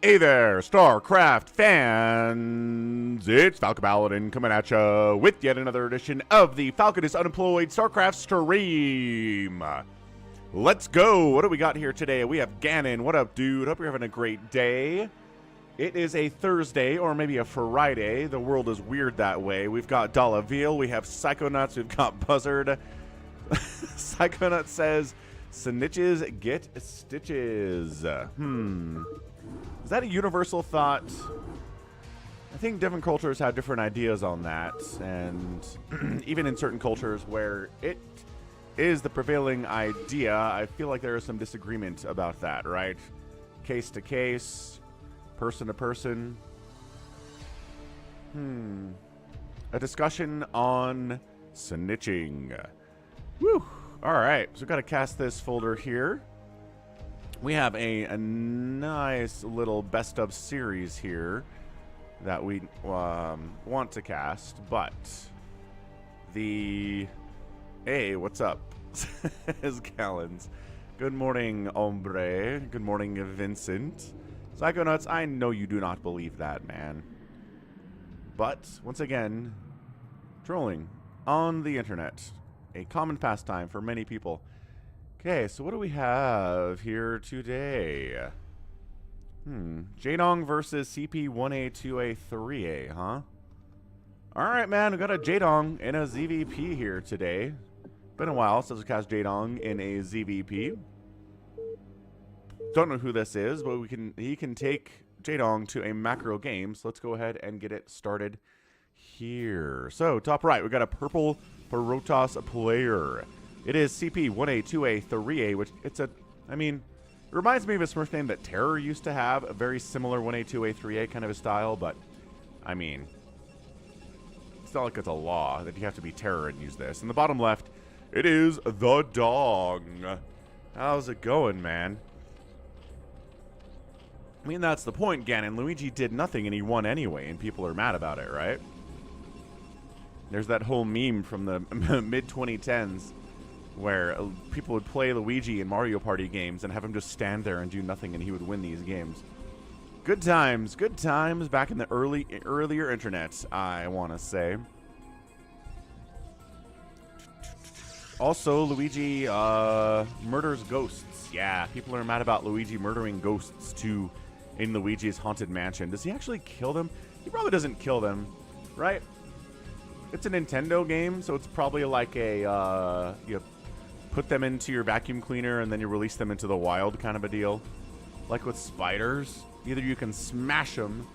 Hey there, StarCraft fans! It's Falcon Paladin coming at you with yet another edition of the Falcon is Unemployed StarCraft stream. Let's go! What do we got here today? We have Ganon. What up, dude? Hope you're having a great day. It is a Thursday, or maybe a Friday. The world is weird that way. We've got Dalaville, we have Psychonauts, we've got Buzzard. Psychonaut says, snitches get stitches. Is that a universal thought? I think different cultures have different ideas on that, and even in certain cultures where it is the prevailing idea, I feel like there is some disagreement about that, right? Case to case, person to person. A discussion on snitching. Woo! Alright, so we've got to cast this folder here. We have a nice little best of series here that we want to cast, but the... Hey, what's up? Says Gallons. Good morning, hombre. Good morning, Vincent. Psychonauts, I know you do not believe that, man. But, once again, trolling on the internet. A common pastime for many people. Okay, so what do we have here today? Jaedong versus CP1A, 2A, 3A, huh? Alright, man, we got a Jaedong and a ZVP here today. Been a while since we cast Jaedong in a ZVP. Don't know who this is, but he can take Jaedong to a macro game, so let's go ahead and get it started here. So, top right, we got a purple Protoss player. It is CP1A, 2A, 3A, which it's a, I mean, it reminds me of a Smurf name that Terror used to have, a very similar 1A, 2A, 3A kind of a style, but, I mean, it's not like it's a law that you have to be Terror and use this. In the bottom left, it is the Dong. How's it going, man? I mean, that's the point, Ganon. Luigi did nothing and he won anyway, and people are mad about it, right? There's that whole meme from the mid-2010s where people would play Luigi in Mario Party games and have him just stand there and do nothing, and he would win these games. Good times back in the earlier internet, I want to say. Also, Luigi murders ghosts. Yeah, people are mad about Luigi murdering ghosts too in Luigi's Haunted Mansion. Does he actually kill them? He probably doesn't kill them, right? It's a Nintendo game, so it's probably like a, you put them into your vacuum cleaner and then you release them into the wild kind of a deal. Like with spiders, either you can smash them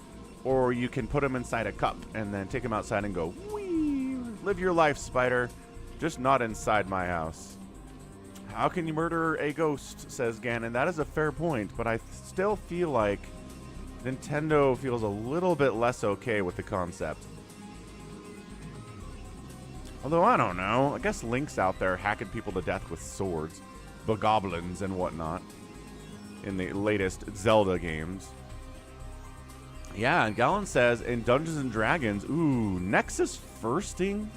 or you can put them inside a cup and then take them outside and go, wee, live your life, spider, just not inside my house. How can you murder a ghost, says Ganon. That is a fair point, but I still feel like Nintendo feels a little bit less okay with the concept. Although, I don't know. I guess Link's out there hacking people to death with swords. Bogoblins and whatnot. In the latest Zelda games. Yeah, and Gallon says, in Dungeons & Dragons, ooh, Nexus Firsting?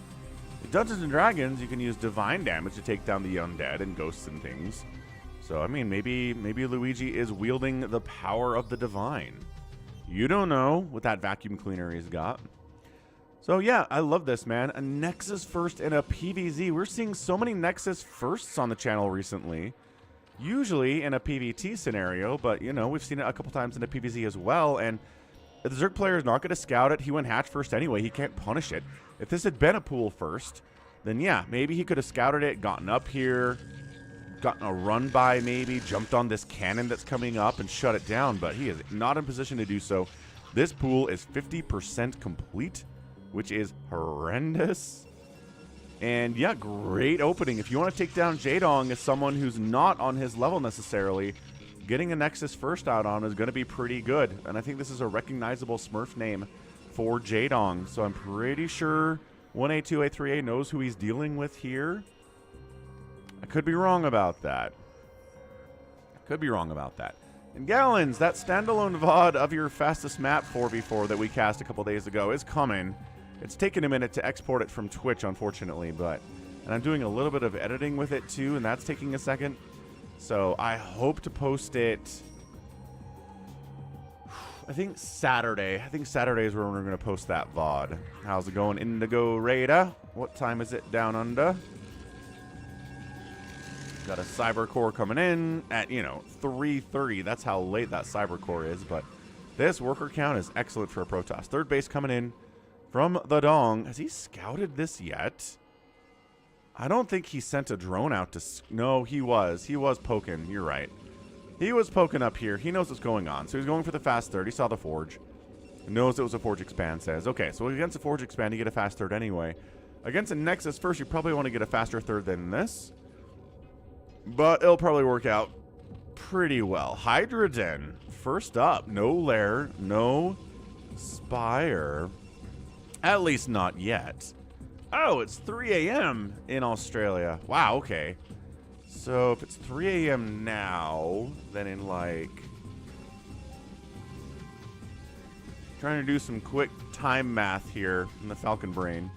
In Dungeons & Dragons, you can use divine damage to take down the undead and ghosts and things. So, I mean, maybe Luigi is wielding the power of the divine. You don't know with that vacuum cleaner he's got. So yeah, I love this, man. A Nexus first and a PvZ. We're seeing so many Nexus firsts on the channel recently. Usually in a PvT scenario, but you know, we've seen it a couple times in a PvZ as well, and the Zerg player is not going to scout it. He went hatch first anyway. He can't punish it. If this had been a pool first, then yeah, maybe he could have scouted it, gotten up here, gotten a run by maybe, jumped on this cannon that's coming up and shut it down, but he is not in position to do so. This pool is 50% complete, which is horrendous. And yeah, great opening. If you want to take down Jaedong as someone who's not on his level necessarily, getting a Nexus first out on is going to be pretty good. And I think this is a recognizable Smurf name for Jaedong. So I'm pretty sure 1A, 2A, 3A knows who he's dealing with here. I could be wrong about that. And Gallons, that standalone VOD of your fastest map 4v4 that we cast a couple days ago is coming. It's taken a minute to export it from Twitch, unfortunately, and I'm doing a little bit of editing with it too, and that's taking a second. So I hope to post it I think Saturday. I think Saturday is where we're going to post that VOD. How's it going, Indigo Raider? What time is it down under? Got a Cyber Core coming in at, 3:30. That's how late that Cyber Core is. But this worker count is excellent for a Protoss. Third base coming in from the Dong. Has he scouted this yet? I don't think he sent a drone out to... No, he was. He was poking. You're right. He was poking up here. He knows what's going on. So he's going for the fast third. He saw the Forge. Knows it was a Forge expand, says. Okay, so against a Forge expand, you get a fast third anyway. Against a Nexus first, you probably want to get a faster third than this. But it'll probably work out pretty well. Hydra Den. First up. No Lair. No Spire. At least not yet. Oh, it's 3 a.m. in Australia. Wow, okay. So if it's 3 a.m. now, then in like... Trying to do some quick time math here in the Falcon brain.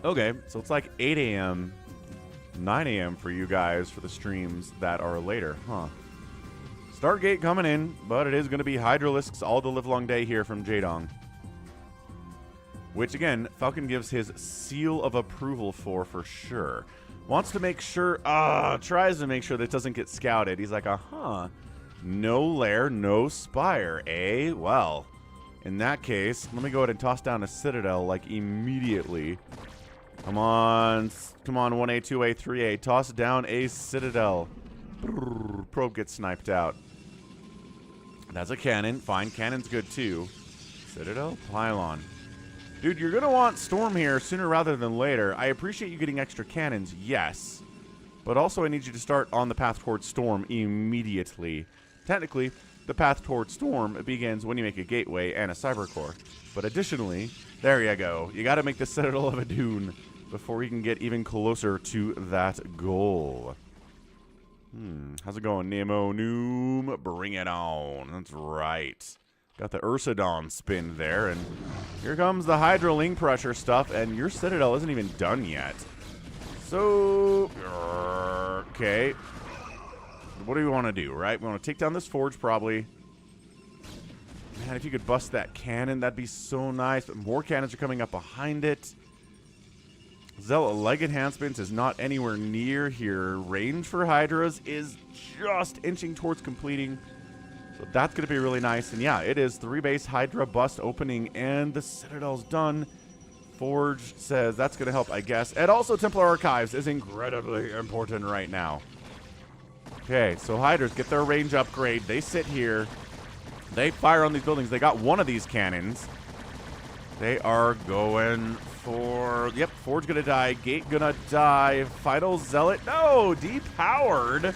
Okay, so it's like 8 a.m., 9 a.m. for you guys for the streams that are later, huh? Stargate coming in, but it is going to be Hydralisks all the livelong day here from Jaedong. Which, again, Falcon gives his seal of approval for sure. Wants to make sure, tries to make sure that it doesn't get scouted. He's like, no Lair, no Spire, eh? Well, in that case, let me go ahead and toss down a Citadel, like, immediately. Come on, 1A, 2A, 3A. Toss down a Citadel. Brrr, probe gets sniped out. That's a cannon. Fine, cannon's good too. Citadel, pylon. Dude, you're going to want Storm here sooner rather than later. I appreciate you getting extra cannons, yes. But also I need you to start on the path towards Storm immediately. Technically, the path towards Storm begins when you make a Gateway and a Cyber Core. But additionally, there you go. You got to make the Citadel of Adun before you can get even closer to that goal. How's it going, Nemo Noom? Bring it on. That's right. Got the Ursidon spin there, and here comes the Hydra Link pressure stuff, and your Citadel isn't even done yet. So, okay. What do we want to do, right? We want to take down this Forge, probably. Man, if you could bust that cannon, that'd be so nice, but more cannons are coming up behind it. Zealot leg enhancements is not anywhere near here. Range for Hydras is just inching towards completing. So that's going to be really nice. And yeah, it is 3-base Hydra bust opening, and the Citadel's done. Forge says that's going to help, I guess. And also Templar Archives is incredibly important right now. Okay, so Hydras get their range upgrade. They sit here. They fire on these buildings. They got one of these cannons. They are going for... Yep, Forge gonna die. Gate gonna die. Final Zealot. No! Depowered.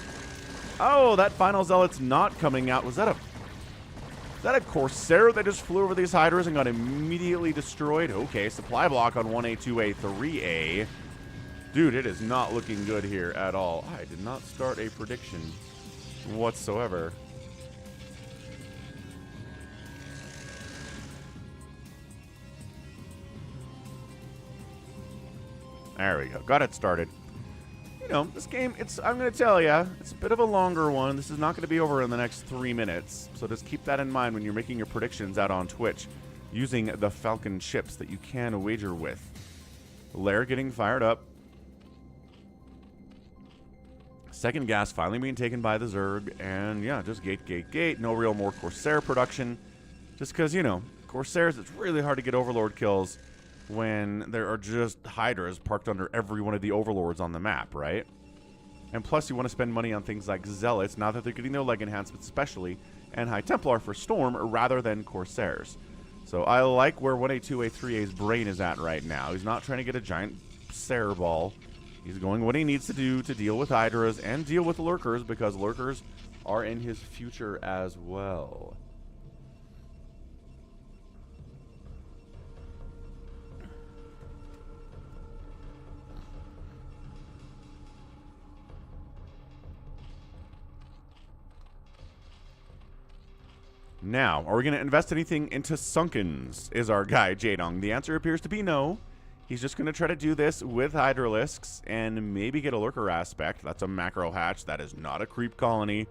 Oh, that Final Zealot's not coming out. Was that a... Is that a Corsair that just flew over these Hydras and got immediately destroyed? Okay, supply block on 1A, 2A, 3A. Dude, it is not looking good here at all. I did not start a prediction whatsoever. There we go. Got it started. You know, this game, I'm going to tell you, it's a bit of a longer one. This is not going to be over in the next 3 minutes. So just keep that in mind when you're making your predictions out on Twitch using the Falcon chips that you can wager with. Lair getting fired up. Second gas finally being taken by the Zerg. And yeah, just gate. No real more Corsair production. Just because, you know, Corsairs, it's really hard to get Overlord kills when there are just Hydras parked under every one of the Overlords on the map, right? And plus you want to spend money on things like Zealots, now that they're getting their leg enhancements especially, and High Templar for Storm rather than Corsairs. So I like where 1A, 2A, 3A's brain is at right now. He's not trying to get a giant Sarah ball. He's going what he needs to do to deal with Hydras and deal with Lurkers, because Lurkers are in his future as well. Now, are we going to invest anything into Sunkens, is our guy, Jaedong. The answer appears to be no. He's just going to try to do this with Hydralisks and maybe get a Lurker aspect. That's a macro hatch. That is not a creep colony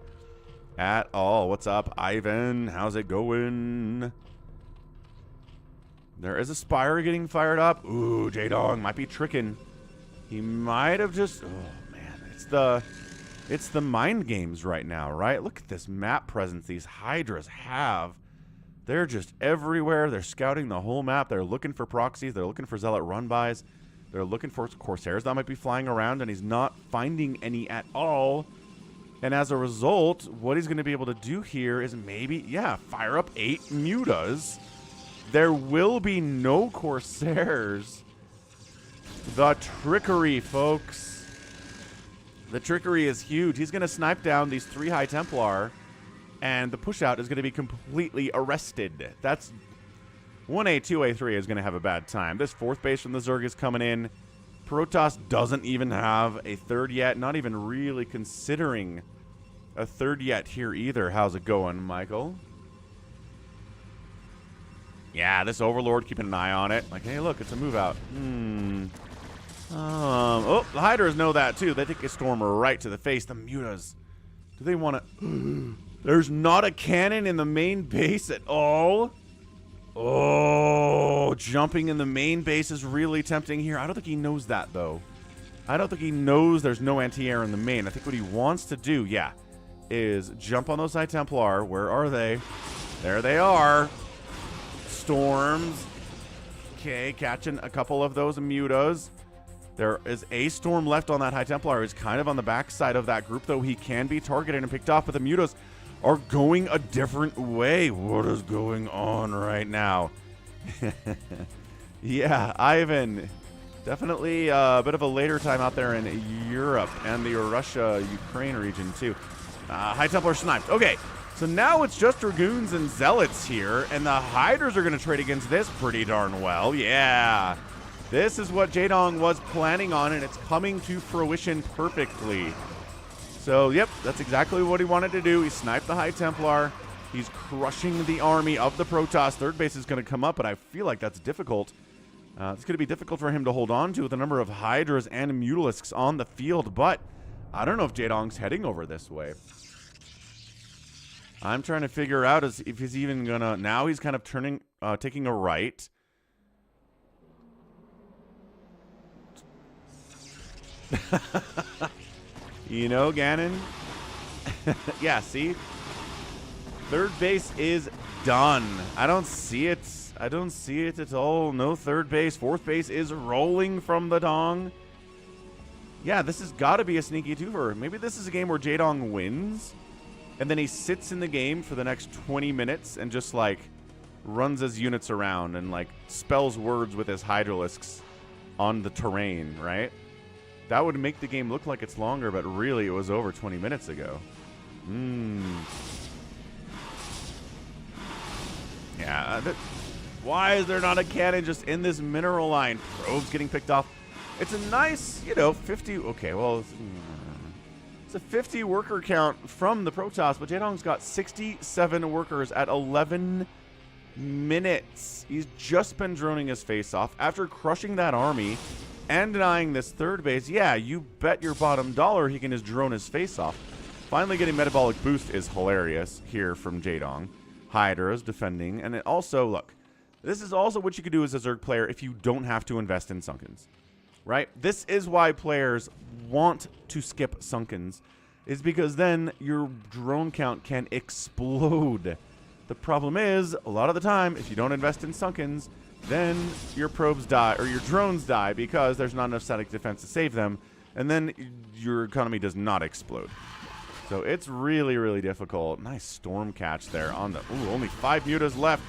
at all. What's up, Ivan? How's it going? There is a Spire getting fired up. Ooh, Jaedong might be tricking. He might have just... Oh, man. It's the mind games right now, right? Look at this map presence these Hydras have. They're just everywhere. They're scouting the whole map. They're looking for proxies. They're looking for Zealot run-bys. They're looking for Corsairs that might be flying around, and he's not finding any at all. And as a result, what he's going to be able to do here is maybe, yeah, fire up 8 Mutas. There will be no Corsairs. The trickery, folks. The trickery is huge. He's going to snipe down these 3 High Templar, and the push-out is going to be completely arrested. That's 1A, 2A, 3 is going to have a bad time. This 4th base from the Zerg is coming in. Protoss doesn't even have a 3rd yet. Not even really considering a 3rd yet here either. How's it going, Michael? Yeah, this Overlord, keeping an eye on it. Like, hey, look, it's a move out. Oh, the Hydras know that, too. They take a storm right to the face. The Mutas. Do they want to... There's not a cannon in the main base at all. Oh, jumping in the main base is really tempting here. I don't think he knows that, though. I don't think he knows there's no anti-air in the main. I think what he wants to do, yeah, is jump on those High Templar. Where are they? There they are. Storms. Okay, catching a couple of those Mutas. There is a storm left on that High Templar. He's kind of on the backside of that group, though he can be targeted and picked off, but the Mutas are going a different way. What is going on right now? Yeah, Ivan. Definitely a bit of a later time out there in Europe and the Russia-Ukraine region, too. High Templar sniped. Okay, so now it's just Dragoons and Zealots here, and the Hydras are going to trade against this pretty darn well. Yeah. This is what Jaedong was planning on, and it's coming to fruition perfectly. So, yep, that's exactly what he wanted to do. He sniped the High Templar. He's crushing the army of the Protoss. 3rd base is going to come up, but I feel like that's difficult. It's going to be difficult for him to hold on to with a number of Hydras and Mutalisks on the field, but I don't know if Jaedong's heading over this way. I'm trying to figure out if he's even going to... Now he's kind of turning, taking a right. You know, Ganon? Yeah, see? 3rd base is done. I don't see it. I don't see it at all. No 3rd base. 4th base is rolling from the Dong. Yeah, this has got to be a sneaky twofer. Maybe this is a game where Jaedong wins, and then he sits in the game for the next 20 minutes and just, like, runs his units around and, like, spells words with his Hydralisks on the terrain, right? That would make the game look like it's longer, but really it was over 20 minutes ago. Yeah. Why is there not a cannon just in this mineral line? Probes getting picked off. It's a nice, you know, 50... Okay, well, it's a 50 worker count from the Protoss, but Jaedong's got 67 workers at 11 minutes. He's just been droning his face off after crushing that army and denying this 3rd base. Yeah, you bet your bottom dollar he can just drone his face off. Finally getting metabolic boost is hilarious here from Jaedong. Hydra's defending, and it also, look, this is also what you could do as a Zerg player if you don't have to invest in Sunkens, right? This is why players want to skip Sunkens, is because then your drone count can explode. The problem is, a lot of the time, if you don't invest in Sunkens, then your probes die, or your drones die, because there's not enough static defense to save them, and then your economy does not explode. So it's really, really difficult. Nice storm catch there on the... Ooh, only 5 Mutas left.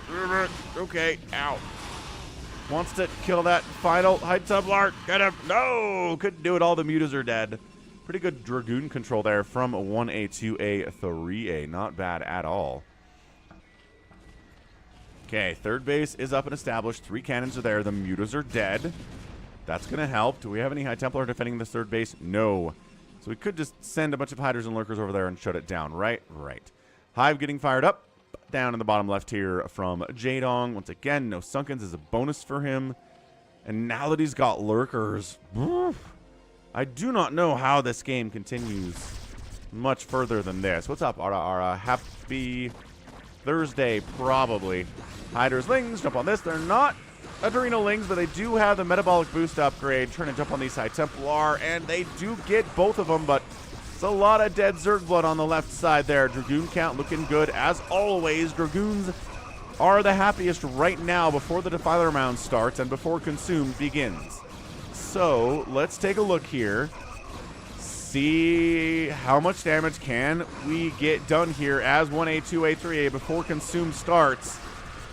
Okay, ow. Wants to kill that final High Templar. Get him. No! Couldn't do it. All the Mutas are dead. Pretty good Dragoon control there from 1A, 2A, 3A. Not bad at all. Okay, 3rd base is up and established. 3 cannons are there. The Mutas are dead. That's going to help. Do we have any High Templar defending this 3rd base? No. So we could just send a bunch of Hydras and Lurkers over there and shut it down, right? Right. Hive getting fired up. Down in the bottom left here from Jaedong. Once again, no Sunkens is a bonus for him. And now that he's got lurkers, I do not know how this game continues much further than this. What's up, Ara? Happy Thursday, probably. Hydras Lings, jump on this. They're not Adrenal Lings, but they do have the metabolic boost upgrade. Trying to jump on these High Templar, and they do get both of them, but it's a lot of dead Zerg blood on the left side there. Dragoon count looking good as always. Dragoons are the happiest right now before the Defiler Mound starts and before Consume begins. So let's take a look here. See how much damage can we get done here as 1A, 2A, 3A before Consume starts.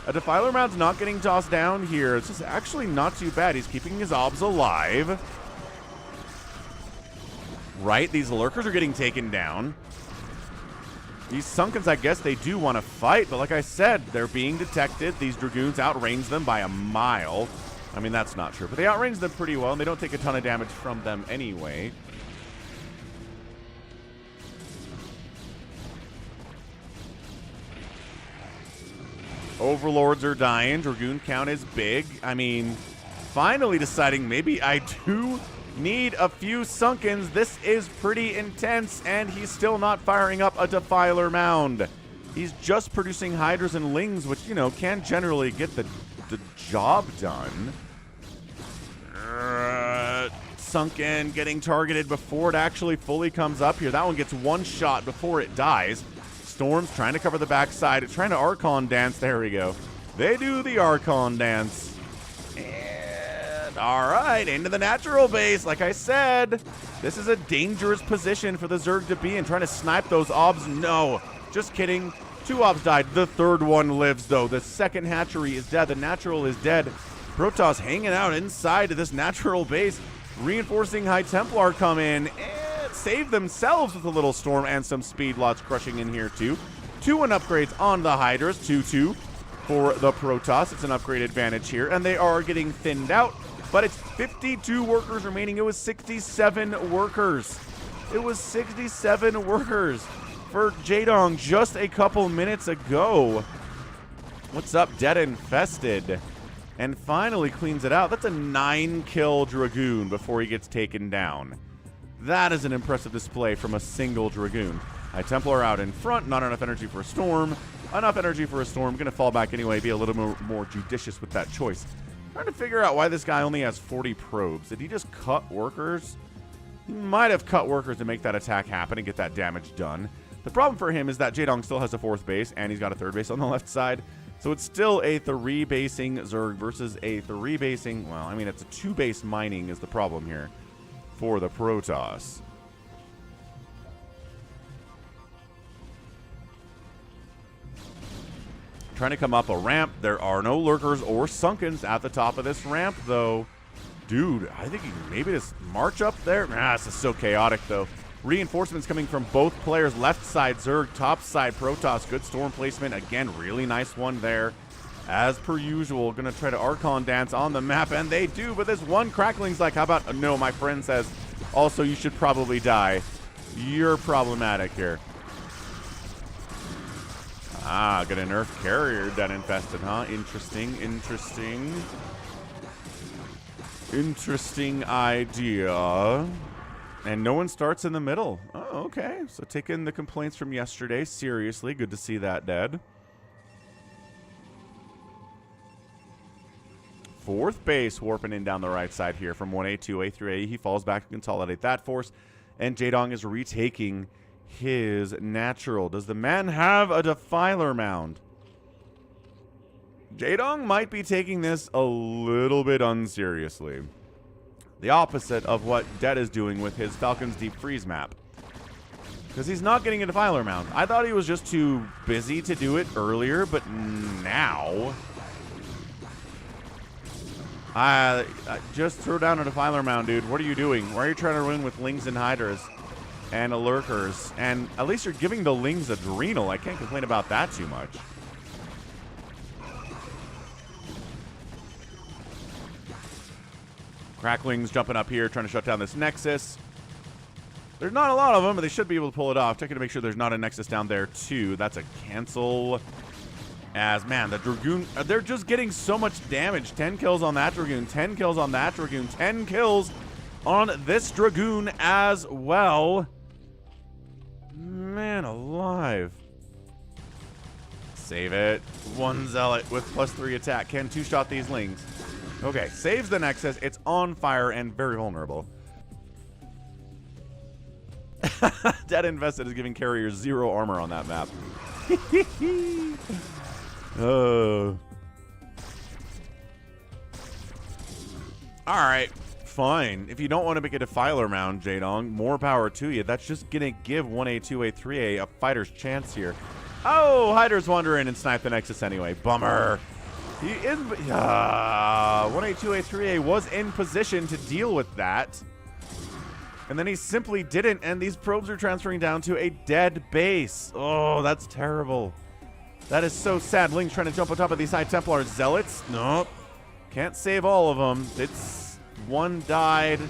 A Defiler Mound's not getting tossed down here. This is actually not too bad. He's keeping his obs alive. Right, these lurkers are getting taken down. These Sunkens, I guess they do want to fight, but like I said, they're being detected. These Dragoons outrange them by a mile. I mean, that's not true, but they outrange them pretty well, and they don't take a ton of damage from them anyway. Overlords are dying. Dragoon count is big. I mean, finally deciding maybe I do need a few Sunkens. This is pretty intense, and he's still not firing up a Defiler Mound. He's just producing Hydras and Lings, which, you know, can generally get the job done. Sunken getting targeted before it actually fully comes up here. That one gets one shot before it dies. Storm's trying to cover the backside, trying to Archon dance. There we go. They do the Archon dance. And all right, into the natural base. Like I said, this is a dangerous position for the Zerg to be in. Trying to snipe those obs. No, just kidding. 2 obs died. The third one lives, though. The second hatchery is dead. The natural is dead. Protoss hanging out inside of this natural base. Reinforcing High Templar come in and save themselves with a little storm and some speed lots crushing in here too. 2-1 upgrades on the Hydras, 2-2 for the Protoss. It's an upgrade advantage here, and they are getting thinned out, but it's 52 workers remaining. It was 67 workers. It was 67 workers for Jaedong just a couple minutes ago. What's up, Dead Infested? And finally cleans it out. That's a 9-kill Dragoon before he gets taken down. That is an impressive display from a single Dragoon. High Templar out in front. Not enough energy for a Storm. Enough energy for a Storm. Going to fall back anyway. Be a little more judicious with that choice. Trying to figure out why this guy only has 40 probes. Did he just cut workers? He might have cut workers to make that attack happen and get that damage done. The problem for him is that Jaedong still has a 4th base, and he's got a 3rd base on the left side. So it's still a 3-basing Zerg versus a 3-basing, well, I mean, it's a 2-base mining is the problem here for the Protoss. Trying to come up a ramp. There are no lurkers or Sunkens at the top of this ramp, though. Dude, I think he can maybe just march up there. This is so chaotic, though. Reinforcements coming from both players. Left side Zerg, top side Protoss. Good storm placement. Again, really nice one there. As per usual, going to try to Archon dance on the map, and they do, but this one Crackling's like, how about, no, my friend says, also, you should probably die. You're problematic here. Gonna nerf carrier Dead Infested, huh? Interesting, interesting. Interesting idea. And no one starts in the middle. Oh, okay. So taking the complaints from yesterday seriously. Good to see that, Dead. 4th base warping in down the right side here from 1A, 2A, 3A. He falls back to consolidate that force. And Jaedong is retaking his natural. Does the man have a Defiler Mound? Jaedong might be taking this a little bit unseriously. The opposite of what Dead is doing with his Falcon's Deep Freeze map. Because he's not getting a Defiler Mound. I thought he was just too busy to do it earlier, but now... just throw down a Defiler Mound, dude. What are you doing? Why are you trying to win with Lings and Hydras and Lurkers? And at least you're giving the Lings Adrenal. I can't complain about that too much. Cracklings jumping up here, trying to shut down this Nexus. There's not a lot of them, but they should be able to pull it off. Checking to make sure there's not a Nexus down there, too. That's a cancel. As, man, the Dragoon, they're just getting so much damage. 10 kills on that Dragoon, 10 kills on that Dragoon, 10 kills on this Dragoon as well. Man alive. Save it. One Zealot with +3 attack. Can two-shot these Lings. Okay, saves the Nexus. It's on fire and very vulnerable. Dead Invested is giving carriers 0 armor on that map. Alright, fine. If you don't want to make a Defiler mound, Jaedong, more power to you. That's just going to give 1A, 2A, 3A a fighter's chance here. Oh, Hydra's wander in and snipe the Nexus anyway. Bummer. He is... 1A, 2A, 3A was in position to deal with that. And then he simply didn't, and these probes are transferring down to a dead base. Oh, that's terrible. That is so sad. Ling's trying to jump on top of these High Templar Zealots. Nope. Can't save all of them. It's... one died.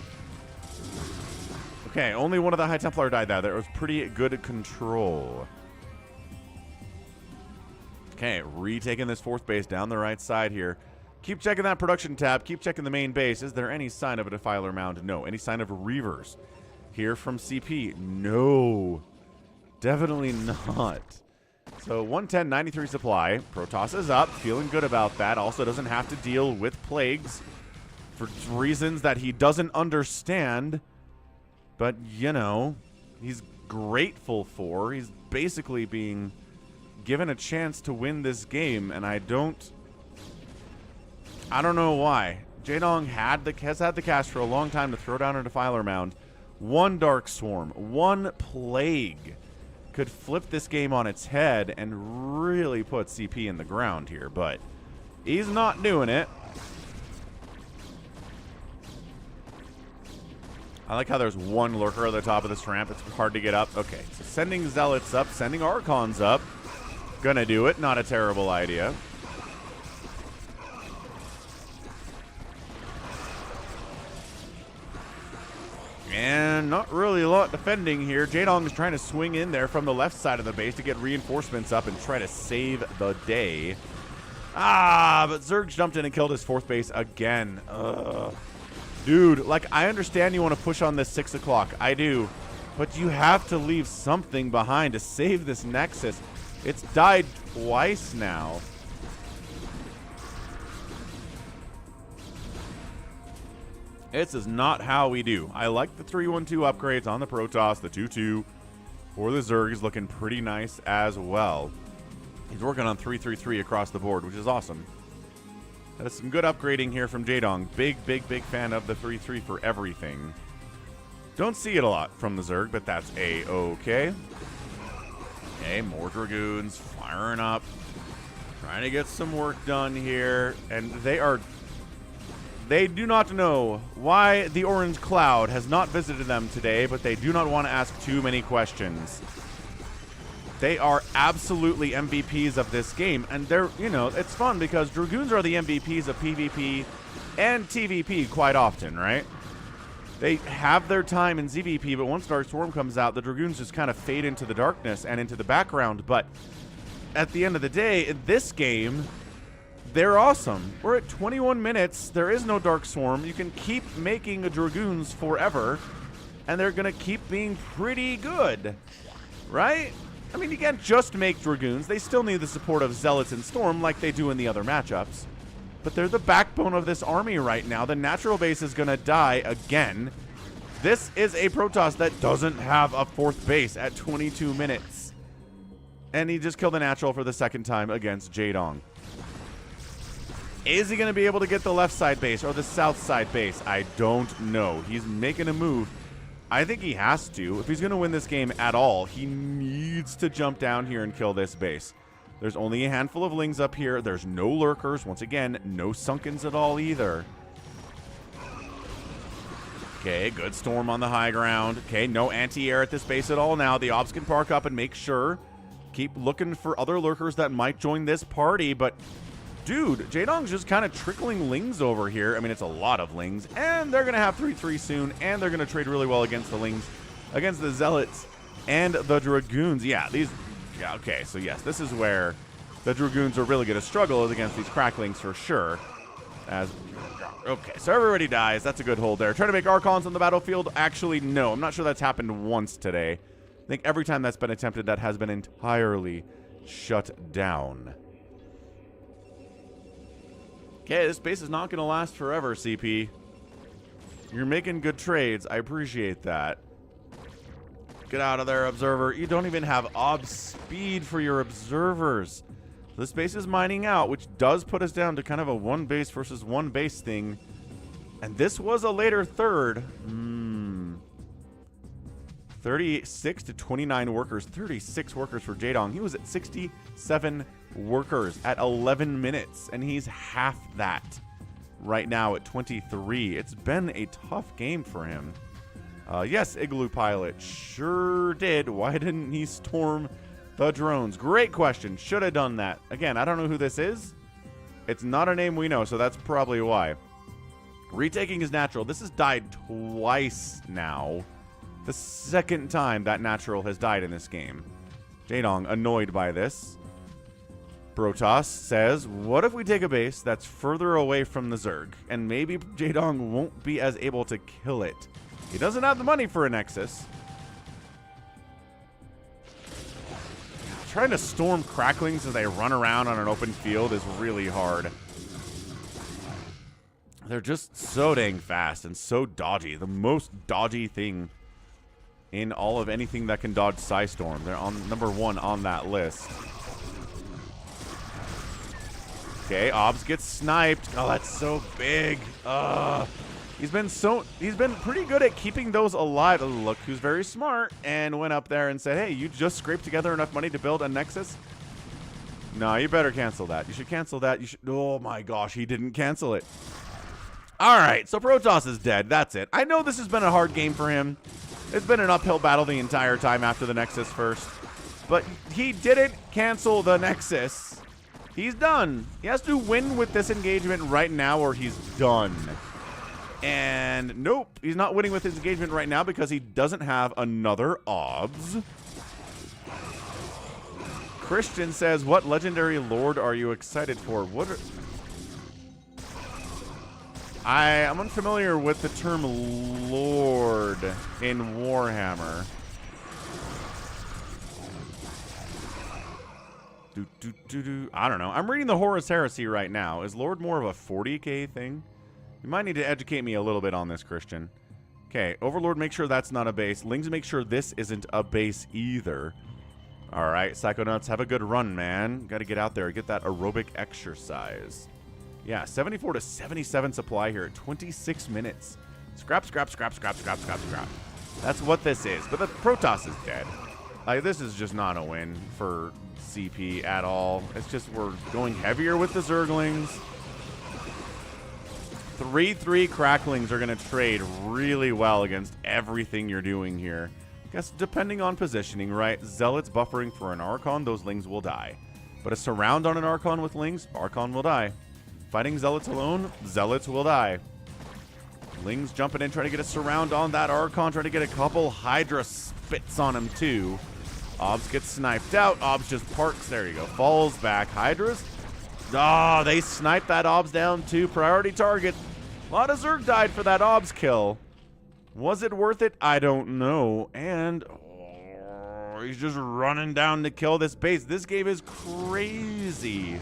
Okay, only one of the High Templar died there. That was pretty good control. Okay, retaking this 4th base down the right side here. Keep checking that production tab. Keep checking the main base. Is there any sign of a Defiler mound? No. Any sign of Reavers? Here from CP? No. Definitely not. So 110, 93 supply. Protoss is up. Feeling good about that. Also doesn't have to deal with plagues for reasons that he doesn't understand. But, you know, he's grateful for. He's basically being given a chance to win this game, and I don't know why. Jaedong has had the cash for a long time to throw down a Defiler mound. One Dark Swarm, one Plague could flip this game on its head and really put CP in the ground here, but he's not doing it. I like how there's one lurker at the top of this ramp. It's hard to get up. Okay, so sending Zealots up, sending Archons up. Gonna do it. Not a terrible idea. And not really a lot defending here. Jaedong is trying to swing in there from the left side of the base to get reinforcements up and try to save the day. Ah, but Zerg jumped in and killed his 4th base again. Dude, like, I understand you want to push on this 6 o'clock. I do. But you have to leave something behind to save this Nexus. It's died twice now. This is not how we do. I like the 3-1-2 upgrades on the Protoss. The 2-2 for the Zerg is looking pretty nice as well. He's working on 3-3-3 across the board, which is awesome. That is some good upgrading here from Jaedong. Big fan of the 3-3 for everything. Don't see it a lot from the Zerg, but that's A-okay. Okay, more Dragoons firing up. Trying to get some work done here. And they do not know why the orange cloud has not visited them today, but they do not want to ask too many questions. They are absolutely MVPs of this game, and they're, you know, it's fun because Dragoons are the MVPs of PvP and TvP quite often, right? They have their time in ZVP, but once Dark Swarm comes out, the Dragoons just kind of fade into the darkness and into the background. But at the end of the day, in this game, they're awesome. We're at 21 minutes. There is no Dark Swarm. You can keep making Dragoons forever, and they're going to keep being pretty good, right? I mean, you can't just make Dragoons. They still need the support of Zealots and Storm like they do in the other matchups. But they're the backbone of this army right now. The natural base is going to die again. This is a Protoss that doesn't have a 4th base at 22 minutes. And he just killed the natural for the 2nd time against Jaedong. Is he going to be able to get the left side base or the south side base? I don't know. He's making a move. I think he has to. If he's going to win this game at all, he needs to jump down here and kill this base. There's only a handful of Lings up here. There's no lurkers. Once again, no Sunkens at all either. Okay, good Storm on the high ground. Okay, no anti-air at this base at all now. The Ops can park up and make sure. Keep looking for other lurkers that might join this party, but dude, Jaedong's just kind of trickling Lings over here. I mean, it's a lot of Lings, and they're going to have 3-3 soon, and they're going to trade really well against the Lings, against the Zealots, and the Dragoons. Yeah, these... Yeah, okay, so yes, this is where The Dragoons are really going to struggle against these cracklings for sure. Okay, so everybody dies. That's a good hold there. Trying to make Archons on the battlefield? Actually, no. I'm not sure that's happened once today. I think every time that's been attempted, that has been entirely shut down. Okay, this base is not going to last forever, CP. You're making good trades. I appreciate that. Get out of there, Observer. You don't even have ob speed for your Observers. This base is mining out, which does put us down to kind of a one base versus one base thing. And this was a later third. 36 to 29 workers. 36 workers for Jaedong. He was at 67 workers at 11 minutes. And he's half that right now at 23. It's been a tough game for him. Yes, Igloo Pilot sure did. Why didn't he storm the drones? Great question. Should have done that. Again, I don't know who this is. It's not a name we know, so that's probably why. Retaking is natural. This has died twice now. The second time that natural has died in this game. Jaedong annoyed by this. Protoss says, what if we take a base that's further away from the Zerg? And maybe Jaedong won't be as able to kill it. He doesn't have the money for a Nexus. Trying to storm cracklings as they run around on an open field is really hard. They're just so dang fast and so dodgy. The most dodgy thing in all of anything that can dodge Psystorm. They're on #1 on that list. Okay, Obs gets sniped. Oh, that's so big. He's been pretty good at keeping those alive. Oh, look who's very smart and went up there and said, hey, you just scraped together enough money to build a Nexus? No, you better cancel that. You should cancel that. You should. Oh my gosh, he didn't cancel it. All right, so Protoss is dead. That's it. I know this has been a hard game for him. It's been an uphill battle the entire time after the Nexus first. But he didn't cancel the Nexus. He's done. He has to win with this engagement right now or he's done. And nope, he's not winning with his engagement right now because he doesn't have another OBS. Christian says, what legendary lord are you excited for? What are... I'm unfamiliar with the term lord in Warhammer. I don't know. I'm reading the Horus Heresy right now. Is lord more of a 40k thing? You might need to educate me a little bit on this, Christian. Okay, Overlord, make sure that's not a base. Lings, make sure this isn't a base either. All right, Psychonauts, have a good run, man. Got to get out there and get that aerobic exercise. Yeah, 74 to 77 supply here at 26 minutes. Scrap, scrap, scrap, scrap, scrap, scrap, scrap. That's what this is. But the Protoss is dead. Like, this is just not a win for CP at all. It's just we're going heavier with the Zerglings. 3-3 cracklings are going to trade really well against everything you're doing here. Guess depending on positioning, right? Zealots buffering for an Archon, those Lings will die. But a surround on an Archon with Lings, Archon will die. Fighting Zealots alone, Zealots will die. Lings jumping in, trying to get a surround on that Archon, trying to get a couple Hydra spits on him too. Obs gets sniped out. Obs just parks. There you go. Falls back. Hydras. Oh, they sniped that Obs down too. Priority target. A lot of Zerg died for that Obs kill. Was it worth it? I don't know. And he's just running down to kill this base. This game is crazy.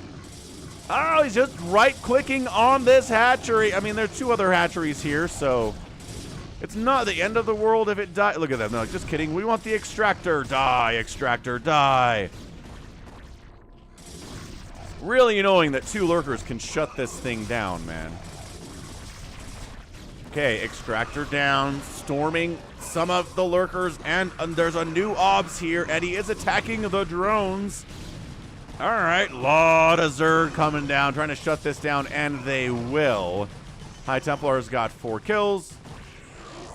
Oh, he's just right-clicking on this hatchery. I mean, there are 2 other hatcheries here, so it's not the end of the world if it dies. Look at them. No, just kidding. We want the extractor. Die, extractor, die. Really annoying that 2 lurkers can shut this thing down, man. Okay, extractor down, storming some of the lurkers, and there's a new Obs here, and he is attacking the drones. All right, lot of Zerg coming down, trying to shut this down, and they will. High Templar's got 4 kills.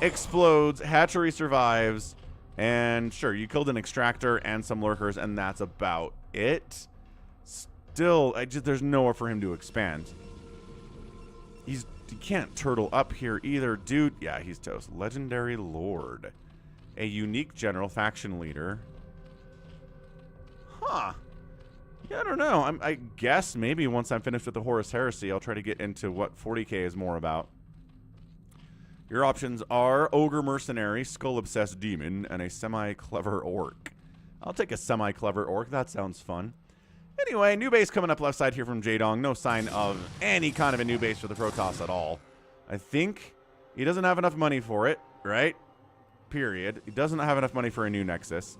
Explodes, hatchery survives, and sure, you killed an extractor and some lurkers, and that's about it. Still, there's nowhere for him to expand. He can't turtle up here either, dude. Yeah, he's toast. Legendary Lord. A unique general faction leader. Huh. Yeah, I don't know. I guess maybe once I'm finished with the Horus Heresy, I'll try to get into what 40k is more about. Your options are Ogre Mercenary, Skull Obsessed Demon, and a semi-clever Orc. I'll take a semi-clever Orc. That sounds fun. Anyway, new base coming up left side here from Jaedong. No sign of any kind of a new base for the Protoss at all. I think he doesn't have enough money for it, right? Period. He doesn't have enough money for a new Nexus.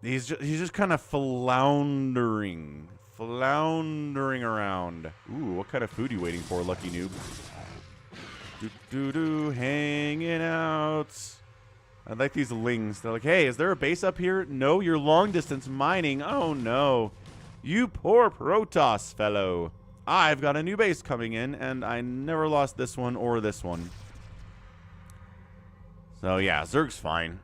He's just kind of floundering around. Ooh, what kind of food are you waiting for, lucky noob? Hanging out. I like these lings. They're like, hey, is there a base up here? No, you're long distance mining. Oh no, you poor Protoss fellow. I've got a new base coming in, and I never lost this one or this one. So yeah, Zerg's fine.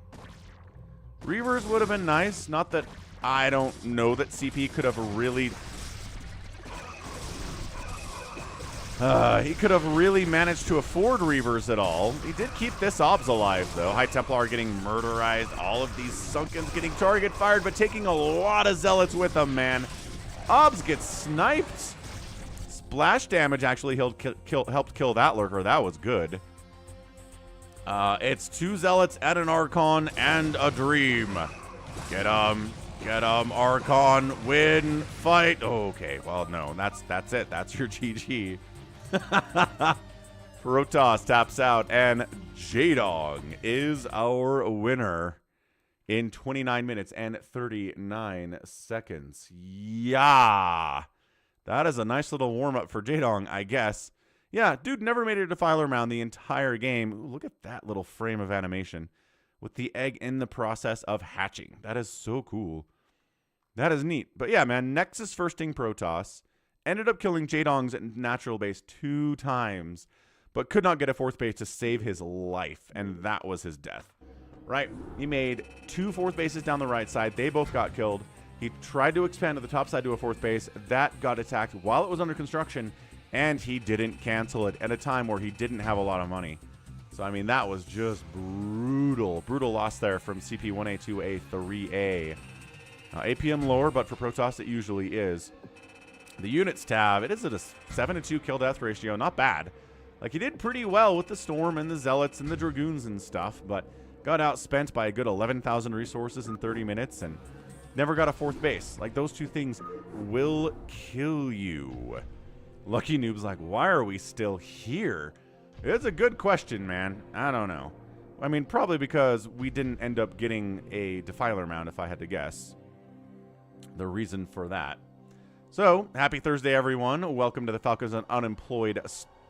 Reavers would have been nice. Not that I don't know that CP could have really... he could have really managed to afford Reavers at all. He did keep this Obs alive, though. High Templar getting murderized. All of these Sunkens getting target fired, but taking a lot of Zealots with them, man. Obs get sniped. Splash damage actually helped kill that Lurker. That was good. It's 2 Zealots and an Archon and a Dream. Get 'em. Get 'em. Archon. Win. Fight. Okay. Well, no. That's it. That's your GG. Protoss taps out, and Jaedong is our winner in 29 minutes and 39 seconds. Yeah. That is a nice little warm-up for Jaedong, I guess. Yeah, dude never made a Defiler Mound the entire game. Ooh, look at that little frame of animation with the egg in the process of hatching. That is so cool. That is neat. But yeah, man, Nexus firsting Protoss ended up killing Jaedong's natural base 2 times, but could not get a 4th base to save his life, and that was his death. Right? He made 2 4th bases down the right side. They both got killed. He tried to expand to the top side to a 4th base. That got attacked while it was under construction, and he didn't cancel it at a time where he didn't have a lot of money. So, I mean, that was just brutal. Brutal loss there from CP1A to a 3A. APM lower, but for Protoss it usually is. The units tab, it is at a 7-2 kill-death ratio. Not bad. Like, he did pretty well with the Storm and the Zealots and the Dragoons and stuff, but got outspent by a good 11,000 resources in 30 minutes and never got a 4th base. Like, those 2 things will kill you. Lucky Noob's like, why are we still here? It's a good question, man. I don't know. I mean, probably because we didn't end up getting a Defiler Mound, if I had to guess. The reason for that. So, happy Thursday, everyone. Welcome to the Falcons Unemployed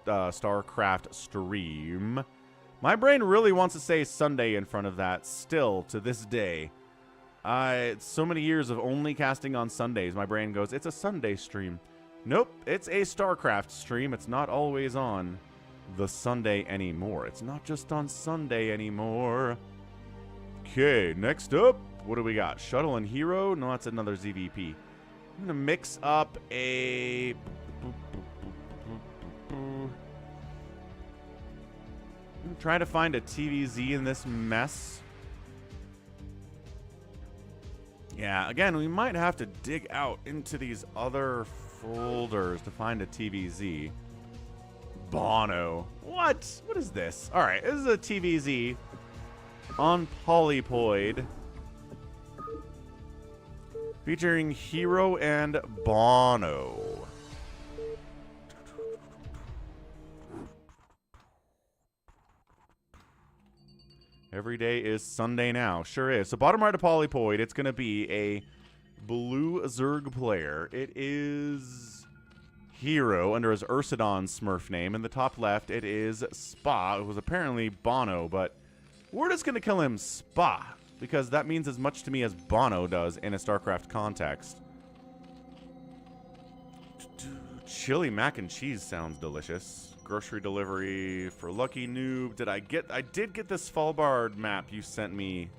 StarCraft stream. My brain really wants to say Sunday in front of that still to this day. So many years of only casting on Sundays, my brain goes, it's a Sunday stream. Nope, it's a StarCraft stream. It's not always on the Sunday anymore. It's not just on Sunday anymore. Okay, next up, what do we got? Shuttle and herO? No, that's another ZVP. I'm going to mix up a... I'm trying to find a TvZ in this mess. Yeah, again, we might have to dig out into these other folders to find a TvZ. Bono. What? What is this? All right, this is a TvZ on Polypoid featuring herO and Bono. Every day is Sunday now. Sure is. So bottom right of Polypoid, it's going to be a blue Zerg player. It is herO under his Ursidon Smurf name. In the top left, it is Spa. It was apparently Bono, but we're just going to kill him Spa because that means as much to me as Bono does in a StarCraft context. Chili mac and cheese sounds delicious. Grocery delivery for Lucky Noob. I did get this Svalbard map you sent me.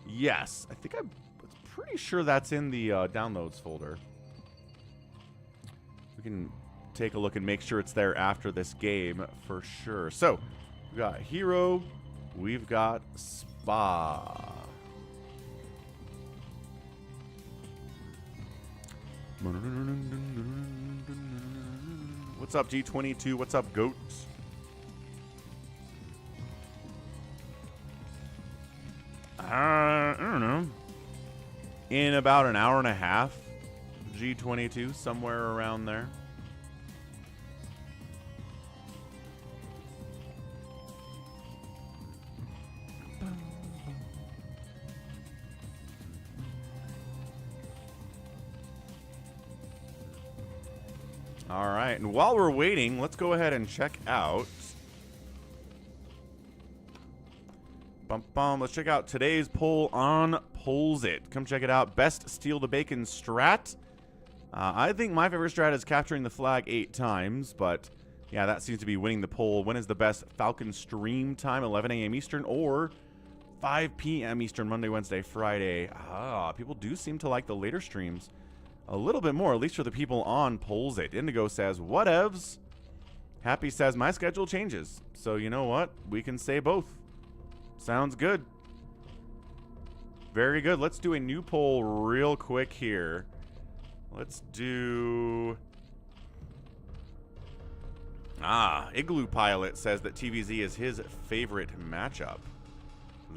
Yes. I think I'm pretty sure that's in the downloads folder. We can take a look and make sure it's there after this game for sure. So, we've got herO. We've got Spa. What's up, G22? What's up, goats? I don't know. In about an hour and a half, G22, somewhere around there. All right, and while we're waiting, let's go ahead and check out. Let's check out today's poll on Polls It. Come check it out. Best steal the bacon strat. I think my favorite strat is capturing the flag 8 times, but yeah, that seems to be winning the poll. When is the best Falcon stream time? 11 a.m. Eastern or 5 p.m. Eastern, Monday, Wednesday, Friday. People do seem to like the later streams a little bit more, at least for the people on Polls It. Indigo says, whatevs. Happy says, my schedule changes. So you know what? We can say both. Sounds good. Very good. Let's do a new poll real quick here. Let's do... Igloo Pilot says that TvZ is his favorite matchup.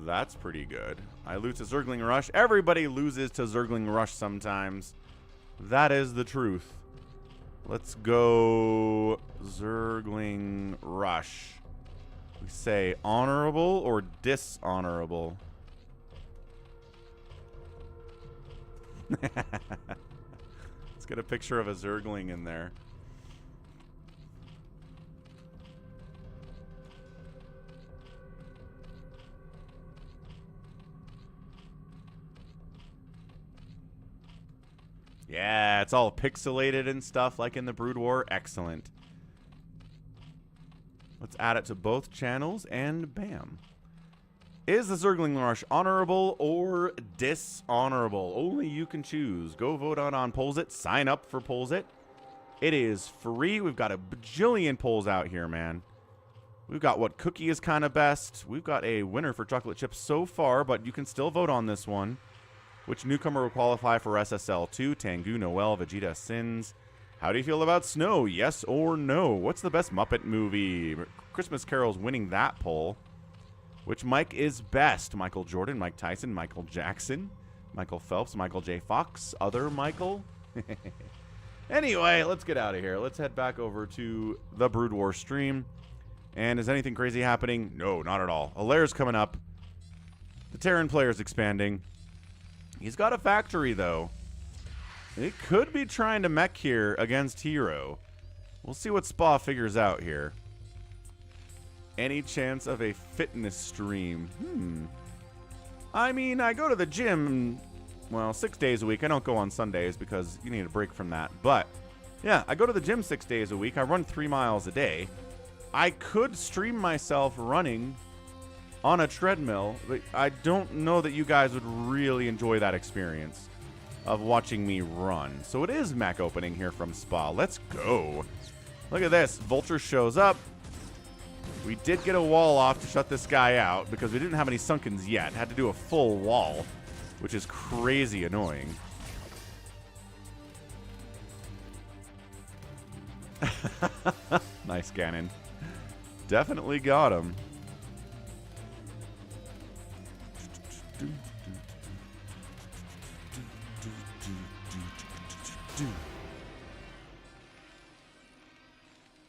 That's pretty good. I lose to Zergling Rush. Everybody loses to Zergling Rush sometimes. That is the truth. Let's go Zergling Rush. We say honorable or dishonorable? Let's get a picture of a Zergling in there. Yeah, it's all pixelated and stuff like in the Brood War. Excellent. Let's add it to both channels and bam. Is the Zergling Rush honorable or dishonorable? Only you can choose. Go vote on Polls It. Sign up for Polls It. It is free. We've got a bajillion polls out here, man. We've got what cookie is kind of best. We've got a winner for chocolate chips so far, but you can still vote on this one. Which newcomer will qualify for SSL 2? Tengu, Noel, Vegeta, Sins. How do you feel about snow? Yes or no? What's the best Muppet movie? Christmas Carol's winning that poll. Which Mike is best? Michael Jordan, Mike Tyson, Michael Jackson, Michael Phelps, Michael J. Fox, other Michael? Anyway, let's get out of here. Let's head back over to the Brood War stream. And is anything crazy happening? No, not at all. Alair's coming up. The Terran player's expanding. He's got a factory, though. It could be trying to mech here against herO. We'll see what Spa figures out here. Any chance of a fitness stream? I mean, I go to the gym, well, 6 days a week. I don't go on Sundays because you need a break from that. But, yeah, I go to the gym 6 days a week. I run 3 miles a day. I could stream myself running on a treadmill, but I don't know that you guys would really enjoy that experience of watching me run. So it is Mac opening here from Spa. Let's go. Look at this. Vulture shows up. We did get a wall off to shut this guy out because we didn't have any Sunkens yet. Had to do a full wall, which is crazy annoying. Nice cannon. Definitely got him.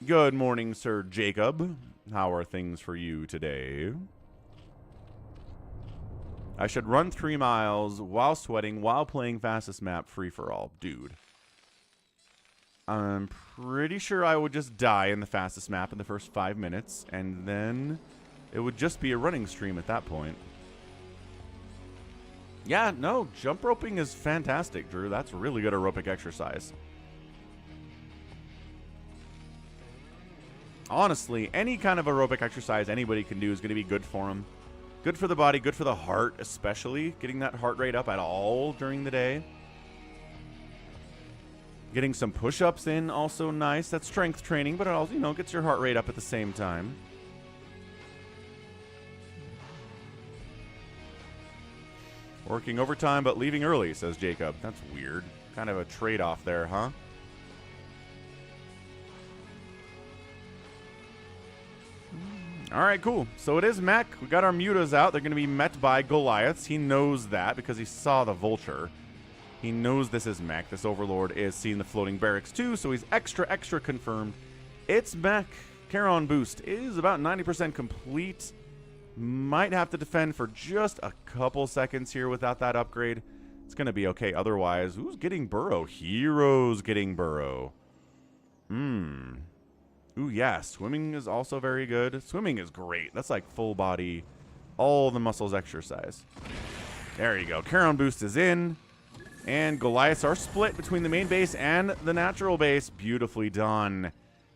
Good morning, Sir Jacob. How are things for you today? I should run 3 miles while sweating, while playing fastest map free-for-all. Dude. I'm pretty sure I would just die in the fastest map in the first 5 minutes, and then it would just be a running stream at that point. Yeah, no, jump roping is fantastic, Drew. That's really good aerobic exercise. Honestly, any kind of aerobic exercise anybody can do is going to be good for them. Good for the body, good for the heart, especially. Getting that heart rate up at all during the day. Getting some push-ups in, also nice. That's strength training, but it also, you know, gets your heart rate up at the same time. Working overtime, but leaving early, says Jacob. That's weird. Kind of a trade-off there, huh? All right, cool. So it is mech. We got our mutas out. They're going to be met by Goliaths. He knows that because he saw the vulture. He knows this is mech. This overlord is seeing the floating barracks too, so he's extra confirmed. It's mech. herO boost is about 90% complete. Might have to defend for just a couple seconds here without that upgrade. It's going to be okay otherwise. Who's getting burrow? herO's getting burrow. Ooh, yeah. Swimming is also very good. Swimming is great. That's like full body, all the muscles exercise. There you go. herO boost is in. And Goliaths are split between the main base and the natural base. Beautifully done.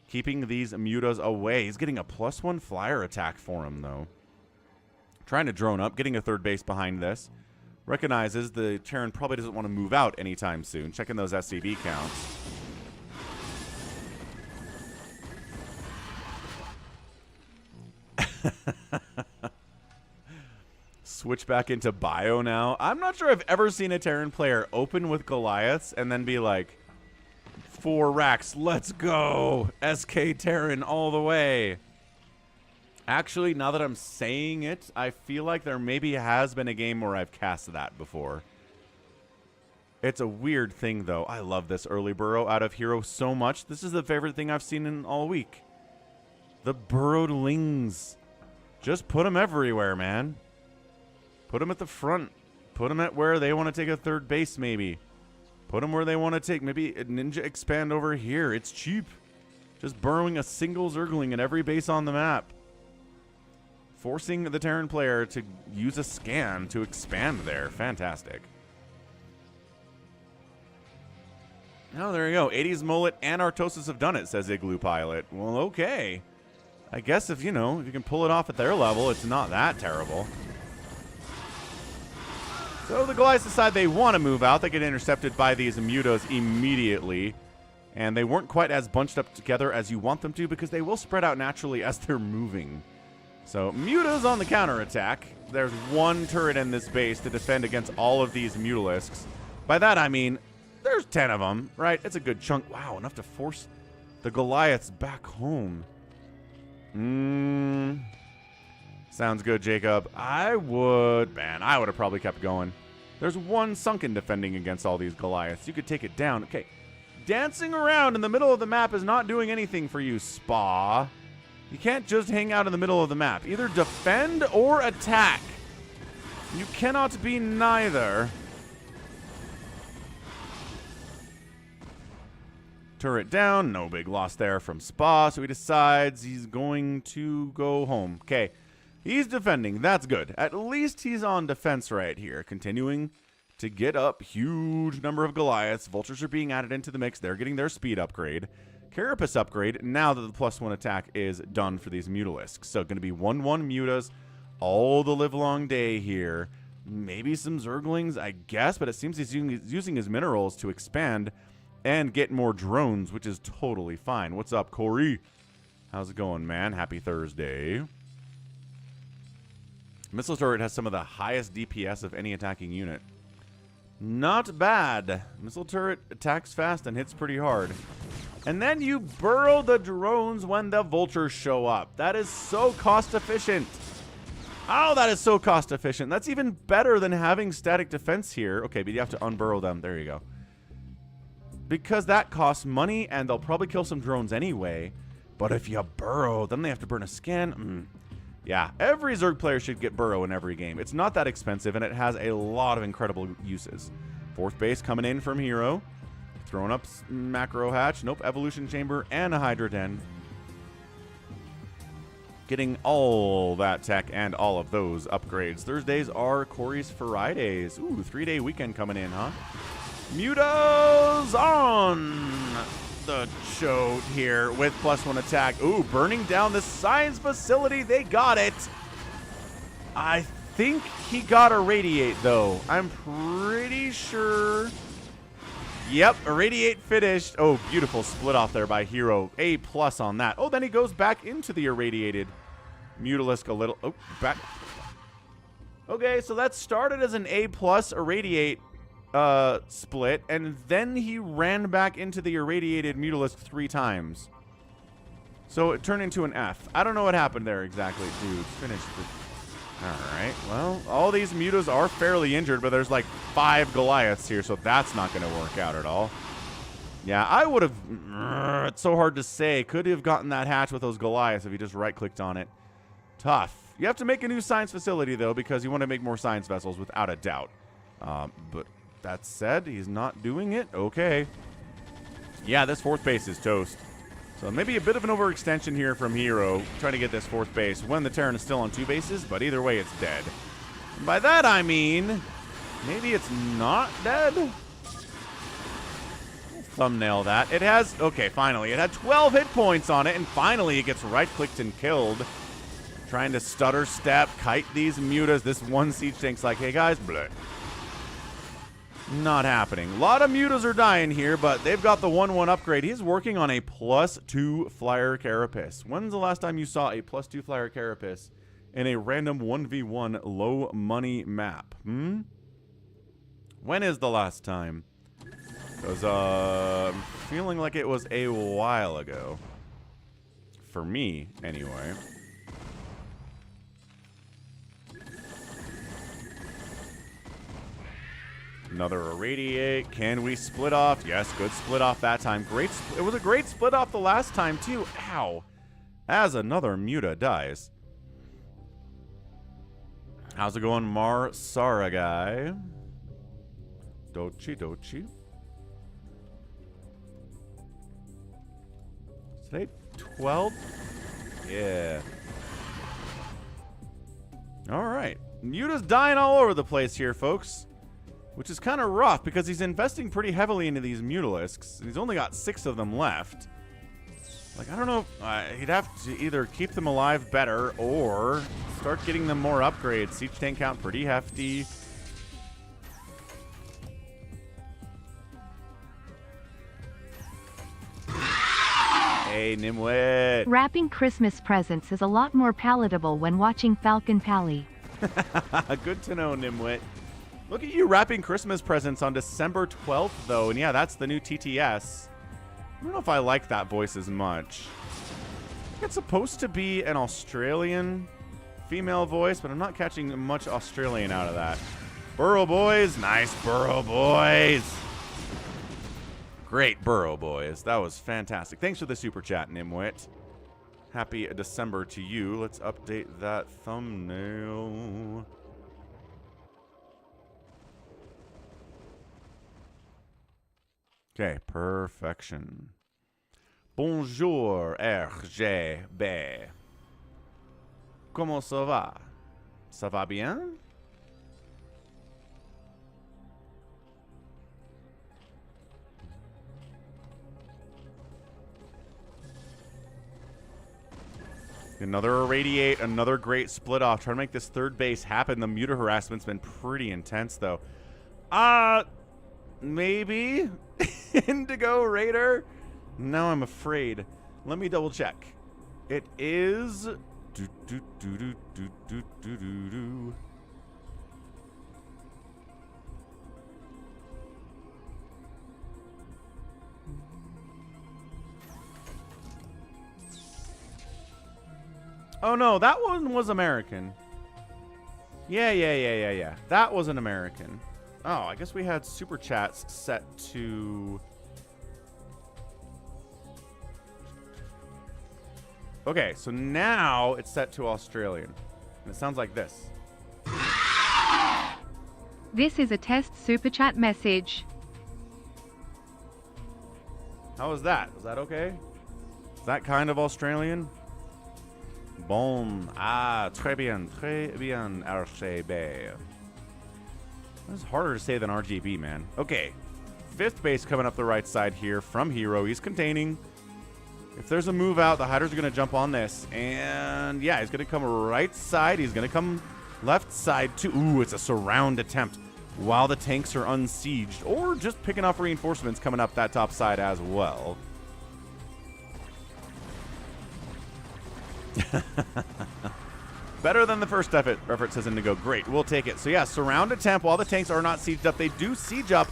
Keeping these mutas away. He's getting a +1 flyer attack for him, though. Trying to drone up. Getting a third base behind this. Recognizes the Terran probably doesn't want to move out anytime soon. Checking those SCV counts. Switch back into bio now. I'm not sure I've ever seen a Terran player open with Goliaths and then be like, 4 racks, let's go. SK Terran all the way. Actually, now that I'm saying it, I feel like there maybe has been a game where I've cast that before. It's a weird thing, though. I love this early burrow out of herO so much. This is the favorite thing I've seen in all week. The burrowed lings. Just put them everywhere, man. Put them at the front. Put them at where they want to take a third base, maybe. Put them where they want to take maybe a ninja expand over here. It's cheap. Just burrowing a single Zergling in every base on the map. Forcing the Terran player to use a scan to expand there. Fantastic. Oh, there you go. 80s mullet and Artosis have done it, says Igloo Pilot. Well, okay. I guess if, you know, if you can pull it off at their level, it's not that terrible. So the Goliaths decide they want to move out. They get intercepted by these mutas immediately. And they weren't quite as bunched up together as you want them to because they will spread out naturally as they're moving. So mutas on the counterattack. There's one turret in this base to defend against all of these mutalisks. By that I mean, there's 10 of them, right? It's a good chunk. Wow, enough to force the Goliaths back home. Sounds good, Jacob. I would have probably kept going. There's one sunken defending against all these Goliaths. You could take it down. Okay. Dancing around in the middle of the map is not doing anything for you, Spa. You can't just hang out in the middle of the map. Either defend or attack. You cannot be neither. Turret down. No big loss there from Spa. So he decides he's going to go home. Okay. He's defending. That's good. At least he's on defense right here. Continuing to get up. Huge number of Goliaths. Vultures are being added into the mix. They're getting their speed upgrade. Carapace upgrade now that the +1 attack is done for these mutalisks. So going to be 1-1 mutas all the live long day here. Maybe some Zerglings, I guess, but it seems he's using his minerals to expand and get more drones, which is totally fine. What's up, Corey? How's it going, man? Happy Thursday. Missile turret has some of the highest DPS of any attacking unit. Not bad. Missile turret attacks fast and hits pretty hard. And then you burrow the drones when the vultures show up. That is so cost efficient. Oh, that is so cost efficient. That's even better than having static defense here. Okay, but you have to unburrow them. There you go. Because that costs money, and they'll probably kill some drones anyway. But if you burrow, then they have to burn a scan. Yeah, every Zerg player should get burrow in every game. It's not that expensive, and it has a lot of incredible uses. 4th base coming in from herO. Throwing up macro hatch. Nope, evolution chamber and a Hydra den. Getting all that tech and all of those upgrades. Thursdays are Corey's Fridays. Ooh, 3-day weekend coming in, huh? Mutas on the show here with +1 attack. Ooh, burning down the science facility. They got it. I think he got irradiate, though. I'm pretty sure. Yep, irradiate finished. Oh, beautiful split off there by herO. A+ on that. Oh, then he goes back into the irradiated mutalisk a little. Oh, back. Okay, so that started as an A+ irradiate. split, and then he ran back into the irradiated Mutalisk 3 times. So it turned into an F. I don't know what happened there exactly. Dude, finish the... Alright, well, all these Mutas are fairly injured, but there's like 5 Goliaths here, so that's not going to work out at all. Yeah, I would have... It's so hard to say. Could have gotten that hatch with those Goliaths if he just right-clicked on it. Tough. You have to make a new science facility, though, because you want to make more science vessels, without a doubt. But that said, he's not doing it. Okay. Yeah, this 4th base is toast. So maybe a bit of an overextension here from herO, trying to get this 4th base when the Terran is still on 2 bases, but either way, it's dead. And by that, I mean, maybe it's not dead? Thumbnail that. It has, okay, finally. It had 12 hit points on it, and finally it gets right-clicked and killed. Trying to stutter step, kite these mutas. This one siege tank's like, hey guys, bleh. Not happening. A lot of mutas are dying here, but they've got the 1-1 upgrade. He's working on a +2 flyer carapace. When's the last time you saw a +2 flyer carapace in a random 1v1 low money map? When is the last time? Because I'm feeling like it was a while ago. For me, anyway. Another irradiate. Can we split off? Yes, good split off that time. Great. It was a great split off the last time, too. Ow. As another Muta dies. How's it going, Sara guy? Dochi. Today, 12? Yeah. All right. Muta's dying all over the place here, folks. Which is kind of rough because he's investing pretty heavily into these Mutalisks. He's only got 6 of them left. Like, I don't know. He'd have to either keep them alive better or start getting them more upgrades. Siege tank count pretty hefty. Hey, Nimwit. Wrapping Christmas presents is a lot more palatable when watching Falcon Pally. Good to know, Nimwit. Look at you wrapping Christmas presents on December 12th, though. And yeah, that's the new TTS. I don't know if I like that voice as much. It's supposed to be an Australian female voice, but I'm not catching much Australian out of that. Burrow boys. Nice Burrow boys. Great Burrow boys. That was fantastic. Thanks for the super chat, Nimwit. Happy December to you. Let's update that thumbnail. Okay, perfection. Bonjour, RGB. Comment ça va? Ça va bien? Another irradiate, another great split off. Trying to make this 3rd base happen. The Muta harassment's been pretty intense, though. Maybe? Indigo Raider? No, I'm afraid. Let me double check. It is... Oh, no, that one was American. Yeah. That was an American. Oh, I guess we had super chats set to... Okay, so now it's set to Australian. And it sounds like this. This is a test super chat message. How was that? Was that okay? Is that kind of Australian? Bon. Ah, très bien, RGB. That's harder to say than RGB, man. Okay. 5th base coming up the right side here from herO. He's containing. If there's a move out, the Hydras are going to jump on this. And, yeah, he's going to come right side. He's going to come left side, too. Ooh, it's a surround attempt while the tanks are unsieged. Or just picking off reinforcements coming up that top side as well. Better than the first effort, says Indigo. Great, we'll take it. So yeah, surround a temp while the tanks are not sieged up. They do siege up.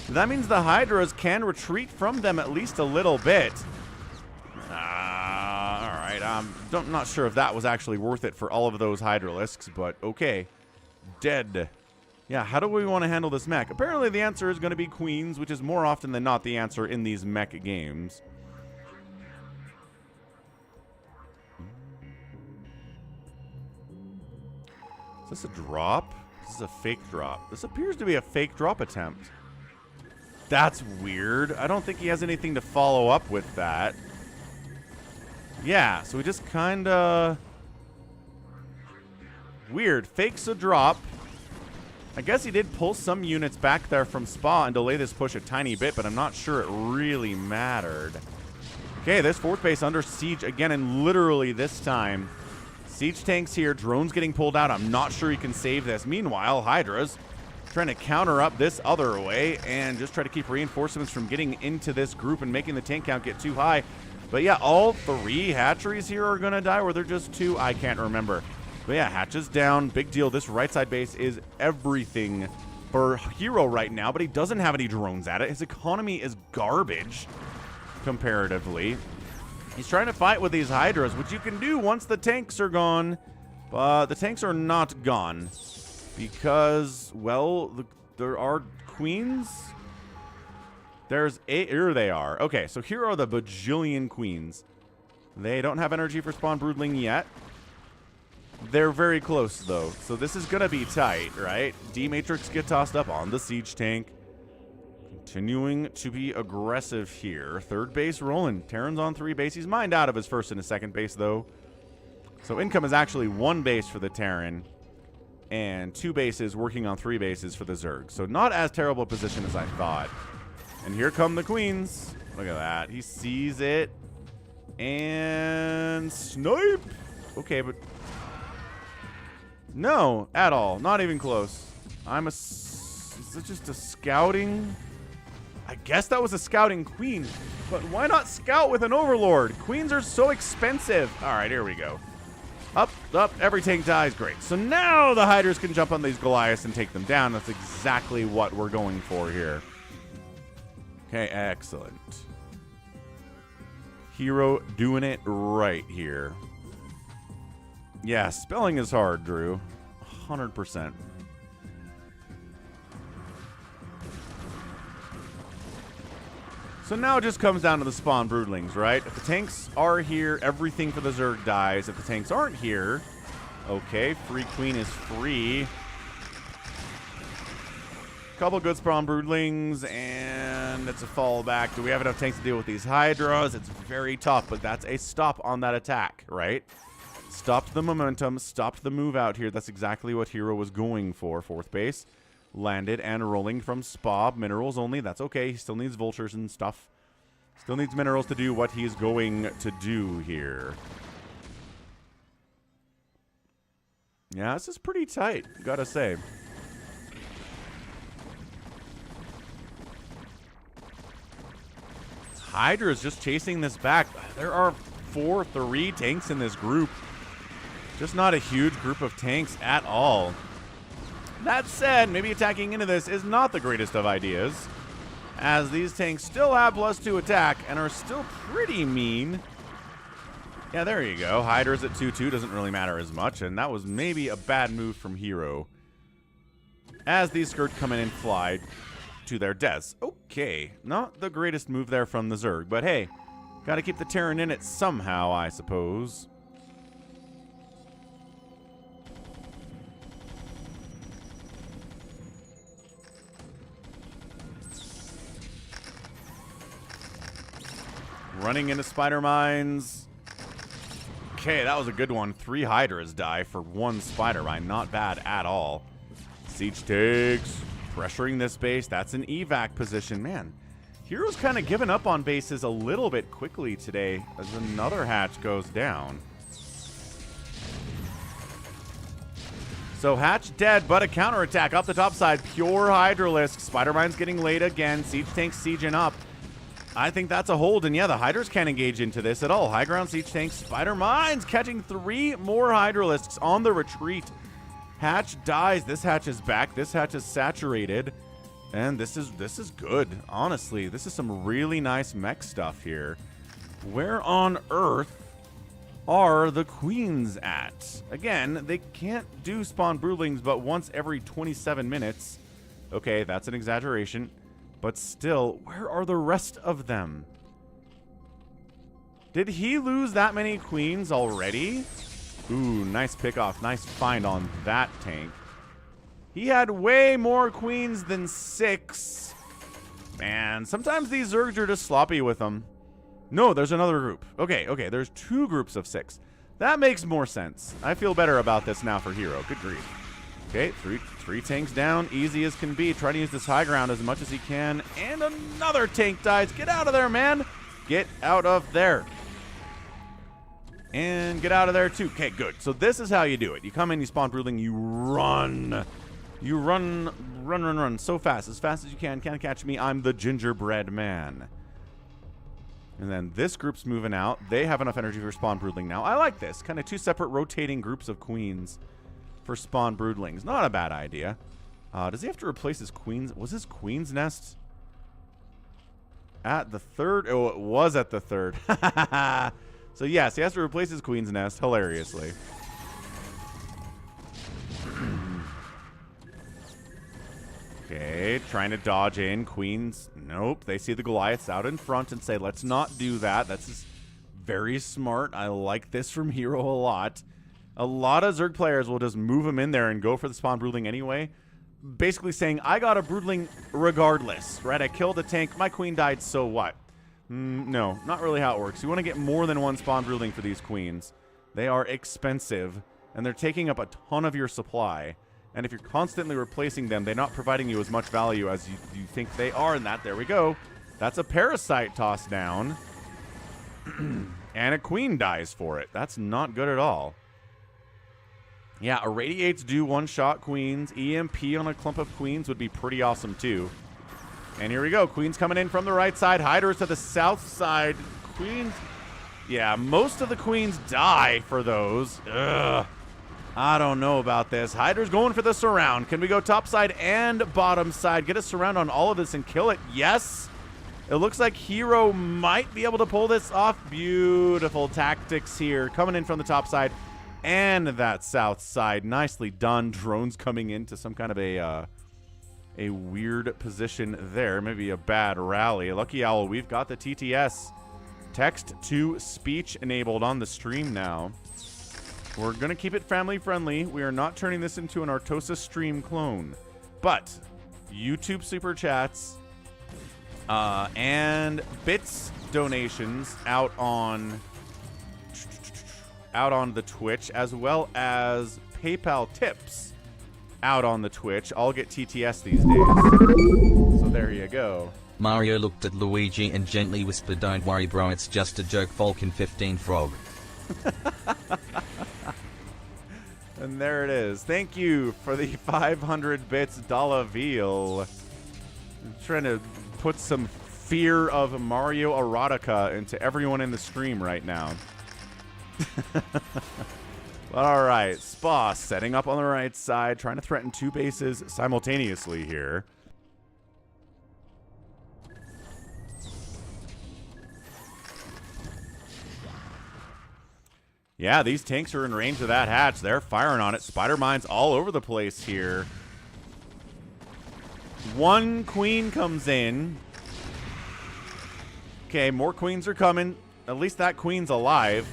That means the Hydras can retreat from them at least a little bit. All right, not sure if that was actually worth it for all of those Hydralisks, but okay. Dead. Yeah, how do we want to handle this mech? Apparently the answer is going to be Queens, which is more often than not the answer in these mech games. Is this a drop? This is a fake drop. This appears to be a fake drop attempt. That's weird. I don't think he has anything to follow up with that. Yeah, so we just kind of... Weird. Fakes a drop. I guess he did pull some units back there from Spa and delay this push a tiny bit, but I'm not sure it really mattered. Okay, this fourth base under siege again, and literally this time, siege tanks here, drones getting pulled out. I'm not sure he can save this. Meanwhile, Hydras trying to counter up this other way and just try to keep reinforcements from getting into this group and making the tank count get too high. But yeah, all three hatcheries here are going to die, or they're just two. I can't remember. But yeah, hatches down. Big deal. This right side base is everything for herO right now, but he doesn't have any drones at it. His economy is garbage comparatively. He's trying to fight with these Hydras, which you can do once the tanks are gone. But the tanks are not gone because, well, there are queens. There's here they are. Okay, so here are the bajillion queens. They don't have energy for spawn broodling yet. They're very close, though, so this is going to be tight, right? D-Matrix get tossed up on the siege tank. Continuing to be aggressive here. Third base rolling. Terran's on 3 base. He's mined out of his first and his second base, though. So income is actually 1 base for the Terran and 2 bases working on 3 bases for the Zerg. So not as terrible a position as I thought. And here come the queens. Look at that. He sees it. And snipe. Okay, but... No, at all. Not even close. Is it just a scouting? I guess that was a scouting queen. But why not scout with an overlord? Queens are so expensive. All right, here we go. Up, up. Every tank dies. Great. So now the Hydras can jump on these Goliaths and take them down. That's exactly what we're going for here. Okay, excellent. herO doing it right here. Yeah, spelling is hard, Drew. 100%. So now it just comes down to the spawn broodlings, right? If the tanks are here, everything for the Zerg dies. If the tanks aren't here, okay, free queen is free. Couple good spawn broodlings, and it's a fallback. Do we have enough tanks to deal with these Hydras? It's very tough, but that's a stop on that attack, right? Stopped the momentum, stopped the move out here. That's exactly what herO was going for. Fourth base. Landed and rolling from Spa. Minerals only. That's okay. He still needs vultures and stuff. Still needs minerals to do what he's going to do here. Yeah, this is pretty tight, gotta say. Hydra is just chasing this back. There are 3 tanks in this group. Just not a huge group of tanks at all. That said, maybe attacking into this is not the greatest of ideas, as these tanks still have +2 attack and are still pretty mean. Yeah, there you go. Hydra's at 2-2, doesn't really matter as much, and that was maybe a bad move from herO, as these Skirts come in and fly to their deaths. Okay, not the greatest move there from the Zerg, but hey, gotta keep the Terran in it somehow, I suppose. Running into spider mines. Okay, that was a good one. 3 Hydras die for 1 spider mine. Not bad at all. Siege takes. Pressuring this base. That's an evac position. Man, herO's kind of given up on bases a little bit quickly today as another hatch goes down. So hatch dead, but a counterattack up the top side. Pure Hydralisk. Spider mine's getting laid again. Siege tanks sieging up. I think that's a hold, and yeah, the Hydras can't engage into this at all. High ground siege tanks, Spider Mines catching 3 more Hydralisks on the retreat. Hatch dies. This hatch is back. This hatch is saturated, and this is good. Honestly, this is some really nice mech stuff here. Where on earth are the queens at? Again, they can't do spawn broodlings but once every 27 minutes. Okay, that's an exaggeration. But still, where are the rest of them? Did he lose that many queens already? Ooh, nice pickoff. Nice find on that tank. He had way more queens than 6. Man, sometimes these Zergs are just sloppy with them. No, there's another group. Okay, there's 2 groups of 6. That makes more sense. I feel better about this now for herO. Good grief. Okay, three tanks down, easy as can be. Try to use this high ground as much as he can. And another tank dies. Get out of there, man. Get out of there. And get out of there, too. Okay, good. So this is how you do it. You come in, you spawn broodling, you run. You run so fast. As fast as you can. Can't catch me. I'm the gingerbread man. And then this group's moving out. They have enough energy for spawn broodling now. I like this. Kind of 2 separate rotating groups of queens for spawn broodlings. Not a bad idea. Does he have to replace his queens? Was his queen's nest at the 3rd? Oh, it was at the 3rd. So yes, he has to replace his queen's nest hilariously. Okay, trying to dodge in. Queens, nope. They see the Goliaths out in front and say, let's not do that. That's very smart. I like this from herO a lot. A lot of Zerg players will just move him in there and go for the spawn broodling anyway. Basically saying, I got a broodling regardless, right? I killed a tank. My queen died, so what? No, not really how it works. You want to get more than 1 spawn broodling for these queens. They are expensive, and they're taking up a ton of your supply. And if you're constantly replacing them, they're not providing you as much value as you think they are. And there we go. That's a parasite toss down. And a queen dies for it. That's not good at all. Yeah, irradiates do 1-shot queens. EMP on a clump of queens would be pretty awesome too. And here we go. Queens coming in from the right side. Hydras to the south side. Queens. Yeah, most of the queens die for those. Ugh. I don't know about this. Hydra's going for the surround. Can we go top side and bottom side? Get a surround on all of this and kill it? Yes. It looks like herO might be able to pull this off. Beautiful tactics here. Coming in from the top side and that south side. Nicely done. Drones coming into some kind of a weird position there. Maybe a bad rally. Lucky Owl, we've got the TTS. Text to speech enabled on the stream now. We're going to keep it family friendly. We are not turning this into an Artosa stream clone. But YouTube super chats and bits donations out on the Twitch, as well as PayPal tips out on the Twitch. I'll get TTS these days. So there you go. Mario looked at Luigi and gently whispered, "Don't worry bro, it's just a joke, Falcon 15 frog." And there it is. Thank you for the 500 bits, Dollar Veal. I'm trying to put some fear of Mario erotica into everyone in the stream right now. All right, Spa setting up on the right side, trying to threaten 2 bases simultaneously here. Yeah, these tanks are in range of that hatch. They're firing on it. Spider mines all over the place here. 1 queen comes in. Okay, more queens are coming. At least that queen's alive.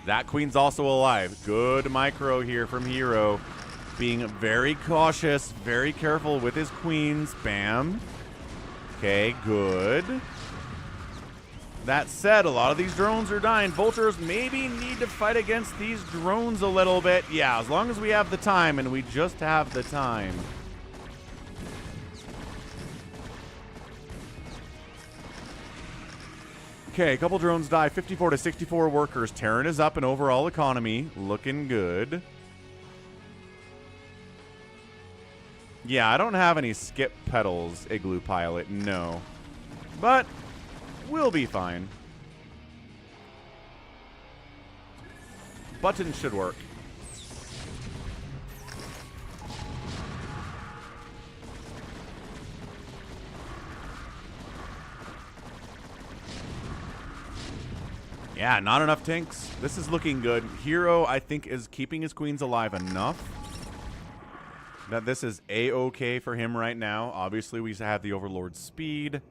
That queen's also alive. Good micro here from herO. Being very cautious, very careful with his queens. Bam. Okay, good. That said, a lot of these drones are dying. Vultures maybe need to fight against these drones a little bit. Yeah, as long as we have the time, and we just have the time. Okay, a couple drones die. 54 to 64 workers. Terran is up in overall economy. Looking good. Yeah, I don't have any skip pedals, Igloo Pilot. No. But we'll be fine. Button should work. Yeah, not enough tanks. This is looking good. herO, I think, is keeping his queens alive enough that this is A-okay for him right now. Obviously, we have the Overlord speed.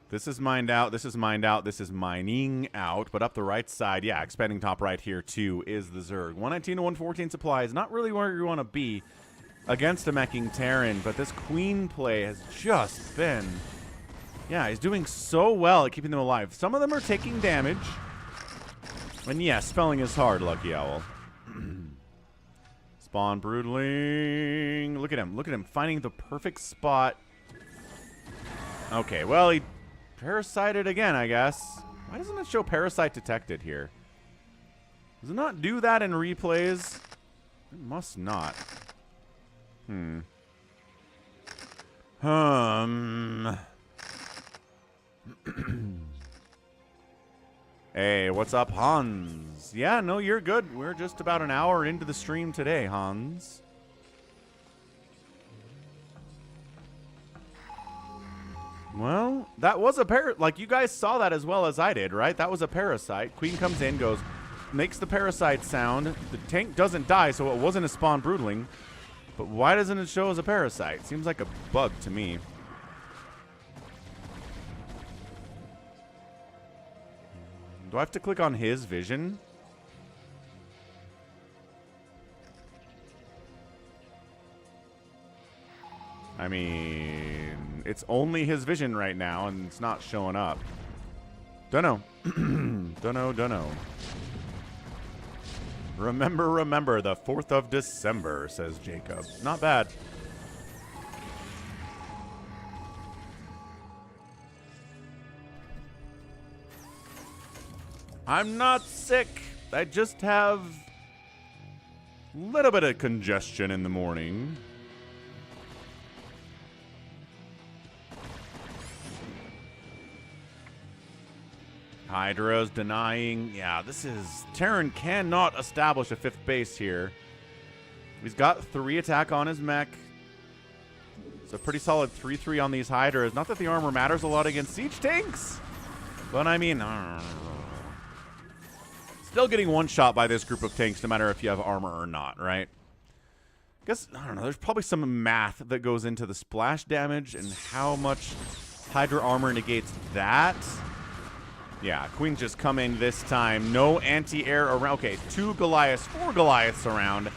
This is mined out. This is mined out. This is mining out. But up the right side, yeah, expanding top right here, too, is the Zerg. 119 to 114 supply is not really where you want to be against a meching Terran, but this queen play has just been... Yeah, he's doing so well at keeping them alive. Some of them are taking damage. And yeah, spelling is hard, Lucky Owl. Spawn Broodling. Look at him. Look at him finding the perfect spot. Okay, well, he parasited again, I guess. Why doesn't it show parasite detected here? Does it not do that in replays? It must not. Hey, what's up, Hans? Yeah, no, you're good. We're just about an hour into the stream today, Hans. Well, that was a like, you guys saw that as well as I did, right? That was a parasite. Queen comes in, goes, makes the parasite sound. The tank doesn't die, so it wasn't a spawn broodling. But why doesn't it show as a parasite? Seems like a bug to me. Do I have to click on his vision? I mean, it's only his vision right now, and it's not showing up. Dunno. Dunno. Remember, the 4th of December, says Jacob. Not bad. I'm not sick. I just have a little bit of congestion in the morning. Hydra's denying. Yeah, this is... Terran cannot establish a 5th base here. He's got 3 attack on his mech. It's a pretty solid 3-3 on these Hydras. Not that the armor matters a lot against siege tanks, but I mean... Still getting one shot by this group of tanks, no matter if you have armor or not, right? Guess, I don't know, there's probably some math that goes into the splash damage and how much Hydra armor negates that. Yeah, Queens just come in this time. No anti-air around. Okay, 2 Goliaths, 4 Goliaths around.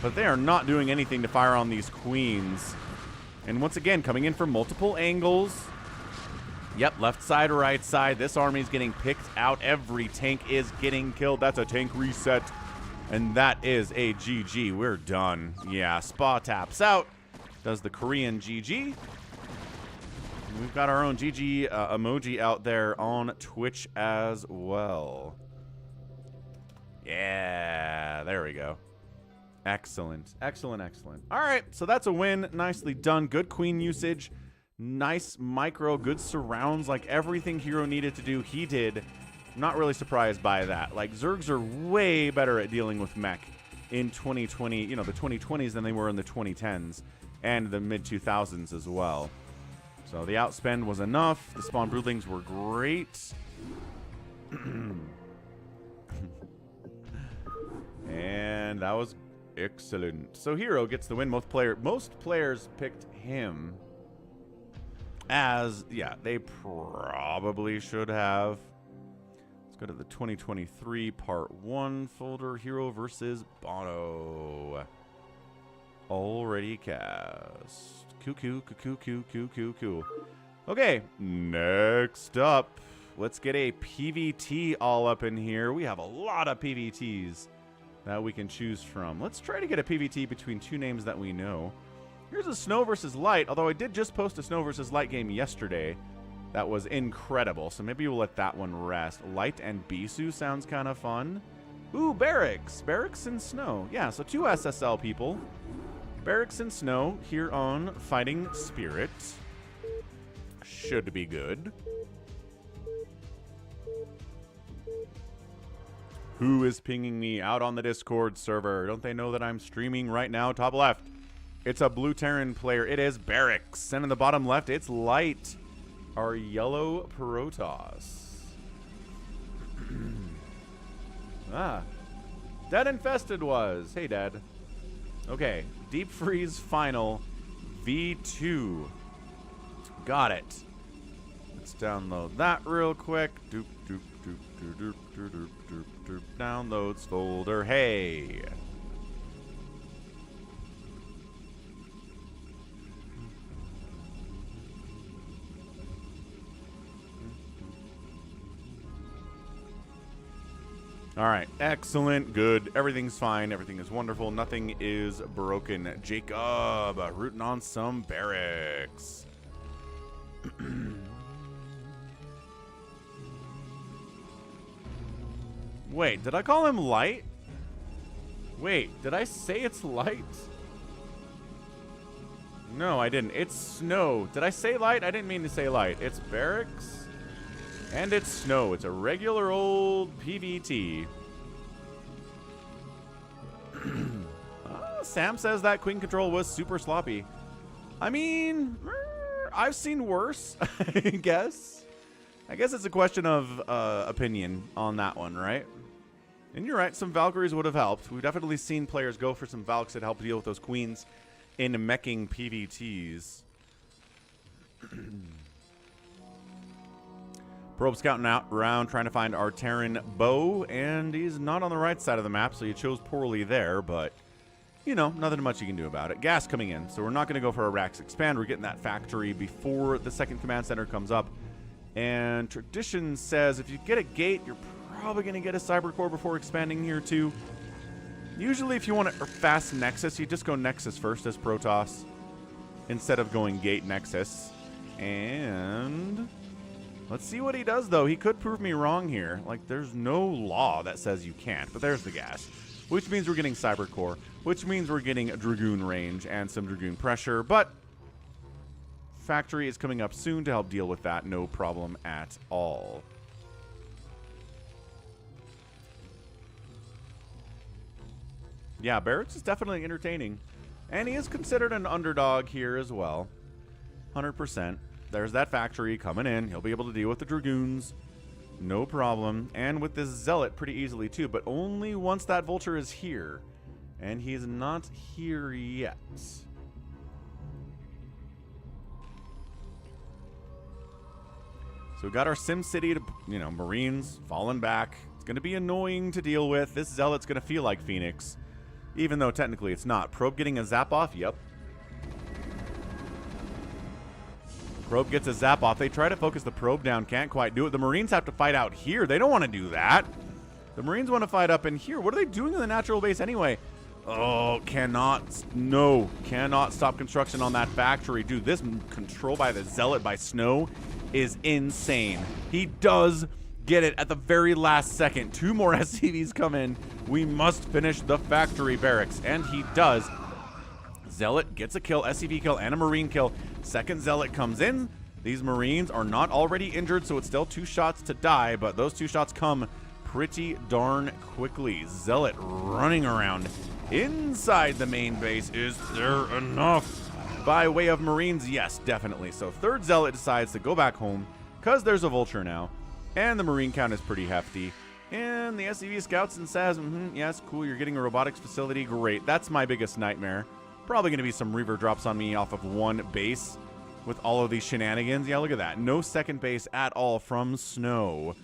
But they are not doing anything to fire on these Queens. And once again, coming in from multiple angles. Yep, left side, right side. This army is getting picked out. Every tank is getting killed. That's a tank reset. And that is a GG. We're done. Yeah, Spa taps out. Does the Korean GG. We've got our own GG emoji out there on Twitch as well. Yeah, there we go. Excellent. Excellent, excellent. All right, so that's a win. Nicely done. Good queen usage. Nice micro. Good surrounds. Like everything herO needed to do, he did. Not really surprised by that. Like, Zergs are way better at dealing with mech in 2020, you know, the 2020s than they were in the 2010s and the mid-2000s as well. So the outspend was enough. The spawn broodlings were great. And that was excellent. So herO gets the win. Most players picked him as, yeah, they probably should have. Let's go to the 2023 Part 1 folder. herO versus Bono. Already cast. Cool. Okay, next up, let's get a PVT all up in here. We have a lot of PVTs that we can choose from. Let's try to get a PVT between 2 names that we know. Here's a Snow versus Light, although I did just post a Snow versus Light game yesterday. That was incredible, so maybe we'll let that one rest. Light and Bisu sounds kind of fun. Ooh, Barracks. Barracks and Snow. Yeah, so 2 SSL people. Barracks and Snow here on Fighting Spirit. Should be good. Who is pinging me out on the Discord server? Don't they know that I'm streaming right now? Top left. It's a Blue Terran player. It is Barracks. And in the bottom left, it's Light. Our yellow Protoss. Dead Infested was. Hey, Dad. Okay. Deep Freeze Final V2. Got it. Let's download that real quick. Doop, doop, doop, doop, doop, doop, doop, doop, doop. Downloads folder. Hey. All right, excellent, good. Everything's fine. Everything is wonderful. Nothing is broken. Jacob, rooting on some Barracks. Wait, did I call him Light? Wait, did I say it's Light? No, I didn't. It's Snow. Did I say Light? I didn't mean to say Light. It's Barracks. And it's Snow. It's a regular old PVT. Sam says that Queen Control was super sloppy. I mean, I've seen worse, I guess. I guess it's a question of opinion on that one, right? And you're right, some Valkyries would have helped. We've definitely seen players go for some Valks that help deal with those Queens in meching PVTs. Probe scouting out around trying to find our Terran bow, and he's not on the right side of the map, so you chose poorly there, but, you know, nothing much you can do about it. Gas coming in, so we're not going to go for a Rax Expand. We're getting that factory before the second command center comes up. And tradition says if you get a gate, you're probably going to get a Cyber Core before expanding here, too. Usually, if you want a fast Nexus, you just go Nexus first as Protoss instead of going Gate Nexus. And let's see what he does, though. He could prove me wrong here. Like, there's no law that says you can't, but there's the gas. Which means we're getting Cyber Core, which means we're getting a Dragoon range and some Dragoon pressure, but factory is coming up soon to help deal with that. No problem at all. Yeah, Barracks is definitely entertaining. And he is considered an underdog here as well. 100%. There's that factory coming in. He'll be able to deal with the Dragoons. No problem. And with this Zealot pretty easily too, but only once that Vulture is here. And he's not here yet. So we got our Sim City to, you know, Marines falling back. It's going to be annoying to deal with. This Zealot's going to feel like Phoenix, even though technically it's not. Probe getting a zap off? Yep. Probe gets a zap off. They try to focus the probe down. Can't quite do it. The Marines have to fight out here. They don't want to do that. The Marines want to fight up in here. What are they doing in the natural base anyway? Oh, cannot stop construction on that factory. Dude, this control by the Zealot by Snow is insane. He does get it at the very last second. 2 more SCVs come in. We must finish the factory Barracks, and he does. Zealot gets a kill, SCV kill, and a Marine kill. Second Zealot comes in. These Marines are not already injured, so it's still 2 shots to die, but those 2 shots come pretty darn quickly. Zealot running around inside the main base. Is there enough? By way of Marines, yes, definitely. So third Zealot decides to go back home because there's a Vulture now, and the Marine count is pretty hefty. And the SCV scouts and says, yes, cool, you're getting a robotics facility. Great. That's my biggest nightmare. Probably going to be some Reaver drops on me off of 1 base with all of these shenanigans. Yeah, look at that. No second base at all from Snow.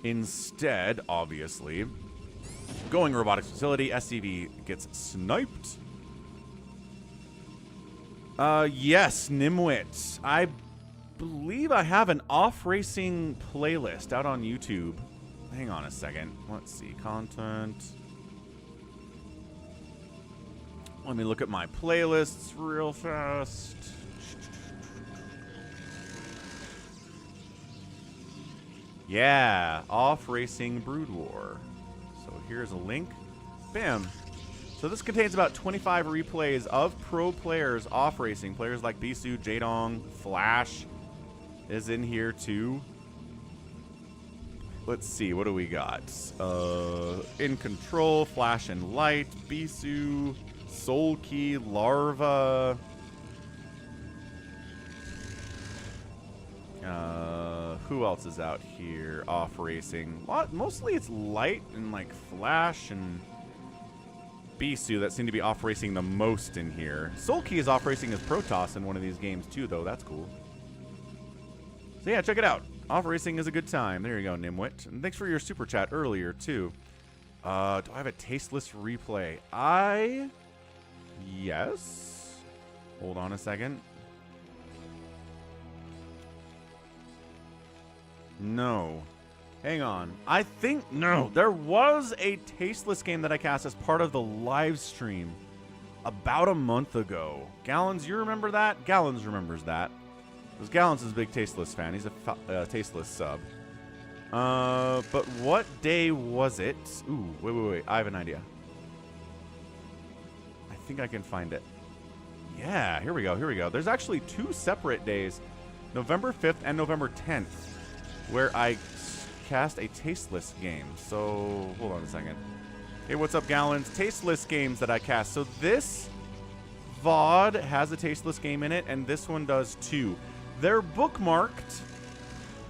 Instead, obviously, going robotics facility, SCV gets sniped. Yes, Nimwit. I believe I have an off-racing playlist out on YouTube. Hang on a second. Let's see. Content. Let me look at my playlists real fast. Yeah, off-racing Brood War. So here's a link. Bam. So this contains about 25 replays of pro players off racing. Players like Bisu, Jaedong, Flash is in here too. Let's see, what do we got? In Control, Flash and Light, Bisu, Soul Key, Larva. Who else is out here off racing? Mostly it's Light and like Flash and Bisu that seem to be off racing the most in here. Soul Key is off racing as Protoss in one of these games too, though. That's cool. So yeah, check it out. Off racing is a good time. There you go, Nimwit. And thanks for your super chat earlier too. Do I have a tasteless replay? Yes. Hold on a second. No. Hang on. I think, no. There was a tasteless game that I cast as part of the live stream about a month ago. Gallons, you remember that? Gallons remembers that. Because Gallons is a big tasteless fan. He's a tasteless sub. But what day was it? Ooh, wait. I have an idea. I think I can find it. Yeah, here we go. There's actually 2 separate days, November 5th and November 10th, where I cast a tasteless game. So, hold on a second. Hey, what's up, Gallons? Tasteless games that I cast. So this VOD has a tasteless game in it, and this one does too. They're bookmarked,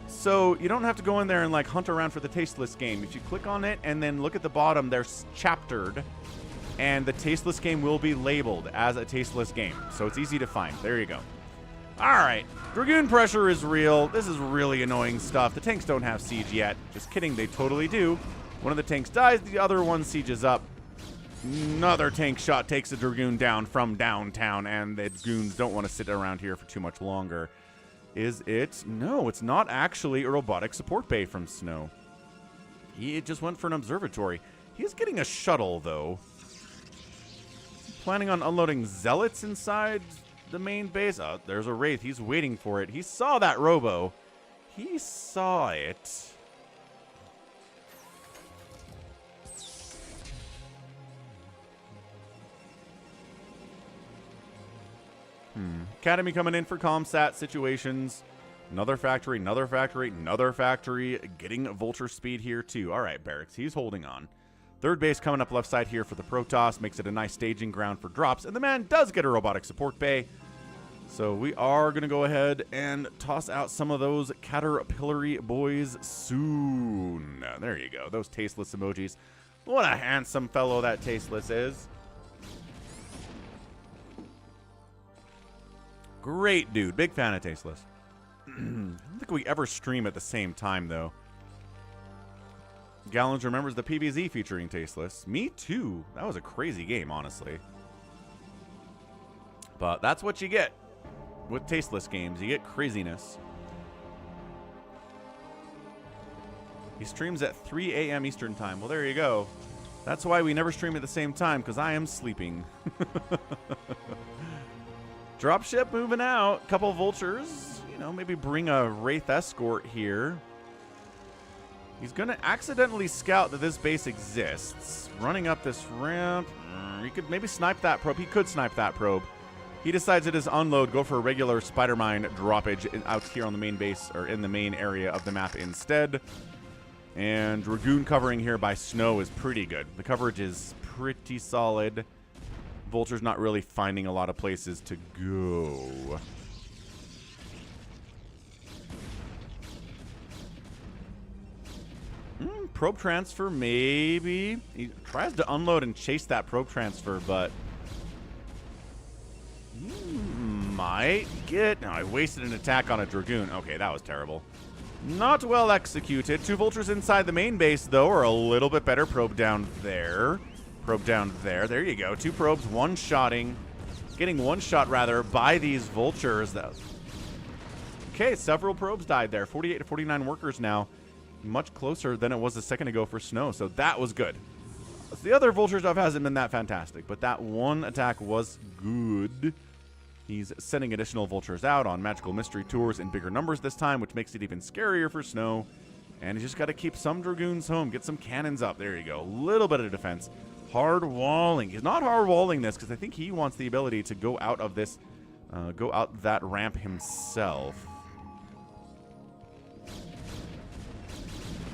so you don't have to go in there and like hunt around for the tasteless game. If you click on it and then look at the bottom, they're chaptered, and the tasteless game will be labeled as a tasteless game. So it's easy to find. There you go. All right, Dragoon pressure is real. This is really annoying stuff. The tanks don't have siege yet. Just kidding, they totally do. One of the tanks dies, the other one sieges up. Another tank shot takes a Dragoon down from downtown, and the Dragoons don't want to sit around here for too much longer. Is it? No, it's not actually a robotic support bay from Snow. He just went for an observatory. He's getting a shuttle, though. Planning on unloading zealots inside the main base. Oh, there's a Wraith. He's waiting for it. He saw that robo. He saw it. Academy coming in for comsat situations. Another factory, another factory, another factory. Getting vulture speed here too. All right, Barracks. He's holding on. Third base coming up left side here for the Protoss. Makes it a nice staging ground for drops. And the man does get a robotic support bay. So we are going to go ahead and toss out some of those Caterpillary boys soon. There you go. Those tasteless emojis. What a handsome fellow that tasteless is. Great dude. Big fan of tasteless. I don't think we ever stream at the same time, though. Gallons remembers the PvZ featuring tasteless. Me too. That was a crazy game, honestly. But that's what you get with tasteless games. You get craziness. He streams at 3 a.m. Eastern time. Well, there you go. That's why we never stream at the same time, because I am sleeping. Dropship moving out. Couple vultures. You know, maybe bring a Wraith escort here. He's going to accidentally scout that this base exists. Running up this ramp. He could maybe snipe that probe. He could snipe that probe. He decides it is unload, go for a regular spider mine droppage out here on the main base, or in the main area of the map instead. And Dragoon covering here by Snow is pretty good. The coverage is pretty solid. Vulture's not really finding a lot of places to go. Probe transfer, maybe. He tries to unload and chase that probe transfer, but might get... No, I wasted an attack on a Dragoon. Okay, that was terrible. Not well executed. 2 vultures inside the main base, though, are a little bit better. Probe down there. Probe down there. There you go. 2 probes, one-shotting. Getting one-shot, rather, by these vultures. Okay, several probes died there. 48 to 49 workers now. Much closer than it was a second ago for Snow, so that was good. The other vulture stuff hasn't been that fantastic, but that one attack was good. He's sending additional vultures out on magical mystery tours in bigger numbers this time, which makes it even scarier for Snow. And he's just got to keep some Dragoons home, get some cannons up. There you go. A little bit of defense. Hard walling. He's not hard walling this because I think he wants the ability to go out of this, go out that ramp himself.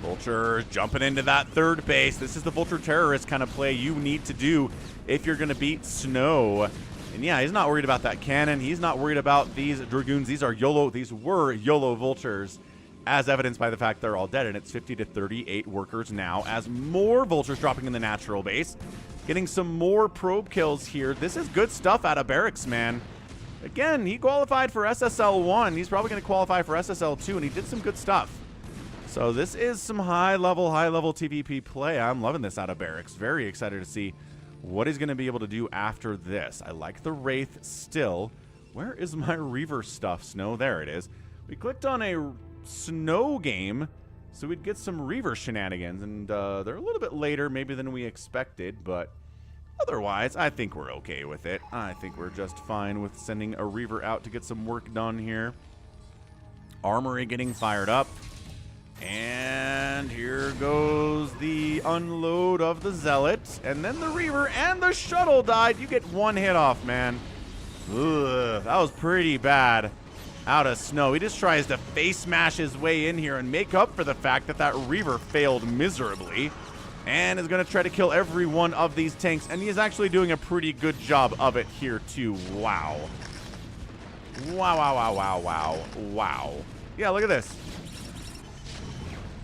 Vulture jumping into that third base. This is the Vulture Terrorist kind of play you need to do if you're going to beat Snow. And yeah, he's not worried about that cannon. He's not worried about these Dragoons. These are YOLO. These were YOLO Vultures, as evidenced by the fact they're all dead. And it's 50 to 38 workers now as more Vultures dropping in the natural base. Getting some more probe kills here. This is good stuff out of Barracks, man. Again, he qualified for SSL 1. He's probably going to qualify for SSL 2, and he did some good stuff. So this is some high-level TVP play. I'm loving this out of Barracks. Very excited to see what he's going to be able to do after this. I like the Wraith still. Where is my Reaver stuff, Snow? There it is. We clicked on a Snow game, so we'd get some Reaver shenanigans. And they're a little bit later maybe than we expected, but otherwise, I think we're okay with it. I think we're just fine with sending a Reaver out to get some work done here. Armory getting fired up. And here goes the unload of the Zealot. And then the Reaver and the Shuttle died. You get one hit off, man. Ugh, that was pretty bad out of Snow. He just tries to face smash his way in here and make up for the fact that that Reaver failed miserably. And is going to try to kill every one of these tanks. And he is actually doing a pretty good job of it here, too. Wow. Wow, wow, wow, wow, wow, wow. Yeah, look at this.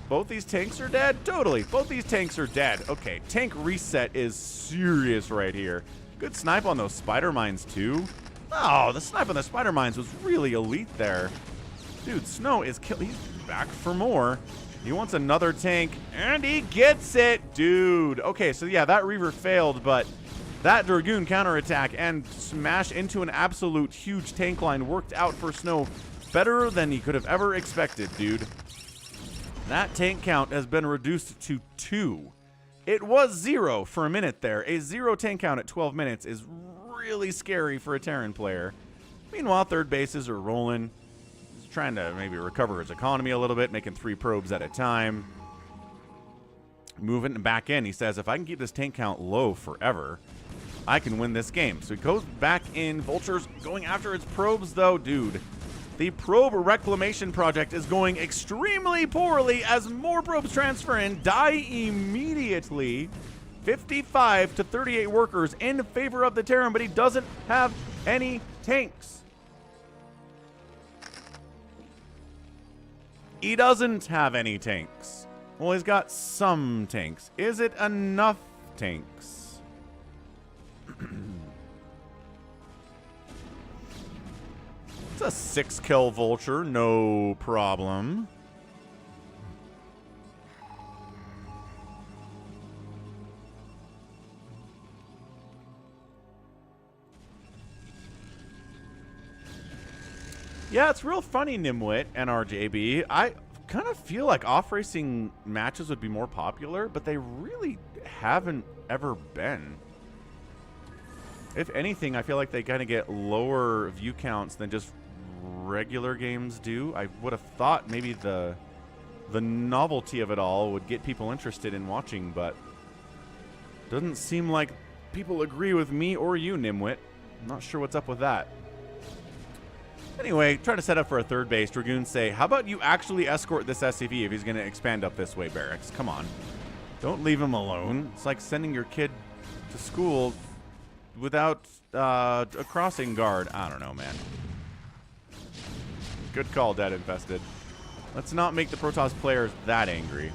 Both these tanks are dead? Totally. Both these tanks are dead. Okay, tank reset is serious right here. Good snipe on those spider mines, too. Oh, the snipe on the spider mines was really elite there. Dude, Snow is he's back for more. He wants another tank, and he gets it. Dude. Okay, so yeah, that Reaver failed, but that Dragoon counterattack and smash into an absolute huge tank line worked out for Snow better than he could have ever expected, dude. That tank count has been reduced to 2. It was 0 for a minute there. A 0 tank count at 12 minutes is really scary for a Terran player. Meanwhile, third bases are rolling. He's trying to maybe recover his economy a little bit, making 3 probes at a time. Moving back in, he says, if I can keep this tank count low forever, I can win this game. So he goes back in. Vulture's going after its probes, though. Dude. The probe reclamation project is going extremely poorly as more probes transfer in, die immediately. 55 to 38 workers in favor of the Terran, but he doesn't have any tanks. He doesn't have any tanks. Well, he's got some tanks. Is it enough tanks? It's a 6-kill Vulture, no problem. Yeah, it's real funny, Nimwit and RJB. I kind of feel like off-racing matches would be more popular, but they really haven't ever been. If anything, I feel like they kind of get lower view counts than just regular games do. I would have thought maybe the novelty of it all would get people interested in watching, but doesn't seem like people agree with me or you, Nimwit. I'm not sure what's up with that. Anyway, trying to set up for a third base. Dragoons say, how about you actually escort this SCV if he's going to expand up this way, Barracks? Come on. Don't leave him alone. It's like sending your kid to school without a crossing guard. I don't know, man. Good call, Dead Infested. Let's not make the Protoss players that angry.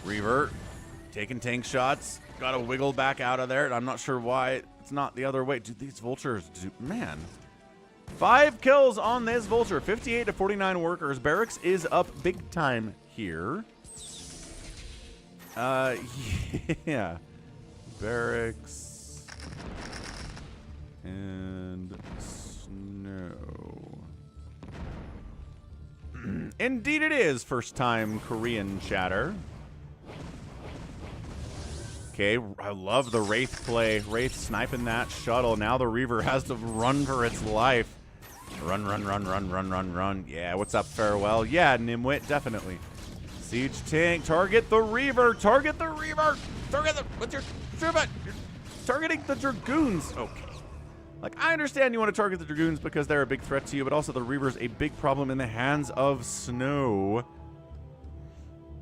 Reaver taking tank shots. Got to wiggle back out of there. I'm not sure why it's not the other way. Dude, these Vultures, man. 5 kills on this Vulture. 58 to 49 workers. Barracks is up big time here. Yeah. Barracks and Snow. Indeed it is. First time Korean chatter. Okay, I love the Wraith play. Wraith sniping that shuttle. Now the Reaver has to run for its life. Run, run, run, run, run, run, run. Yeah, what's up, Farewell? Yeah, Nimwit, definitely. Siege tank, target the Reaver, target the Reaver, target the, what's your, you're targeting the Dragoons. Okay. Like, I understand you want to target the Dragoons because they're a big threat to you, but also the Reaver's a big problem in the hands of Snow.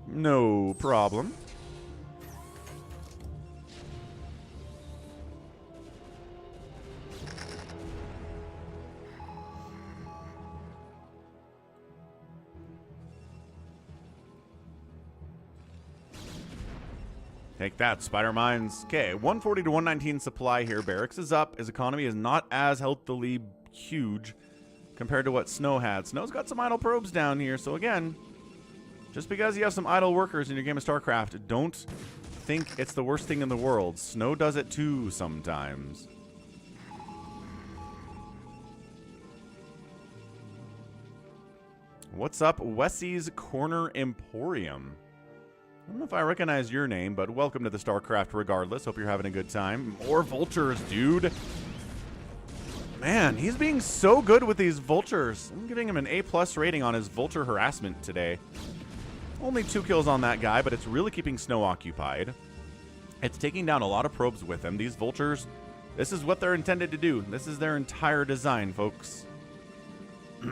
No problem. Take that, Spider Mines. Okay, 140 to 119 supply here. Barracks is up. His economy is not as healthily huge compared to what Snow had. Snow's got some idle probes down here, so again, just because you have some idle workers in your game of StarCraft, don't think it's the worst thing in the world. Snow does it too sometimes. What's up, Wessie's Corner Emporium? I don't know if I recognize your name, but welcome to the StarCraft regardless. Hope you're having a good time. More vultures, dude. Man, he's being so good with these vultures. I'm giving him an A+ rating on his vulture harassment today. Only 2 kills on that guy, but it's really keeping Snow occupied. It's taking down a lot of probes with him. These vultures, this is what they're intended to do. This is their entire design, folks.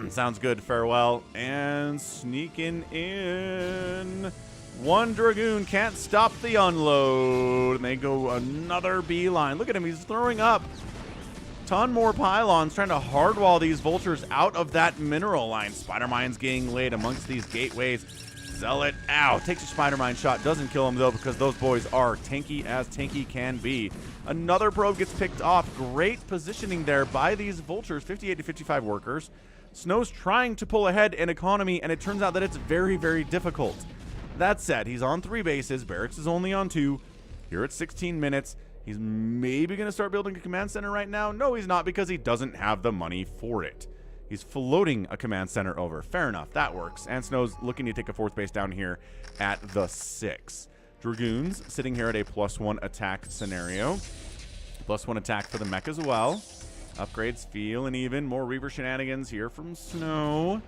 Sounds good. Farewell. And sneaking in. 1 Dragoon can't stop the unload. And they go another beeline. Look at him. He's throwing up. Ton more pylons trying to hardwall these vultures out of that mineral line. Spider Mine's getting laid amongst these gateways. Zealot, ow. Takes a Spider Mine shot. Doesn't kill him, though, because those boys are tanky as tanky can be. Another probe gets picked off. Great positioning there by these vultures. 58 to 55 workers. Snow's trying to pull ahead in economy, and it turns out that it's very, very difficult. That said, he's on 3 bases. Barracks is only on 2. Here at 16 minutes. He's maybe going to start building a command center right now. No, he's not, because he doesn't have the money for it. He's floating a command center over. Fair enough. That works. And Snow's looking to take a 4th base down here at the 6. Dragoons sitting here at a +1 attack scenario. +1 attack for the mech as well. Upgrades feeling even. More Reaver shenanigans here from Snow.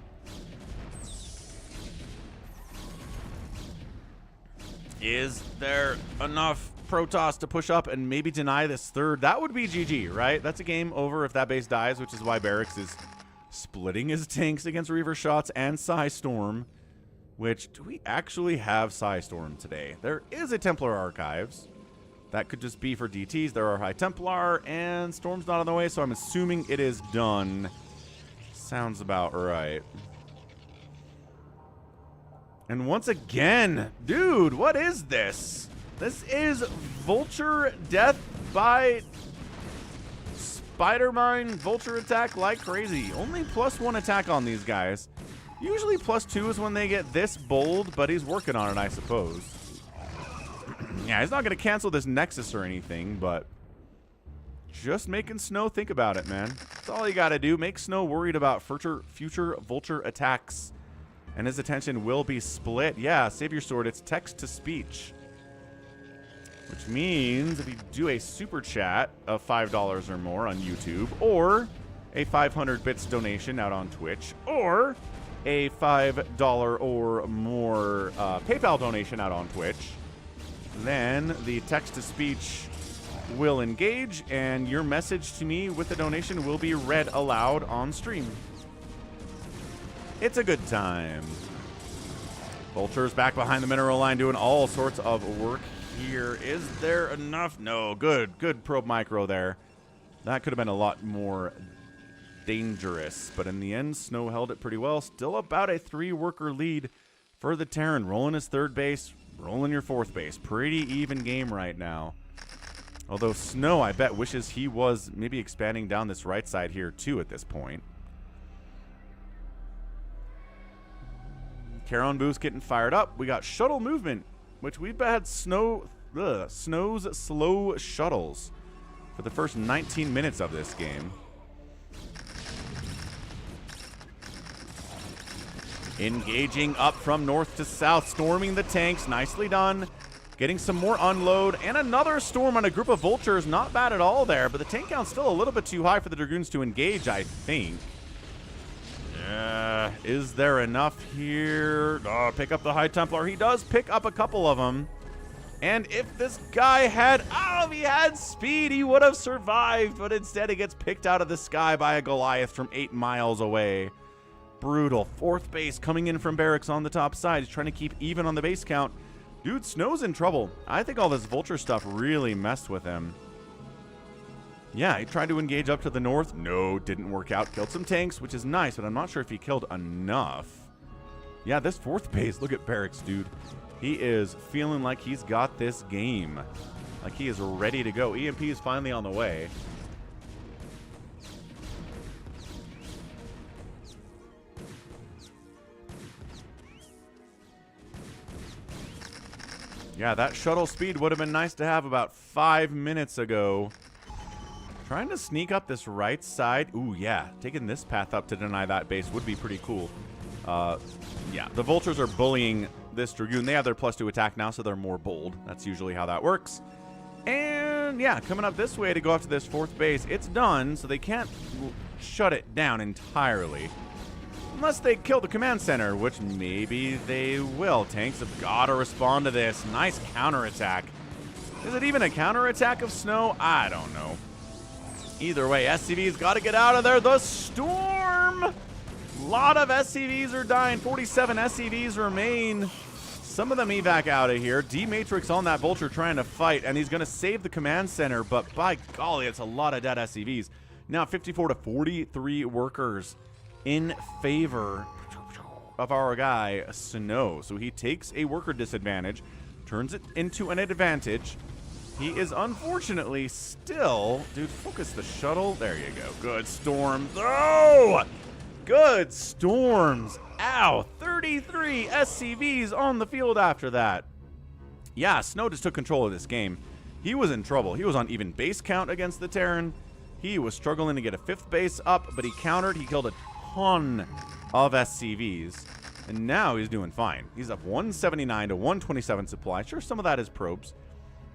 Is there enough Protoss to push up and maybe deny this 3rd? That would be GG, right? That's a game over if that base dies, which is why Barracks is splitting his tanks against Reaver shots and Psystorm. Which, do we actually have Psystorm today? There is a Templar Archives. That could just be for DTs. There are High Templar, and Storm's not on the way, so I'm assuming it is done. Sounds about right. And once again, dude, what is this? This is Vulture Death by Spider Mine Vulture attack like crazy. Only +1 attack on these guys. Usually +2 is when they get this bold, but he's working on it, I suppose. Yeah, he's not going to cancel this Nexus or anything, but just making Snow think about it, man. That's all you got to do. Make Snow worried about future Vulture attacks. And his attention will be split. Yeah, save your sword. It's text to speech. Which means if you do a super chat of $5 or more on YouTube, or a 500 bits donation out on Twitch, or a $5 or more PayPal donation out on Twitch, then the text to speech will engage, and your message to me with the donation will be read aloud on stream. It's a good time. Vulture's back behind the mineral line doing all sorts of work here. Is there enough? No. Good probe micro there. That could have been a lot more dangerous, but in the end, Snow held it pretty well. Still about a 3-worker lead for the Terran. Rolling his 3rd base, rolling your 4th base. Pretty even game right now. Although Snow, I bet, wishes he was maybe expanding down this right side here too at this point. Charon boost getting fired up. We got shuttle movement, which we've had Snow's slow shuttles for the first 19 minutes of this game. Engaging up from north to south, storming the tanks. Nicely done. Getting some more unload, and another storm on a group of vultures. Not bad at all there, but the tank count's still a little bit too high for the Dragoons to engage, I think. Is there enough here? Pick up the High Templar. He does pick up a couple of them. And if this guy had, if he had speed, he would have survived. But instead, he gets picked out of the sky by a Goliath from 8 miles away. Brutal. 4th base coming in from Barracks on the top side. He's trying to keep even on the base count. Dude, Snow's in trouble. I think all this Vulture stuff really messed with him. Yeah, he tried to engage up to the north. No, didn't work out. Killed some tanks, which is nice, but I'm not sure if he killed enough. Yeah, this 4th base, look at Barracks, dude. He is feeling like he's got this game. Like he is ready to go. EMP is finally on the way. Yeah, that shuttle speed would have been nice to have about 5 minutes ago. Trying to sneak up this right side. Ooh, yeah. Taking this path up to deny that base would be pretty cool. Yeah, the Vultures are bullying this Dragoon. They have their +2 attack now, so they're more bold. That's usually how that works. And, yeah, coming up this way to go up to this 4th base. It's done, so they can't shut it down entirely. Unless they kill the command center, which maybe they will. Tanks have got to respond to this. Nice counterattack. Is it even a counterattack of Snow? I don't know. Either way, SCV's got to get out of there. The storm! A lot of SCVs are dying. 47 SCVs remain. Some of them evac out of here. D-Matrix on that Vulture trying to fight, and he's going to save the command center, but by golly, it's a lot of dead SCVs. Now 54 to 43 workers in favor of our guy, Snow. So he takes a worker disadvantage, turns it into an advantage. He is unfortunately still... Dude, focus the shuttle. There you go. Good storm. Oh! Good storms. Ow. 33 SCVs on the field after that. Yeah, Snow just took control of this game. He was in trouble. He was on even base count against the Terran. He was struggling to get a 5th base up, but he countered. He killed a ton of SCVs. And now he's doing fine. He's up 179 to 127 supply. Sure, some of that is probes,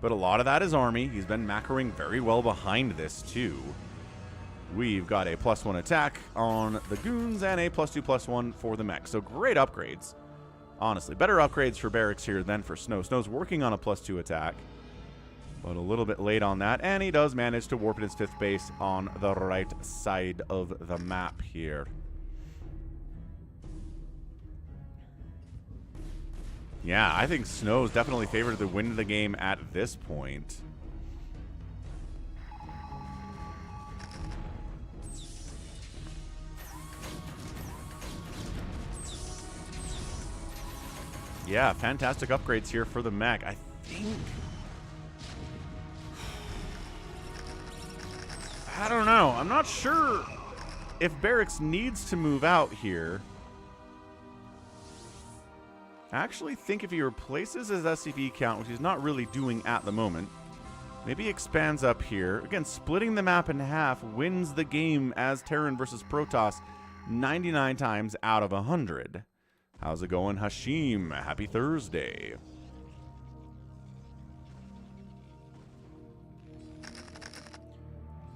but a lot of that is army. He's been macroing very well behind this, too. We've got a +1 attack on the goons and a +2/+1 for the mech. So great upgrades. Honestly, better upgrades for Barracks here than for Snow. Snow's working on a +2 attack, but a little bit late on that. And he does manage to warp in his 5th base on the right side of the map here. Yeah, I think Snow's definitely favored to win the game at this point. Yeah, fantastic upgrades here for the mech. I think... I don't know. I'm not sure if Barracks needs to move out here. I actually think if he replaces his SCV count, which he's not really doing at the moment, maybe expands up here. Again, splitting the map in half wins the game as Terran versus Protoss 99 times out of 100. How's it going, Hashim? Happy Thursday.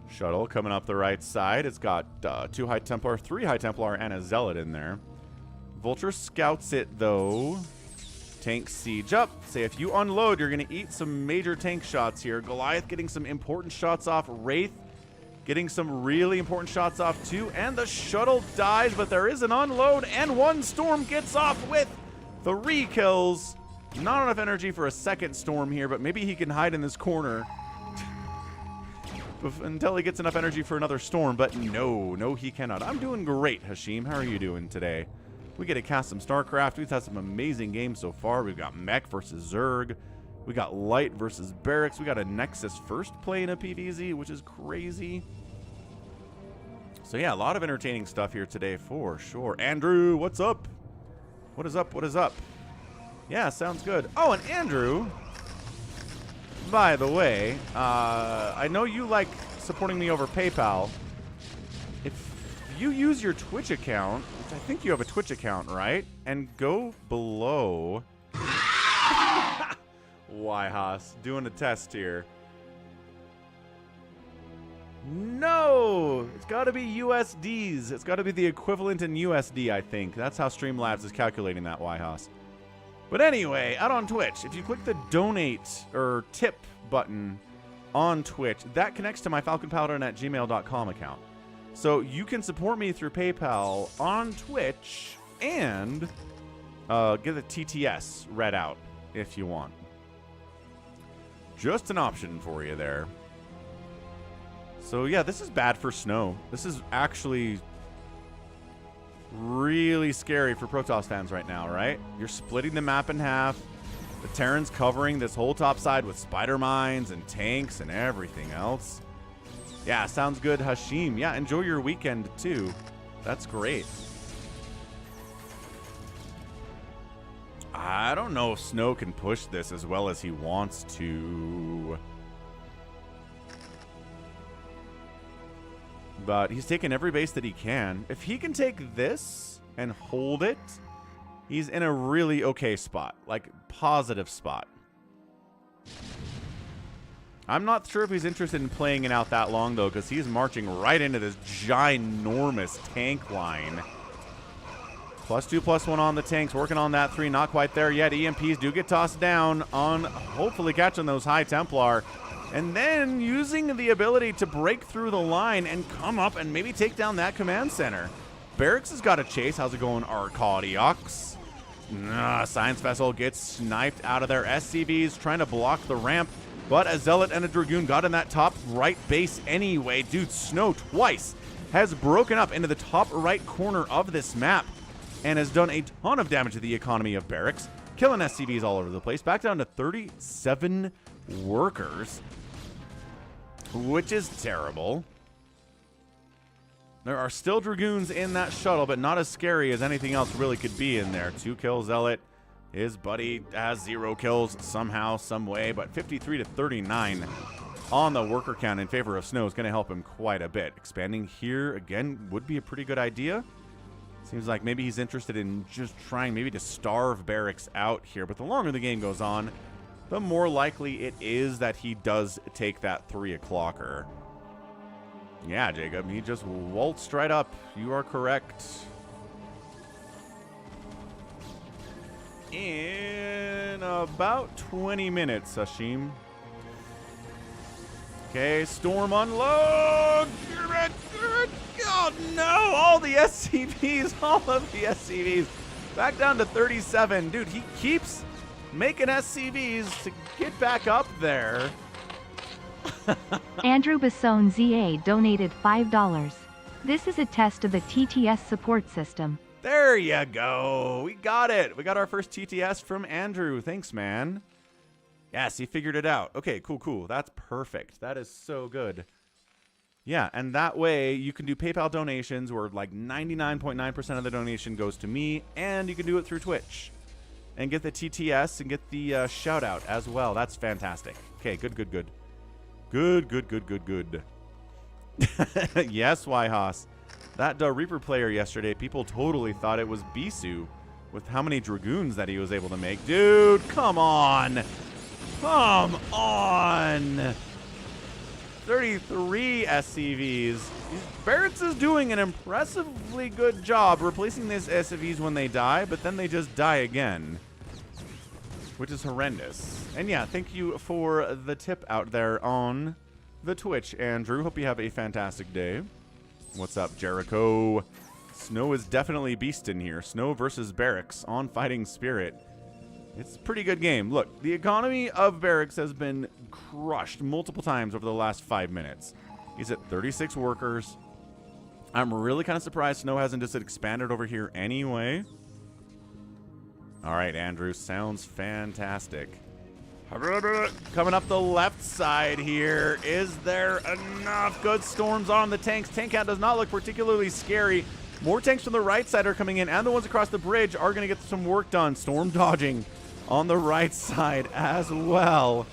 Shuttle coming up the right side. It's got 2 High Templar, 3 High Templar, and a Zealot in there. Vulture scouts it, though. Tank siege up. Say, if you unload, you're going to eat some major tank shots here. Goliath getting some important shots off. Wraith getting some really important shots off, too. And the shuttle dies, but there is an unload, and one storm gets off with 3 kills. Not enough energy for a second storm here, but maybe he can hide in this corner until he gets enough energy for another storm. But no, he cannot. I'm doing great, Hashim. How are you doing today? We get to cast some StarCraft. We've had some amazing games so far. We've got Mech versus Zerg. We got Light versus Barracks. We got a Nexus first play in a PvZ, which is crazy. So yeah, a lot of entertaining stuff here today for sure. Andrew, what's up? What is up? What is up? Yeah, sounds good. Oh, and Andrew, by the way, I know you like supporting me over PayPal. If you use your Twitch account, which I think you have a Twitch account, right? And go below. Why, Haas? Doing a test here. No! It's got to be USDs. It's got to be the equivalent in USD, I think. That's how Streamlabs is calculating that, Yhaus. But anyway, out on Twitch, if you click the donate or tip button on Twitch, that connects to my falconpaladin@gmail.com account. So you can support me through PayPal on Twitch and get the TTS read out if you want. Just an option for you there. So yeah, this is bad for Snow. This is actually really scary for Protoss fans right now, right? You're splitting the map in half. The Terran's covering this whole top side with spider mines and tanks and everything else. Yeah, sounds good, Hashim. Yeah, enjoy your weekend too. That's great. I don't know if Snow can push this as well as he wants to. But he's taken every base that he can. If he can take this and hold it, he's in a really okay spot. Like, positive spot. I'm not sure if he's interested in playing it out that long, though, because he's marching right into this ginormous tank line. +2/+1 on the tanks. Working on that 3. Not quite there yet. EMPs do get tossed down on hopefully catching those High Templar. And then using the ability to break through the line and come up and maybe take down that command center. Barracks has got a chase. How's it going, Arcadiox? Science Vessel gets sniped out of their SCVs, trying to block the ramp. But a Zealot and a Dragoon got in that top right base anyway. Dude, Snow twice has broken up into the top right corner of this map and has done a ton of damage to the economy of Barracks, killing SCVs all over the place. Back down to 37 workers, which is terrible. There are still Dragoons in that shuttle, but not as scary as anything else really could be in there. 2 kills, Zealot. His buddy has 0 kills somehow, some way, but 53-39 on the worker count in favor of Snow is going to help him quite a bit. Expanding here, again, would be a pretty good idea. Seems like maybe he's interested in just trying maybe to starve Barracks out here, but the longer the game goes on, the more likely it is that he does take that 3 o'clocker. Yeah, Jacob, he just waltzed right up. You are correct. In about 20 minutes, Hashim. Okay, Storm unload. God, no! All the SCVs, all of the SCVs. Back down to 37. Dude, he keeps making SCVs to get back up there. Andrew Basone ZA donated $5. This is a test of the TTS support system. There you go. We got it. We got our first TTS from Andrew. Thanks, man. Yes, he figured it out. Okay, cool. That's perfect. That is so good. Yeah, and that way you can do PayPal donations where like 99.9% of the donation goes to me, and you can do it through Twitch and get the TTS and get the shout out as well. That's fantastic. Okay, good. Good. Yes, Yhaus. That Reaper player yesterday, people totally thought it was Bisu with how many Dragoons that he was able to make. Dude, come on. Come on. 33 SCVs. Barracks is doing an impressively good job replacing these SCVs when they die, but then they just die again, which is horrendous. And yeah, thank you for the tip out there on the Twitch, Andrew. Hope you have a fantastic day. What's up, Jericho? Snow is definitely beast in here. Snow versus Barracks on Fighting Spirit. It's a pretty good game. Look, the economy of Barracks has been crushed multiple times over the last 5 minutes. He's at 36 workers. I'm really kind of surprised Snow hasn't just expanded over here anyway. All right, Andrew. Sounds fantastic. Coming up the left side here. Is there enough good storms on the tanks? Tank count does not look particularly scary. More tanks from the right side are coming in, and the ones across the bridge are going to get some work done. Storm dodging on the right side as well.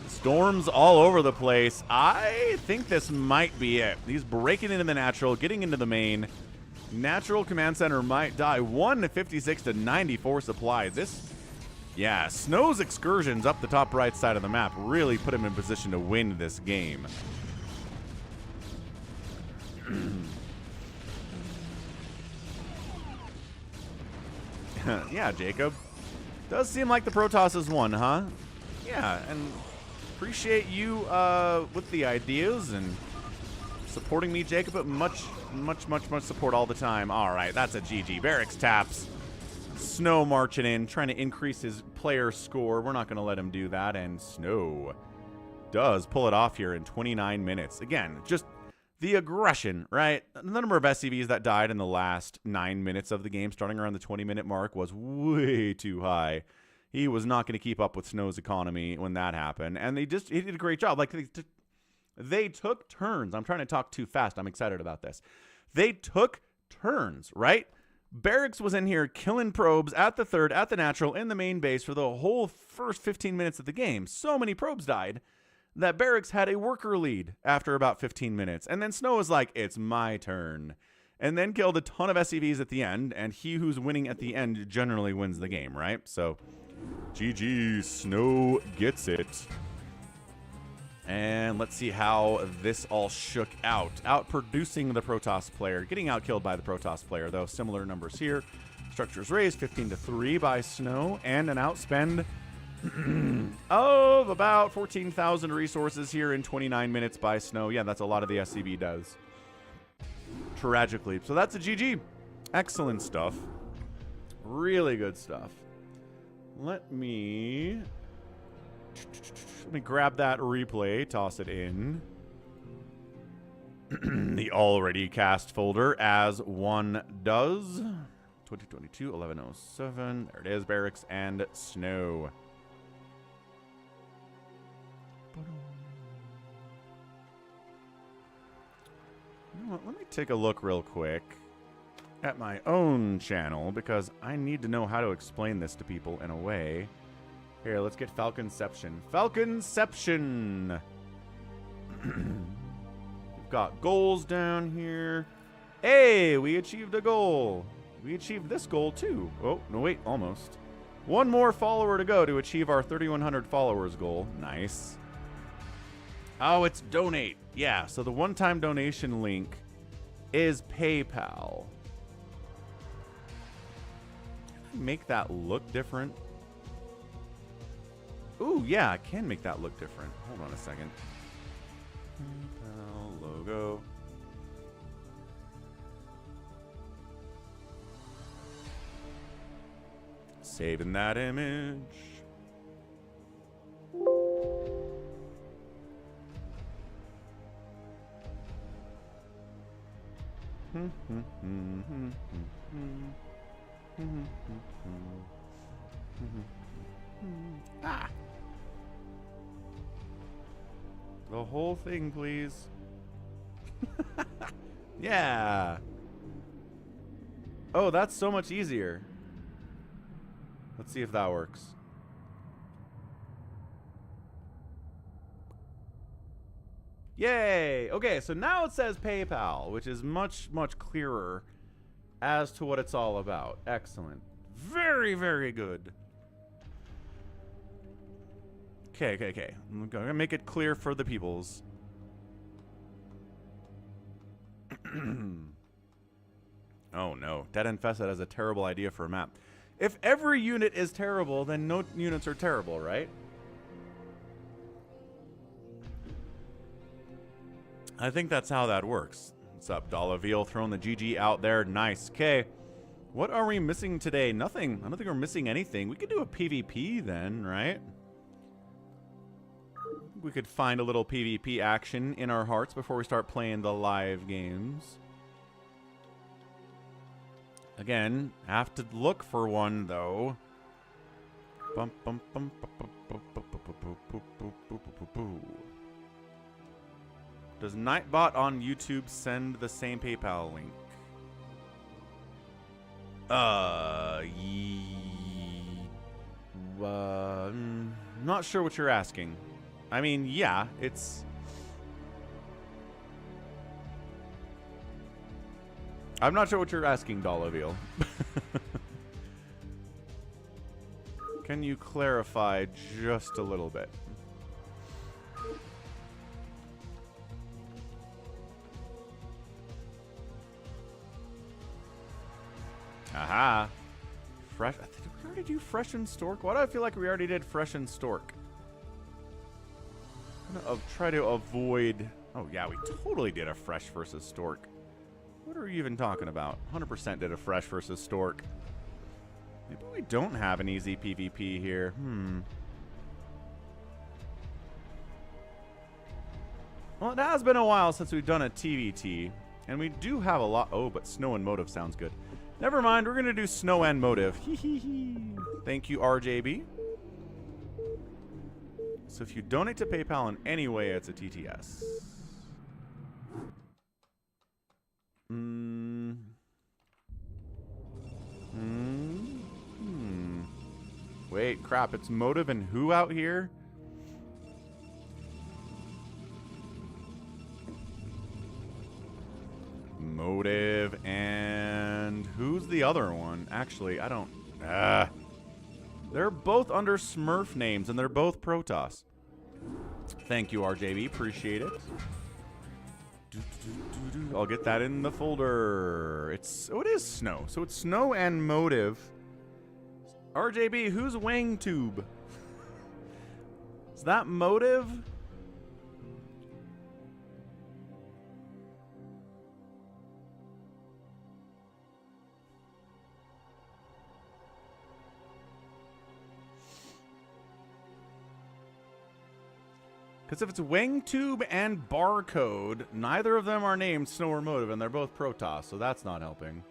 Storms all over the place. I think this might be it. He's breaking into the natural, getting into the main. Natural command center might die. 156 to 94 supply. This, Yeah, Snow's excursions up the top right side of the map really put him in position to win this game. Yeah, Jacob. Does seem like the Protoss has won, huh? Yeah, and appreciate you with the ideas and supporting me, Jacob, but much support all the time. All right, that's a GG. Barracks taps. Snow marching in, trying to increase his player score. We're not going to let him do that, and Snow does pull it off here in 29 minutes. Again, just the aggression, right? The number of SCVs that died in the last 9 minutes of the game, starting around the 20-minute mark, was way too high. He was not going to keep up with Snow's economy when that happened, and he did a great job. Like, they took turns. I'm trying to talk too fast. I'm excited about this. They took turns, right? Barracks was in here killing probes at the third, at the natural, in the main base for the whole first 15 minutes of the game. So many probes died that Barracks had a worker lead after about 15 minutes. And then Snow was like, it's my turn. And then killed a ton of SCVs at the end, and he who's winning at the end generally wins the game, right? So, GG, Snow gets it. And let's see how this all shook out. Outproducing the Protoss player. Getting outkilled by the Protoss player, though. Similar numbers here. Structures raised 15-3 by Snow. And an outspend of about 14,000 resources here in 29 minutes by Snow. Yeah, that's a lot of the SCV does. Tragically. So that's a GG. Excellent stuff. Really good stuff. Let me grab that replay, toss it in the already cast folder, as one does. 2022 1107. There it is, Barracks and Snow. You know what? Let me take a look real quick at my own channel, because I need to know how to explain this to people in a way. Here, let's get Falconception. Falconception! We've got goals down here. Hey, we achieved a goal. We achieved this goal, too. Oh, no, wait, almost. One more follower to go to achieve our 3,100 followers goal. Nice. Oh, it's donate. Yeah, so the one-time donation link is PayPal. Can I make that look different? Ooh, yeah, I can make that look different. Hold on a second. PayPal logo. Saving that image. Ah. The whole thing, please. Yeah. Oh, that's so much easier. Let's see if that works. Yay! Okay, so now it says PayPal, which is much clearer as to what it's all about. Excellent. Very, very good. Okay. I'm gonna make it clear for the peoples. Oh no, Dead Infested has a terrible idea for a map. If every unit is terrible, then no units are terrible, right? I think that's how that works. What's up, Dollaville? Throwing the GG out there. Nice. Okay. What are we missing today? Nothing. I don't think we're missing anything. We could do a PvP then, right? We could find a little PvP action in our hearts before we start playing the live games. Again, have to look for one though. Does Nightbot on YouTube send the same PayPal link? Not sure what you're asking. I mean, yeah, it's... I'm not sure what you're asking, Dollaville. Can you clarify just a little bit? Aha. Fresh. Did we already do Fresh and Stork? Why do I feel like we already did Fresh and Stork? I'm gonna try to avoid... Oh, yeah, we totally did a Fresh versus Stork. What are you even talking about? 100% did a Fresh versus Stork. Maybe we don't have an easy PvP here. Well, it has been a while since we've done a TVT. And we do have a lot... Oh, but Snow and Motive sounds good. Never mind, we're going to do Snow and Motive. Hee hee hee. Thank you, RJB. So if you donate to PayPal in any way, it's a TTS. Wait, crap, it's Motive and who out here? Motive and who's the other one? Actually, I don't... They're both under Smurf names and they're both Protoss. Thank you, RJB. Appreciate it. I'll get that in the folder. It's... Oh, it is Snow. So it's Snow and Motive. RJB, who's Wang Tube? Is that Motive? Because if it's Wangtube and Barcode, neither of them are named Snow or Motive, and they're both Protoss, so that's not helping.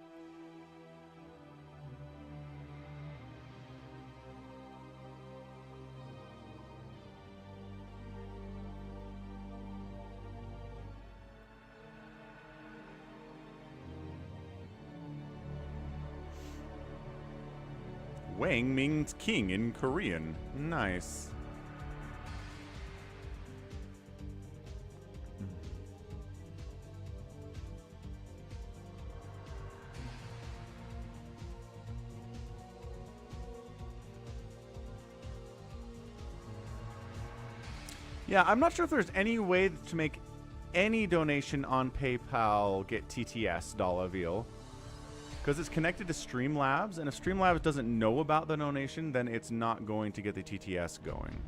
Wang means king in Korean. Nice. Yeah, I'm not sure if there's any way to make any donation on PayPal get TTS $. Because it's connected to Streamlabs, and if Streamlabs doesn't know about the donation, then it's not going to get the TTS going.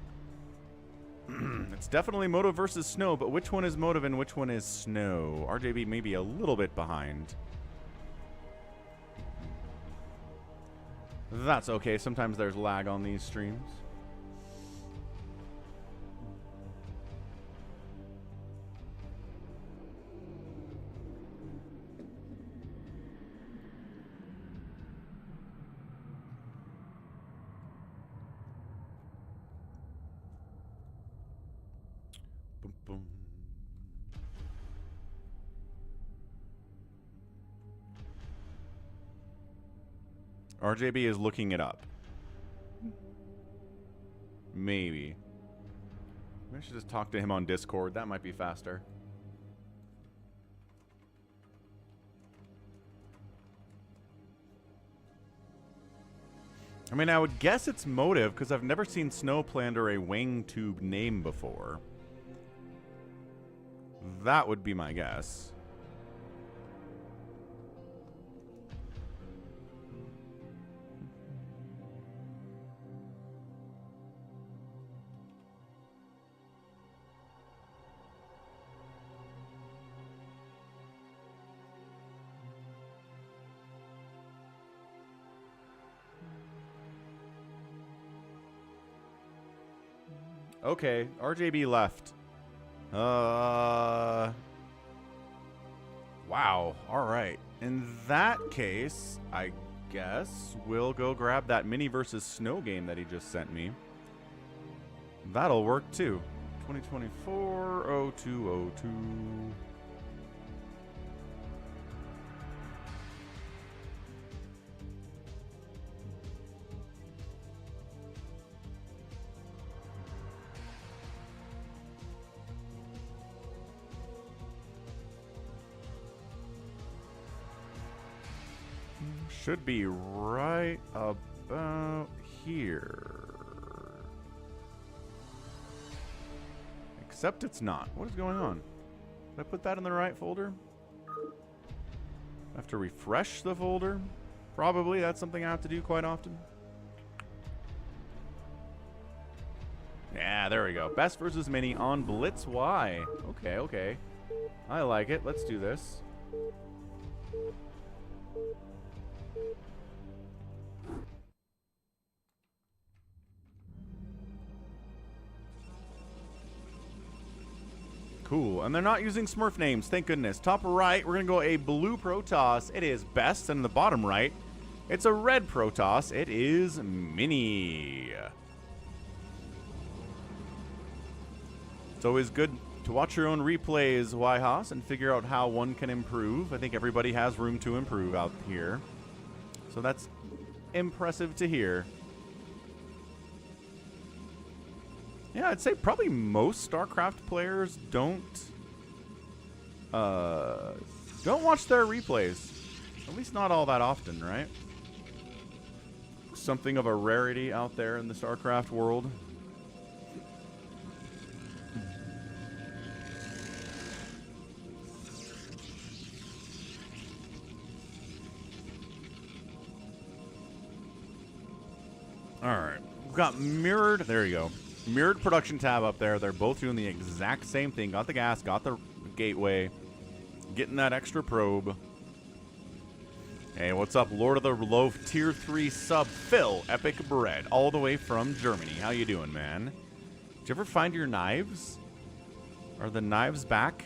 It's definitely Motive versus Snow, but which one is Motive and which one is Snow? RJB may be a little bit behind. That's okay. Sometimes there's lag on these streams. Boom, boom. RJB is looking it up. Maybe. I should just talk to him on Discord. That might be faster. I mean, I would guess it's Motive, because I've never seen Snow play under a Wangtube name before. That would be my guess. Okay, RJB left. Wow. All right. In that case, I guess we'll go grab that Mini versus Snow game that he just sent me. That'll work too. 2024 0202. Should be right about here. Except it's not. What is going on? Did I put that in the right folder? I have to refresh the folder? Probably. That's something I have to do quite often. Yeah, there we go. Best versus Mini on Blitz Y. Okay, okay. I like it. Let's do this. Cool. And they're not using Smurf names. Thank goodness. Top right, we're going to go a blue Protoss. It is Best. And in the bottom right, it's a red Protoss. It is Mini. It's always good to watch your own replays, Yhaas, and figure out how one can improve. I think everybody has room to improve out here. So that's impressive to hear. Yeah, I'd say probably most StarCraft players don't watch their replays. At least not all that often, right? Something of a rarity out there in the StarCraft world. Alright, we've got mirrored, there you go. Mirrored production tab up there. They're both doing the exact same thing. Got the gas, got the gateway, getting that extra probe. Hey, what's up, Lord of the Loaf Tier 3 sub, Phil, Epic Bread, all the way from Germany. How you doing, man? Did you ever find your knives? Are the knives back?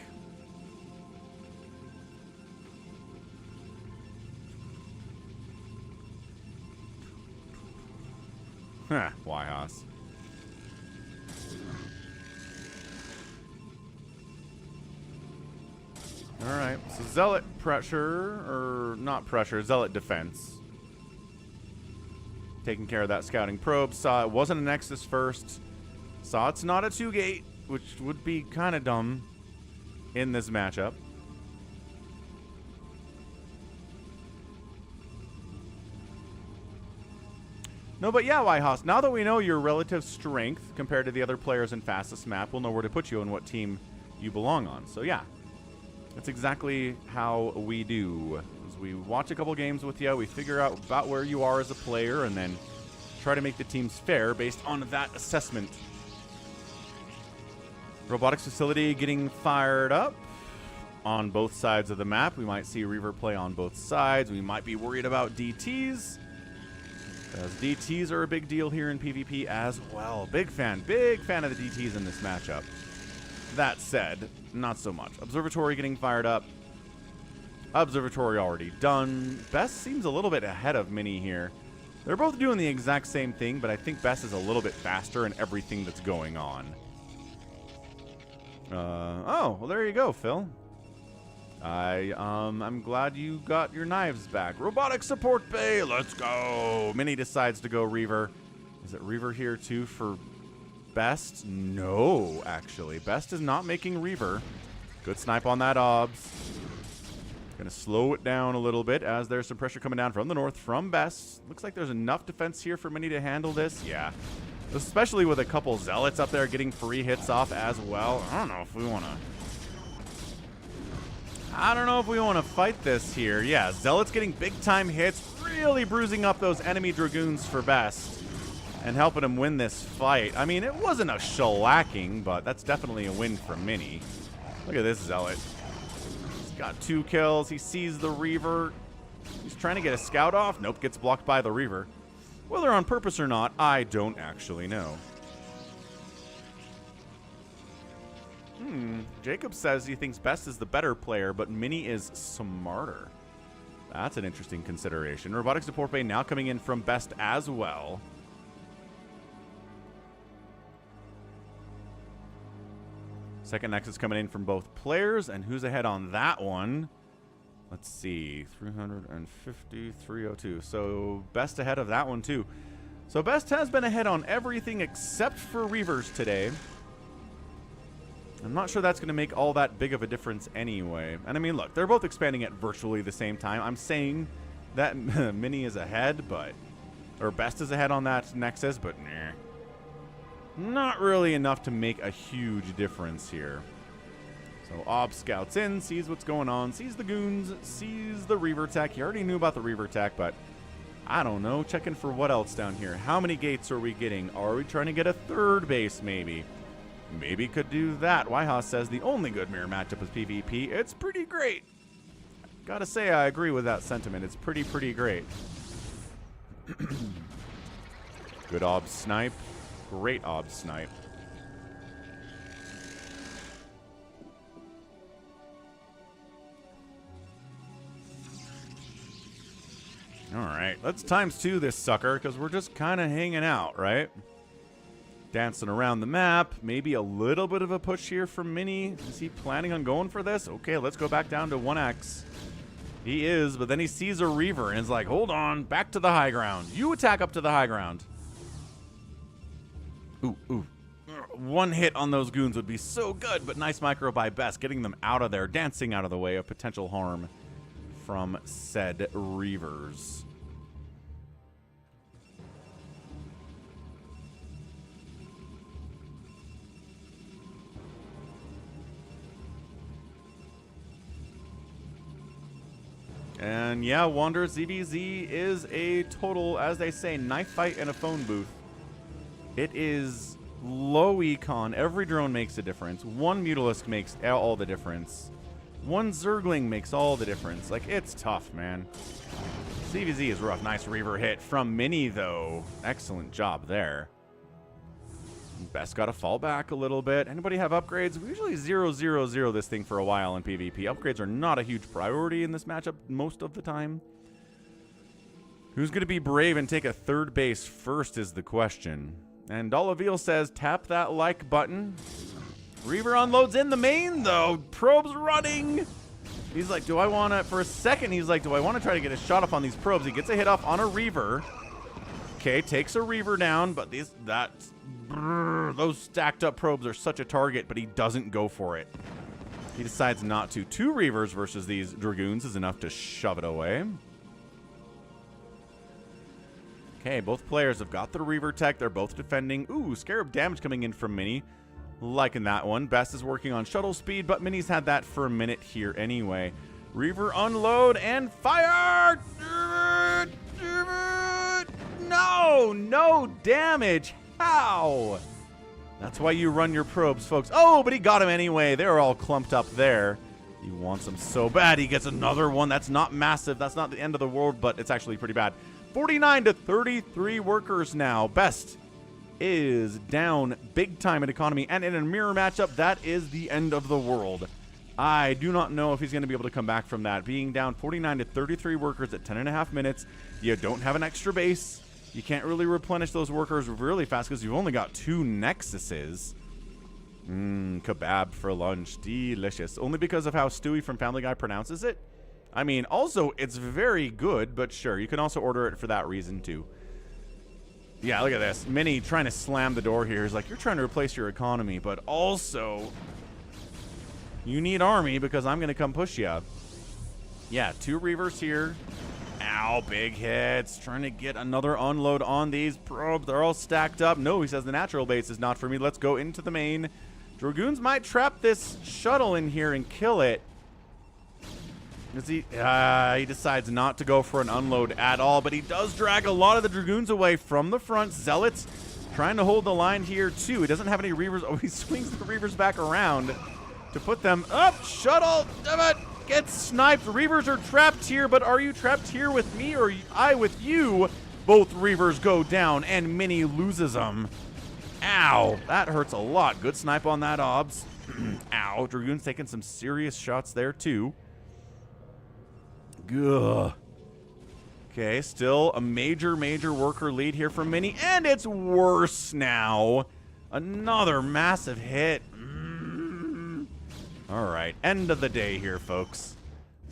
Huh, Yhaas. Alright, so Zealot pressure, or not pressure, Zealot defense. Taking care of that scouting probe. Saw it wasn't a Nexus first. Saw it's not a 2-gate, which would be kind of dumb in this matchup. No, but yeah, Yhaas, now that we know your relative strength compared to the other players in fastest map, we'll know where to put you and what team you belong on. So yeah, that's exactly how we do. As we watch a couple games with you, we figure out about where you are as a player, and then try to make the teams fair based on that assessment. Robotics facility getting fired up on both sides of the map. We might see Reaver play on both sides. We might be worried about DTs, as DTs are a big deal here in PvP as well. Big fan of the DTs in this matchup. That said, not so much. Observatory getting fired up. Observatory already done. Best seems a little bit ahead of Mini here. They're both doing the exact same thing, but I think Best is a little bit faster in everything that's going on. Oh, well, there you go, Phil. I'm glad you got your knives back. Robotic support bay, let's go. Mini decides to go Reaver. Is it Reaver here too for Best? No, actually. Best is not making Reaver. Good snipe on that Obs. Gonna slow it down a little bit as there's some pressure coming down from the north from Best. Looks like there's enough defense here for Mini to handle this. Yeah. Especially with a couple Zealots up there getting free hits off as well. I don't know if we want to fight this here. Yeah, Zealots getting big-time hits, really bruising up those enemy Dragoons for Best and helping him win this fight. I mean, it wasn't a shellacking, but that's definitely a win for Mini. Look at this Zealot. He's got 2 kills. He sees the Reaver. He's trying to get a scout off. Nope, gets blocked by the Reaver. Whether on purpose or not, I don't actually know. Jacob says he thinks Best is the better player, but Mini is smarter. That's an interesting consideration. Robotic support bay now coming in from Best as well. Second Nexus coming in from both players, and who's ahead on that one? Let's see, 350, 302. So Best ahead of that one too. So Best has been ahead on everything except for Reavers today. I'm not sure that's going to make all that big of a difference anyway. And I mean, look, they're both expanding at virtually the same time. I'm saying that Mini is ahead, but... or Best is ahead on that Nexus, but nah. Not really enough to make a huge difference here. So Ob scouts in, sees what's going on, sees the goons, sees the Reaver tech. He already knew about the Reaver tech, but I don't know. Checking for what else down here. How many gates are we getting? Are we trying to get a third base, maybe? Maybe could do that. Wyhaus says the only good mirror matchup is PvP. It's pretty great. Gotta say, I agree with that sentiment. It's pretty great. Good Ob snipe. Great Ob snipe. Alright, let's ×2 this sucker, because we're just kind of hanging out, right? Dancing around the map. Maybe a little bit of a push here from Mini. Is he planning on going for this? Okay, let's go back down to 1x. He is, but then he sees a Reaver and is like, hold on, back to the high ground. You attack up to the high ground. Ooh. One hit on those goons would be so good, but nice micro by Best, getting them out of there, dancing out of the way of potential harm from said Reavers. And yeah, Wander ZVZ is a total, as they say, knife fight in a phone booth. It is low econ. Every drone makes a difference. One Mutalisk makes all the difference. One Zergling makes all the difference. Like, it's tough, man. ZVZ is rough. Nice Reaver hit from Mini, though. Excellent job there. Best got to fall back a little bit. Anybody have upgrades? We usually 0-0-0 this thing for a while in PvP. Upgrades are not a huge priority in this matchup most of the time. Who's going to be brave and take a third base first is the question. And Dolaville says, tap that like button. Reaver unloads in the main, though. Probes running. He's like, do I want to... For a second, he's like, do I want to try to get a shot off on these probes? He gets a hit off on a Reaver. Okay, takes a Reaver down, but those stacked up probes are such a target, but he doesn't go for it. He decides not to. 2 Reavers versus these Dragoons is enough to shove it away. Okay, both players have got the Reaver tech. They're both defending. Ooh, Scarab damage coming in from Mini. Liking that one. Best is working on shuttle speed, but Mini's had that for a minute here anyway. Reaver unload and fire! No damage. How? That's why you run your probes, folks. Oh, but he got him anyway. They're all clumped up there. He wants them so bad. He gets another one. That's not massive. That's not the end of the world, but it's actually pretty bad. 49 to 33 workers now. Best is down big time in economy, and in a mirror matchup, that is the end of the world. I do not know if he's going to be able to come back from that. Being down 49 to 33 workers at 10.5 minutes, you don't have an extra base. You can't really replenish those workers really fast because you've only got 2 Nexuses. Kebab for lunch. Delicious. Only because of how Stewie from Family Guy pronounces it. I mean, also, it's very good, but sure, you can also order it for that reason, too. Yeah, look at this. Mini trying to slam the door here. He's like, you're trying to replace your economy, but also, you need army because I'm going to come push you. Yeah, 2 Reavers here. Ow, big hits. Trying to get another unload on these probes. They're all stacked up. No, he says the natural base is not for me. Let's go into the main. Dragoons might trap this shuttle in here and kill it. He decides not to go for an unload at all, but he does drag a lot of the Dragoons away from the front. Zealots trying to hold the line here, too. He doesn't have any Reavers. Oh, he swings the Reavers back around to put them up. Shuttle, damn it, gets sniped. Reavers are trapped here, but are you trapped here with me or I with you? Both Reavers go down, and Mini loses them. Ow, that hurts a lot. Good snipe on that, Obs. Ow, Dragoon's taking some serious shots there, too. Gah. Okay, still a major worker lead here from Mini, and it's worse now. Another massive hit. All right, end of the day here, folks.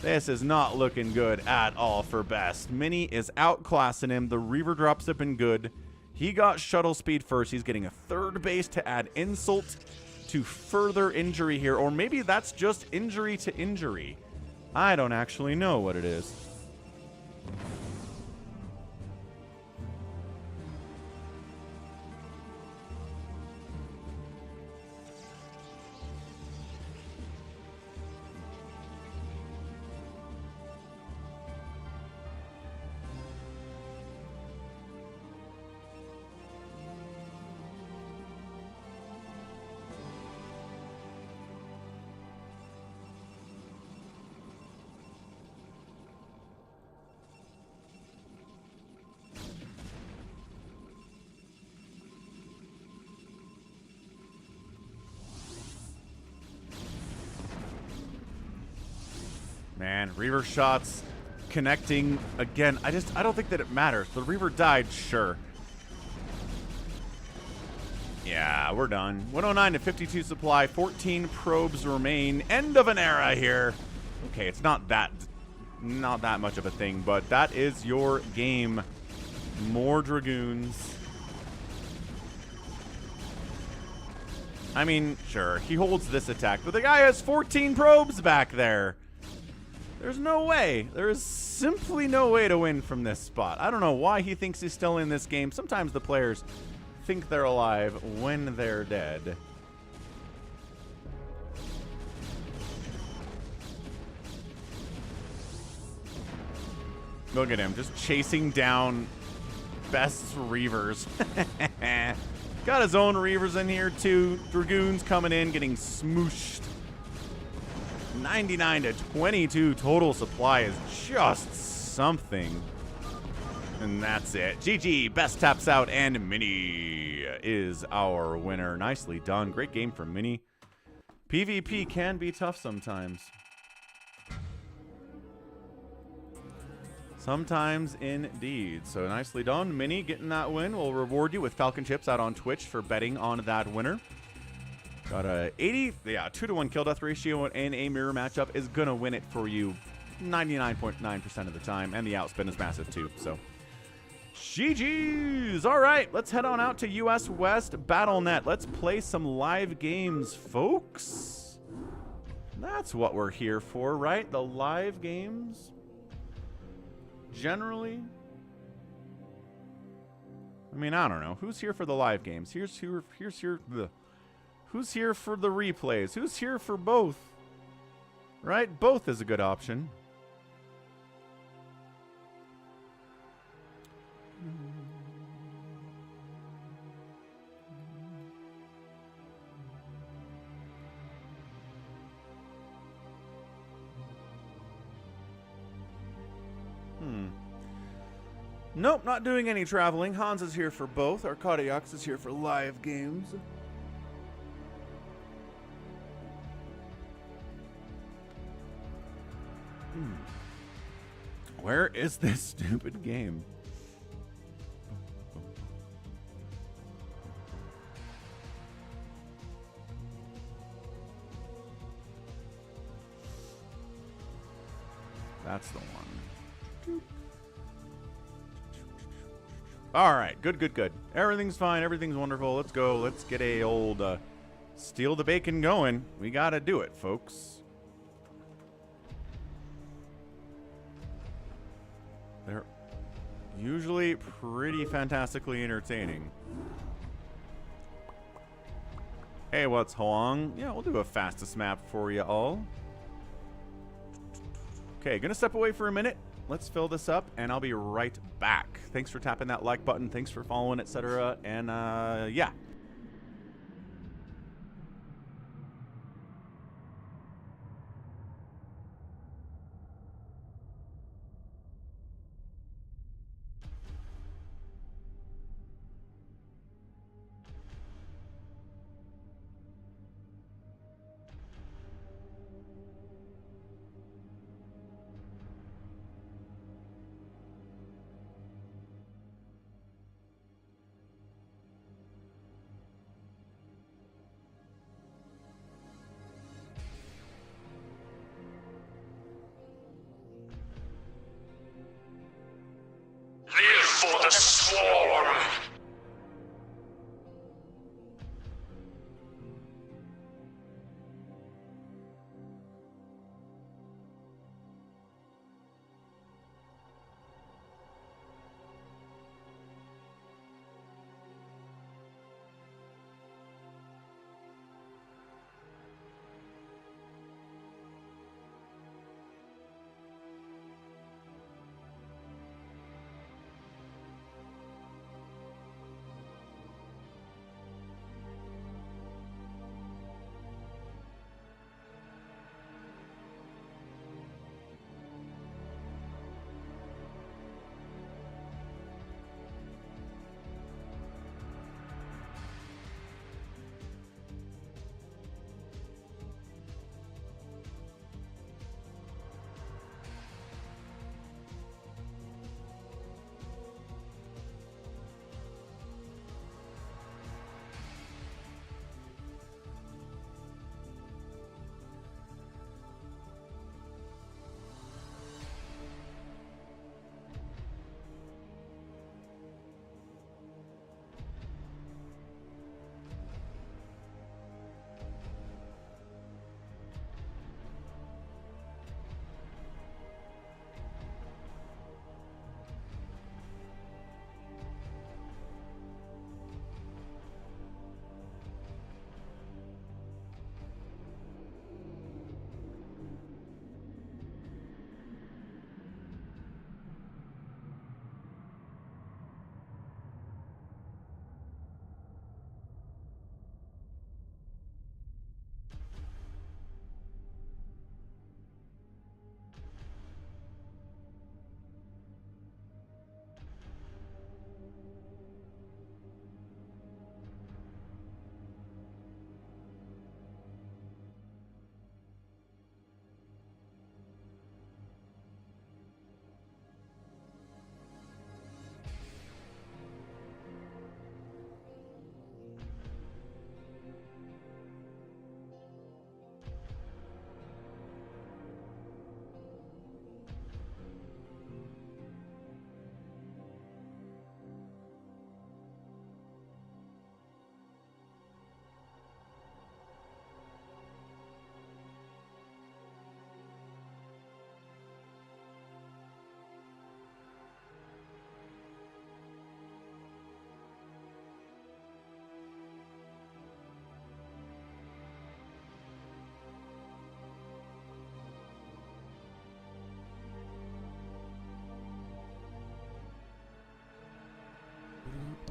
This is not looking good at all for Best. Mini is outclassing him. The Reaver drops have been good. He got shuttle speed first. He's getting a third base to add insult to further injury here, or maybe that's just injury to injury. I don't actually know what it is. Man, Reaver shots connecting again. I don't think that it matters. The Reaver died, sure. Yeah, we're done. 109 to 52 supply. 14 probes remain. End of an era here. Okay, it's not that much of a thing, but that is your game. More Dragoons. I mean, sure, he holds this attack, but the guy has 14 probes back there. There's no way. There is simply no way to win from this spot. I don't know why he thinks he's still in this game. Sometimes the players think they're alive when they're dead. Look at him, just chasing down best Reavers. Got his own Reavers in here too. Dragoons coming in, getting smooshed. 99 to 22 total supply is just something. And that's it. GG, best taps out, and Mini is our winner. Nicely done. Great game from Mini. PvP can be tough sometimes. Sometimes indeed. So nicely done. Mini getting that win. We'll reward you with Falcon chips out on Twitch for betting on that winner. Got a 2-to-1 kill death ratio in a mirror matchup is going to win it for you 99.9% of the time. And the outspin is massive too. So GG's. All right, let's head on out to US West BattleNet. Let's play some live games, folks. That's what we're here for, right? The live games. Generally, I mean, I don't know. Who's here for the live games? Who's here for the replays? Who's here for both? Right? Both is a good option. Nope, not doing any traveling. Hans is here for both. Arcadiax is here for live games. Where is this stupid game? That's the one. All right, good. Everything's fine. Everything's wonderful. Let's go. Let's get a old steal the bacon going. We got to do it, folks. They're usually pretty fantastically entertaining. Hey, what's Hoang? Yeah, we'll do a fastest map for you all. Okay, gonna step away for a minute. Let's fill this up, and I'll be right back. Thanks for tapping that like button. Thanks for following, etc. And, yeah. Live for the swarm!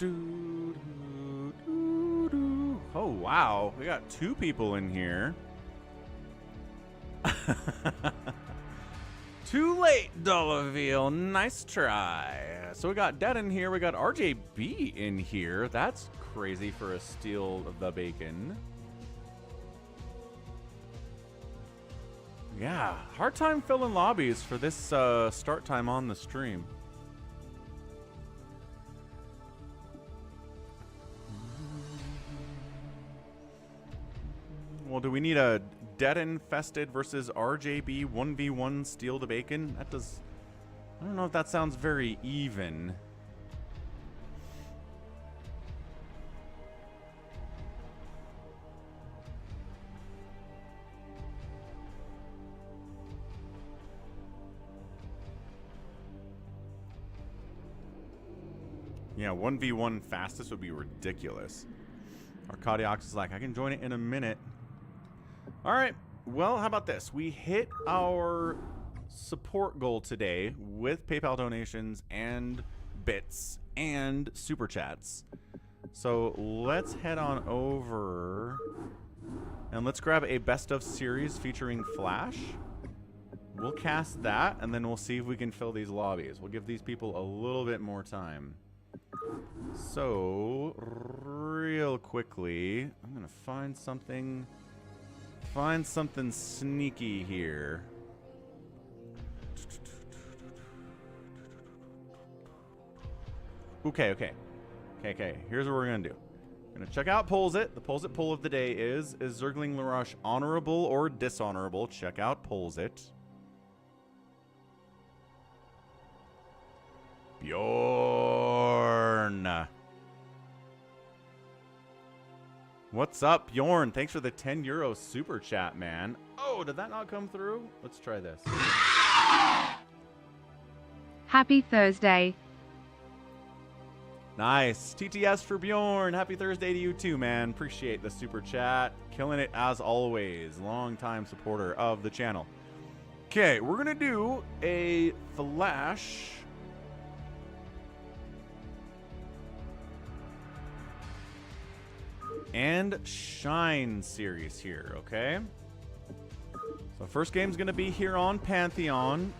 Oh, wow. We got 2 people in here. Too late, Dollarville. Nice try. So we got Dead in here. We got RJB in here. That's crazy for a Steal the Bacon. Yeah, hard time filling lobbies for this start time on the stream. Well, do we need a Dead Infested versus RJB 1v1 Steal the Bacon? That does... I don't know if that sounds very even. Yeah, 1v1 fastest would be ridiculous. Arcadiox is like, I can join it in a minute. All right, well, how about this? We hit our support goal today with PayPal donations and bits and super chats. So let's head on over and let's grab a best of series featuring Flash. We'll cast that and then we'll see if we can fill these lobbies. We'll give these people a little bit more time. So real quickly, I'm gonna find something sneaky here. Okay. Here's what we're gonna do. We're gonna check out Polls It. The Polls It poll of the day is Zergling Laroche honorable or dishonorable? Check out Polls It. Bjorn. What's up, Bjorn? Thanks for the 10 euro super chat, man. Oh, did that not come through? Let's try this. Happy Thursday. Nice. TTS for Bjorn. Happy Thursday to you too, man. Appreciate the super chat. Killing it as always. Long-time supporter of the channel. Okay, we're going to do a Flash and Shine series here, okay? So first game's gonna be here on Pantheon.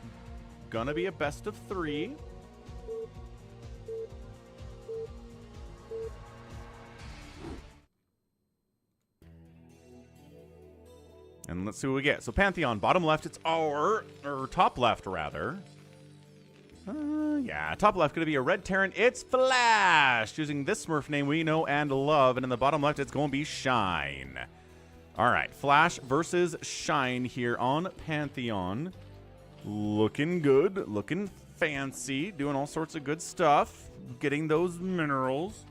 Gonna be a best of 3. And let's see what we get. So Pantheon, bottom left, it's our, or top left rather. Yeah, top left gonna be a red Terran. It's Flash, using this Smurf name we know and love. And in the bottom left, it's gonna be Shine. All right, Flash versus Shine here on Pantheon. Looking good, looking fancy, doing all sorts of good stuff, getting those minerals.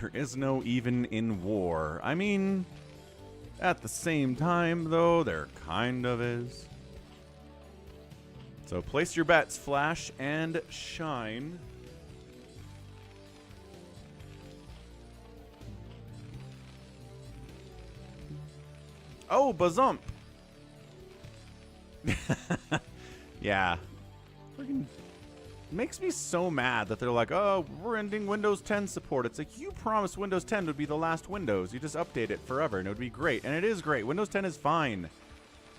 There is no even in war. I mean, at the same time, though, there kind of is. So place your bets, Flash and Shine. Oh, Bazump. Yeah. Freaking makes me so mad that they're like, oh, we're ending Windows 10 support. It's like, you promised Windows 10 would be the last Windows. You just update it forever and it would be great. And it is great. Windows 10 is fine.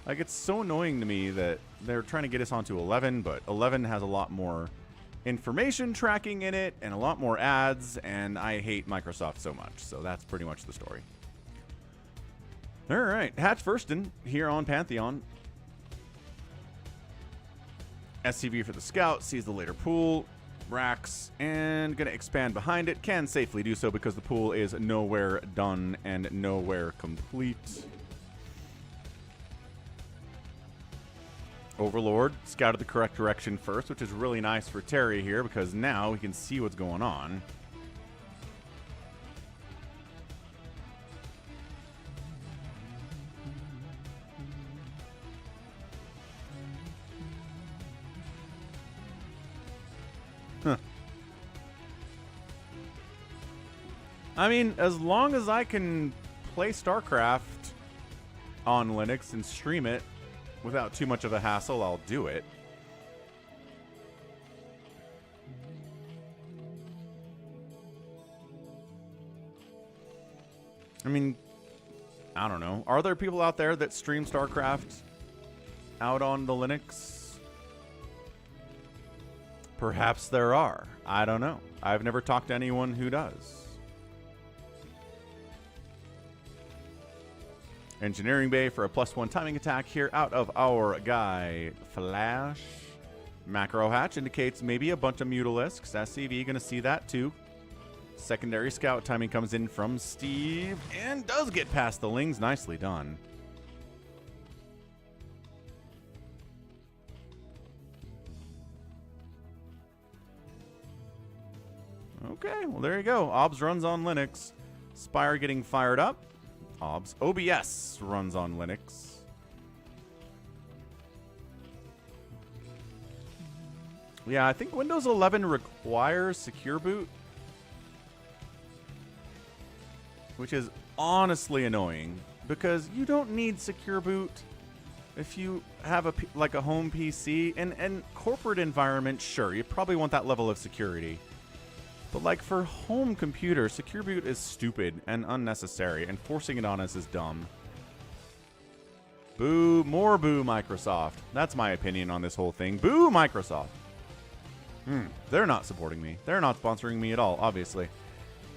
Like, it's so annoying to me that they're trying to get us onto 11, but 11 has a lot more information tracking in it and a lot more ads, and I hate Microsoft so much. So that's pretty much the story. All right, Hatch Firston here on Pantheon. SCV for the Scout, sees the later pool. Barracks, and gonna expand behind it. Can safely do so because the pool is nowhere done and nowhere complete. Overlord scouted the correct direction first, which is really nice for Terry here because now we can see what's going on. Huh. I mean, as long as I can play StarCraft on Linux and stream it without too much of a hassle, I'll do it. I mean, I don't know. Are there people out there that stream StarCraft out on the Linux? Perhaps there are. I don't know. I've never talked to anyone who does. Engineering Bay for a +1 timing attack here out of our guy, Flash. Macro hatch indicates maybe a bunch of Mutalisks. SCV going to see that too. Secondary scout timing comes in from Steve and does get past the Lings. Nicely done. Okay, well, there you go. OBS runs on Linux. Spire getting fired up. OBS. OBS runs on Linux. Yeah, I think Windows 11 requires Secure Boot, which is honestly annoying because you don't need Secure Boot if you have like a home PC and corporate environment. Sure, you probably want that level of security. But like for home computer, Secure Boot is stupid and unnecessary, and forcing it on us is dumb. Boo, more boo Microsoft. That's my opinion on this whole thing. Boo Microsoft. They're not supporting me. They're not sponsoring me at all, obviously.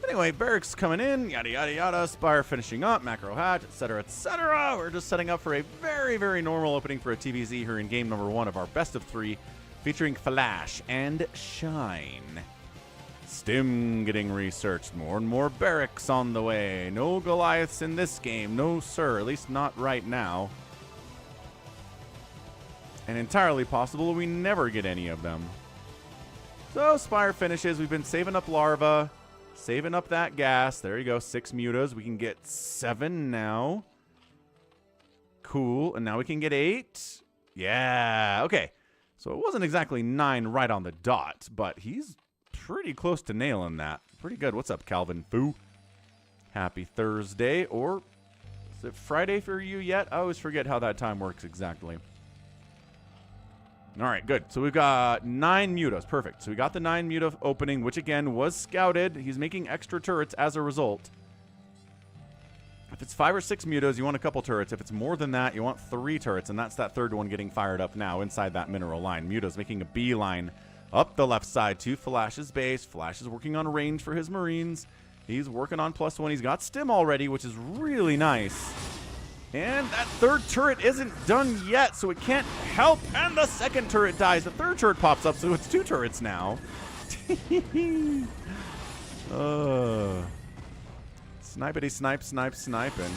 Anyway, Barracks coming in, yada yada yada, Spire finishing up, macro hatch, etc., etc. We're just setting up for a very, very normal opening for a TvZ here in game number 1 of our best of 3, featuring Flash and Shine. Stim getting researched. More and more Barracks on the way. No Goliaths in this game. No, sir. At least not right now. And entirely possible we never get any of them. So, Spire finishes. We've been saving up larva. Saving up that gas. There you go. 6 mutas. We can get 7 now. Cool. And now we can get 8. Yeah. Okay. So, it wasn't exactly 9 right on the dot, but he's pretty close to nailing that. Pretty good. What's up, Calvin Foo? Happy Thursday. Or is it Friday for you yet? I always forget how that time works exactly. All right, good. So we've got 9 mutas. Perfect. So we got the 9 muta opening, which again was scouted. He's making extra turrets as a result. If it's 5 or 6 mutas, you want a couple turrets. If it's more than that, you want 3 turrets, and that's that third one getting fired up now inside that mineral line. Muta's making a beeline up the left side to Flash's base. Flash is working on range for his Marines. He's working on +1. He's got stim already, which is really nice. And that third turret isn't done yet, so it can't help. And the second turret dies. The third turret pops up, so it's 2 turrets now. Snipity snipe, snipe, sniping.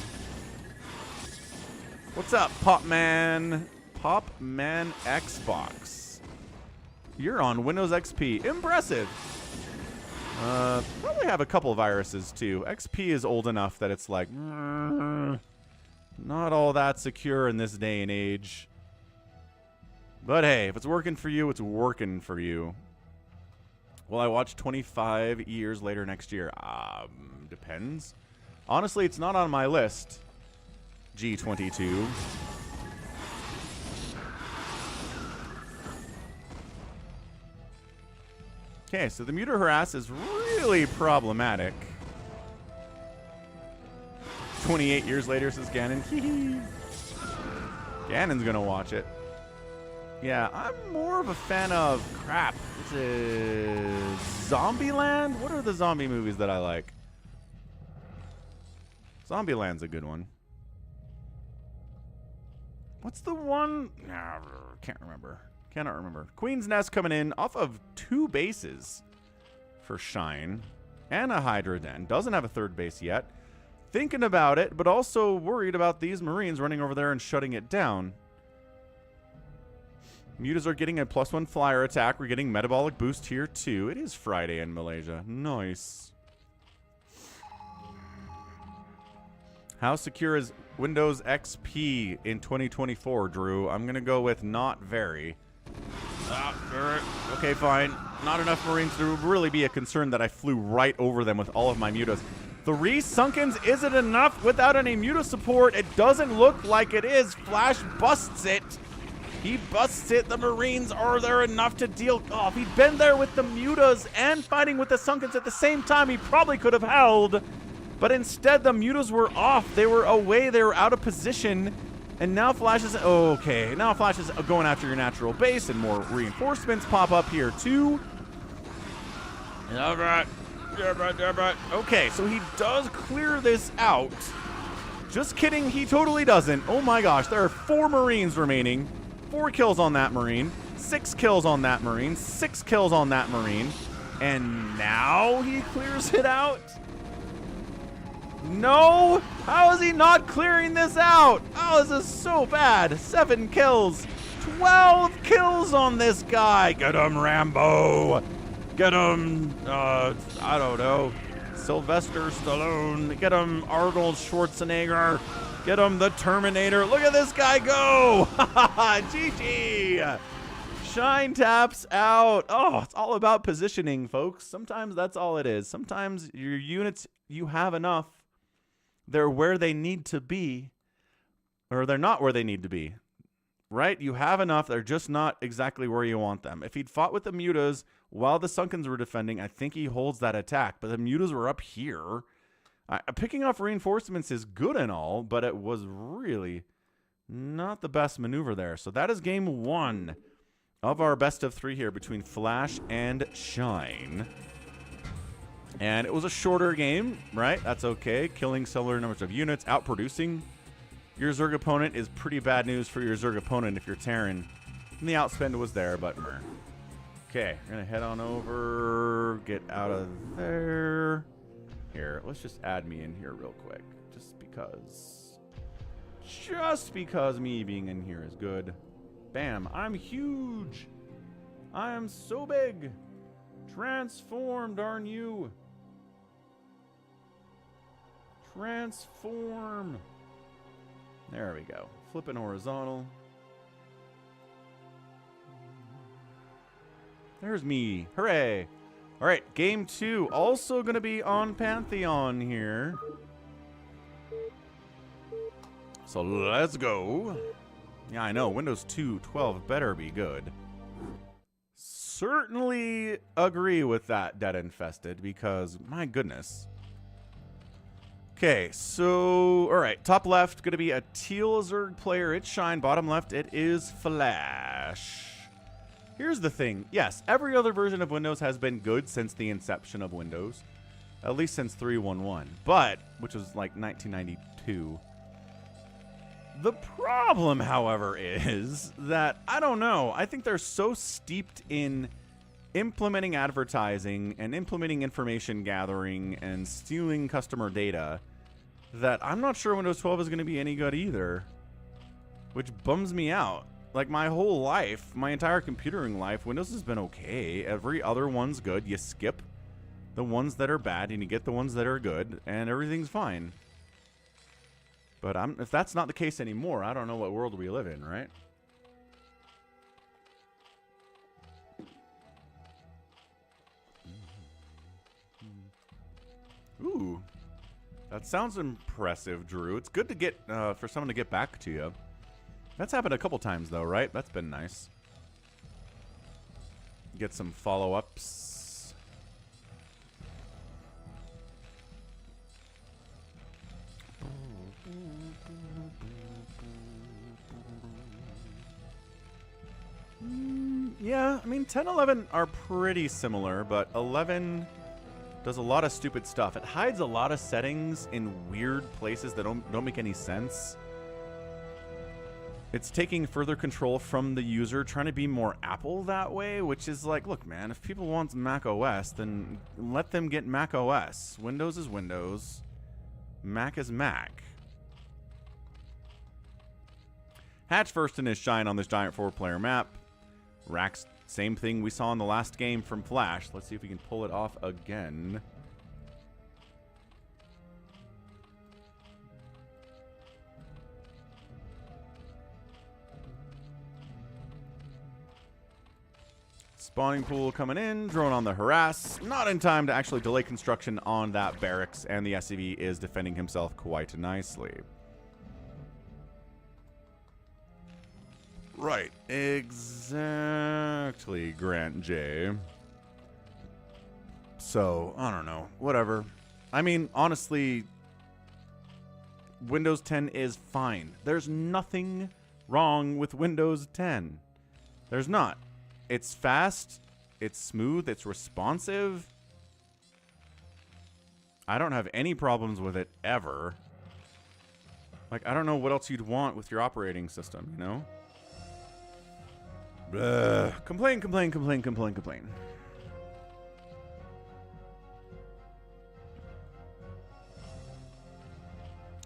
What's up, Popman? Popman Xbox. You're on Windows XP. Impressive. Probably have a couple viruses, too. XP is old enough that it's like... not all that secure in this day and age. But hey, if it's working for you, it's working for you. Will I watch 25 years later next year? Depends. Honestly, it's not on my list. G22. Okay, so the muta harass is really problematic. 28 years later, says Ganon. Ganon's gonna watch it. Yeah, I'm more of a fan of crap. This is Zombieland? What are the zombie movies that I like? Zombieland's a good one. What's the one? Can't remember. Cannot remember. Queen's Nest coming in off of 2 bases for Shine and a Hydra Den. Doesn't have a 3rd base yet. Thinking about it, but also worried about these Marines running over there and shutting it down. Mutas are getting a +1 flyer attack. We're getting metabolic boost here too. It is Friday in Malaysia. Nice. How secure is Windows XP in 2024, Drew? I'm going to go with not very. Okay, fine. Not enough Marines to really be a concern that I flew right over them with all of my mutas. 3 Sunkens isn't enough without any muta support. It doesn't look like it is. Flash busts it. He busts it. The Marines are there enough to deal. Oh, if he'd been there with the mutas and fighting with the Sunkens at the same time, he probably could have held. But instead, the mutas were off. They were away. They were out of position. And now Flash is... Okay, now Flash is going after your natural base, and more reinforcements pop up here, too. Okay, so he does clear this out. Just kidding, he totally doesn't. Oh my gosh, there are 4 Marines remaining. 4 kills on that Marine. 6 kills on that Marine. 6 kills on that Marine. And now he clears it out? No! How is he not clearing this out? Oh, this is so bad. 7 kills. 12 kills on this guy. Get him, Rambo. Get him, I don't know, Sylvester Stallone. Get him, Arnold Schwarzenegger. Get him, the Terminator. Look at this guy go. GG. Shine taps out. Oh, it's all about positioning, folks. Sometimes that's all it is. Sometimes your units, you have enough. They're where they need to be, or they're not where they need to be, right? You have enough. They're just not exactly where you want them. If he'd fought with the mutas while the Sunkens were defending, I think he holds that attack, but the mutas were up here. Picking off reinforcements is good and all, but it was really not the best maneuver there. So that is game 1 of our best of 3 here between Flash and Shine. And it was a shorter game, right? That's okay. Killing similar numbers of units, outproducing your Zerg opponent is pretty bad news for your Zerg opponent if you're Terran. And the outspend was there, but... Okay, we're going to head on over, get out of there. Here, let's just add me in here real quick. Just because me being in here is good. Bam, I'm huge. I am so big. Transform, darn you. Transform. There we go. Flipping horizontal. There's me. Hooray. All right, game 2. Also going to be on Pantheon here. So let's go. Yeah, I know. Windows 2 12 better be good. Certainly agree with that, Dead Infested, because my goodness. Okay, so, all right, top left, going to be a teal Zerg player. It's Shine. Bottom left, it is Flash. Here's the thing. Yes, every other version of Windows has been good since the inception of Windows. At least since 3.1.1, but, which was like 1992. The problem, however, is that, I don't know, I think they're so steeped in implementing advertising and implementing information gathering and stealing customer data that I'm not sure Windows 12 is going to be any good either, which bums me out. Like, my whole life, my entire computering life, Windows has been okay. Every other one's good. You skip the ones that are bad and you get the ones that are good, and everything's fine. But if that's not the case anymore, I don't know what world we live in, right? Ooh. That sounds impressive, Drew. It's good to get, for someone to get back to you. That's happened a couple times, though, right? That's been nice. Get some follow-ups. Yeah, I mean, 10, 11 are pretty similar, but 11 does a lot of stupid stuff. It hides a lot of settings in weird places that don't make any sense. It's taking further control from the user, trying to be more Apple that way, which is like, look, man, if people want Mac OS, then let them get Mac OS. Windows is Windows. Mac is Mac. Hatch first in his Shine on this giant 4-player map. Rax, same thing we saw in the last game from Flash. Let's see if we can pull it off again. Spawning pool coming in, drone on the harass. Not in time to actually delay construction on that barracks, and the SCV is defending himself quite nicely. Right, exactly, Grant J. So, I don't know, whatever. I mean, honestly, Windows 10 is fine. There's nothing wrong with Windows 10. There's not. It's fast. It's smooth. It's responsive. I don't have any problems with it ever. Like, I don't know what else you'd want with your operating system, you know? Complain, complain, complain, complain, complain.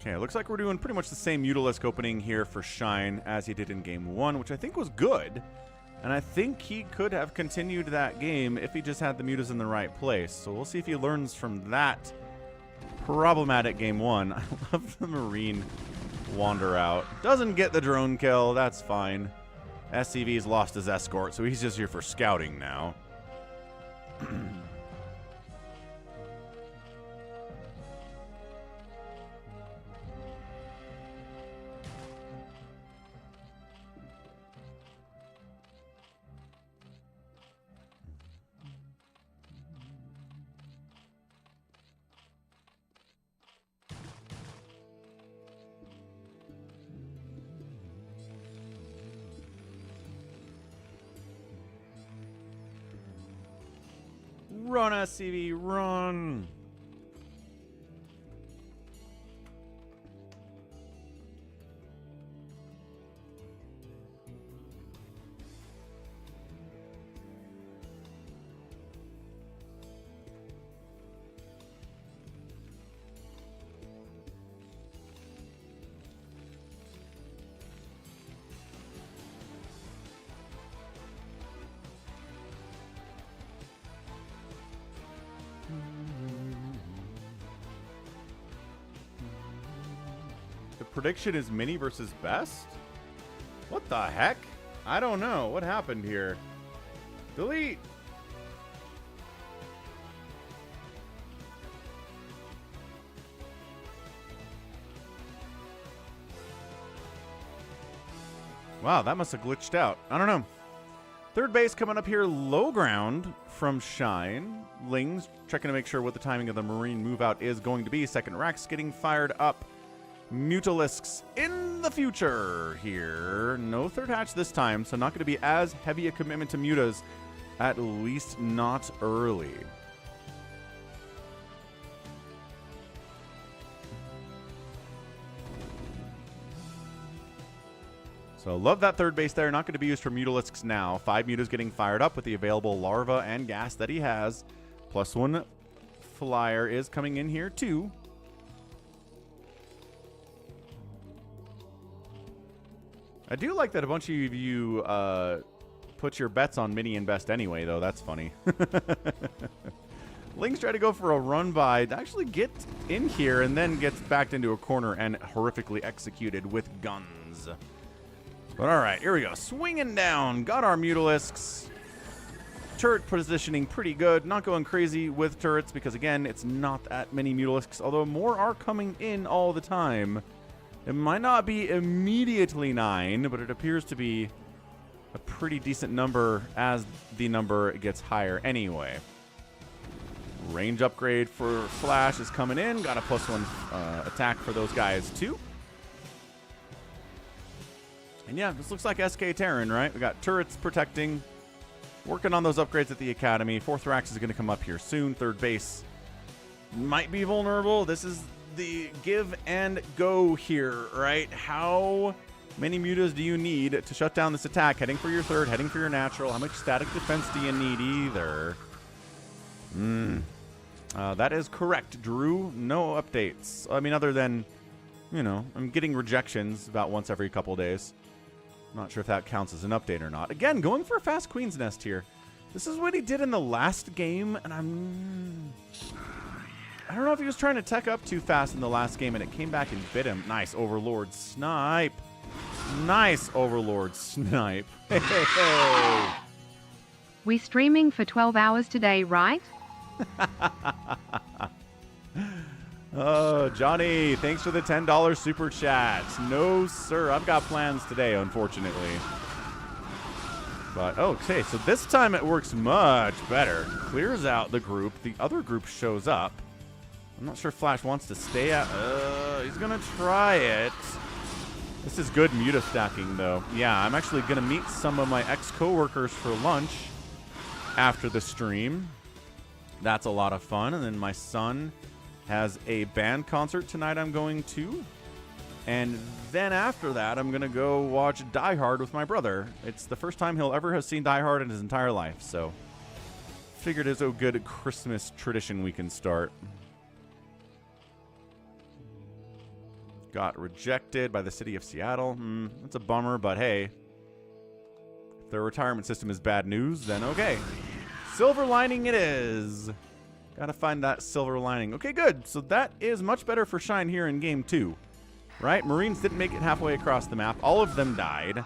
Okay, it looks like we're doing pretty much the same Mutalisk opening here for Shine as he did in Game 1, which I think was good. And I think he could have continued that game if he just had the Mutas in the right place. So we'll see if he learns from that problematic Game 1. I love the Marine wander out. Doesn't get the drone kill. That's fine. SCV's lost his escort, so he's just here for scouting now. Run, SCV, run! Prediction is mini versus best? What the heck? I don't know. What happened here? Delete! Wow, that must have glitched out. I don't know. Third base coming up here, low ground from Shine. Lings checking to make sure what the timing of the Marine move out is going to be. Second Rex getting fired up. Mutalisks in the future here. No third hatch this time, so not going to be as heavy a commitment to mutas, at least not early. So love that third base there. Not going to be used for Mutalisks now. 5 mutas getting fired up with the available larva and gas that he has. +1 flyer is coming in here too. I do like that a bunch of you put your bets on mini and best anyway, though. That's funny. Lings try to go for a run by, actually get in here, and then gets backed into a corner and horrifically executed with guns. But all right, here we go. Swinging down. Got our Mutalisks. Turret positioning pretty good. Not going crazy with turrets because, again, it's not that many Mutalisks, although more are coming in all the time. It might not be immediately 9, but it appears to be a pretty decent number as the number gets higher anyway. Range upgrade for Flash is coming in. Got a +1 attack for those guys too. And yeah, this looks like SK Terran, right? We got turrets protecting. Working on those upgrades at the Academy. 4th Rax is going to come up here soon. Third base might be vulnerable. This is the give and go here, right? How many mutas do you need to shut down this attack? Heading for your third, heading for your natural. How much static defense do you need either? That is correct, Drew. No updates. I mean, other than, you know, I'm getting rejections about once every couple days. Not sure if that counts as an update or not. Again, going for a fast Queen's Nest here. This is what he did in the last game, and I don't know if he was trying to tech up too fast in the last game and it came back and bit him. Nice Overlord snipe. Nice Overlord snipe. Hey. We streaming for 12 hours today, right? Oh, Johnny, thanks for the $10 super chat. No, sir. I've got plans today, unfortunately. But, okay, so this time it works much better. Clears out the group. The other group shows up. I'm not sure Flash wants to stay at... he's going to try it. This is good muta stacking, though. Yeah, I'm actually going to meet some of my ex-coworkers for lunch after the stream. That's a lot of fun. And then my son has a band concert tonight I'm going to. And then after that, I'm going to go watch Die Hard with my brother. It's the first time he'll ever have seen Die Hard in his entire life, so figured it's a good Christmas tradition we can start. Got rejected by the city of Seattle. That's a bummer, but hey. If their retirement system is bad news, then okay. Silver lining it is. Gotta find that silver lining. Okay, good. So that is much better for Shine here in Game 2. Right? Marines didn't make it halfway across the map. All of them died.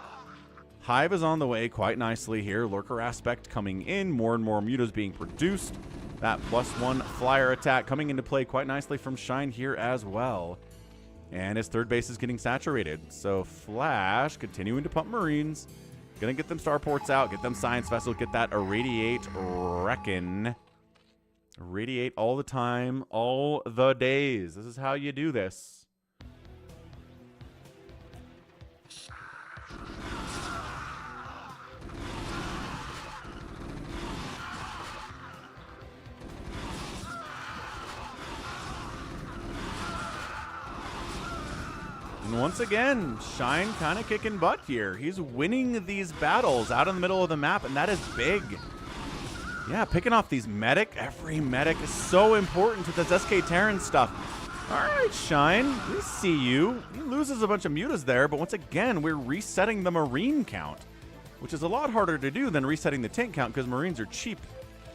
Hive is on the way quite nicely here. Lurker aspect coming in. More and more mutas being produced. That +1 flyer attack coming into play quite nicely from Shine here as well. And his third base is getting saturated. So Flash continuing to pump Marines. Gonna get them starports out. Get them science vessels. Get that irradiate reckon. Irradiate all the time. All the days. This is how you do this. And once again, Shine kind of kicking butt here. He's winning these battles out in the middle of the map, and that is big. Yeah, picking off these medic. Every medic is so important to this SK Terran stuff. All right, Shine, we see you. He loses a bunch of mutas there, but once again, we're resetting the Marine count, which is a lot harder to do than resetting the tank count because Marines are cheap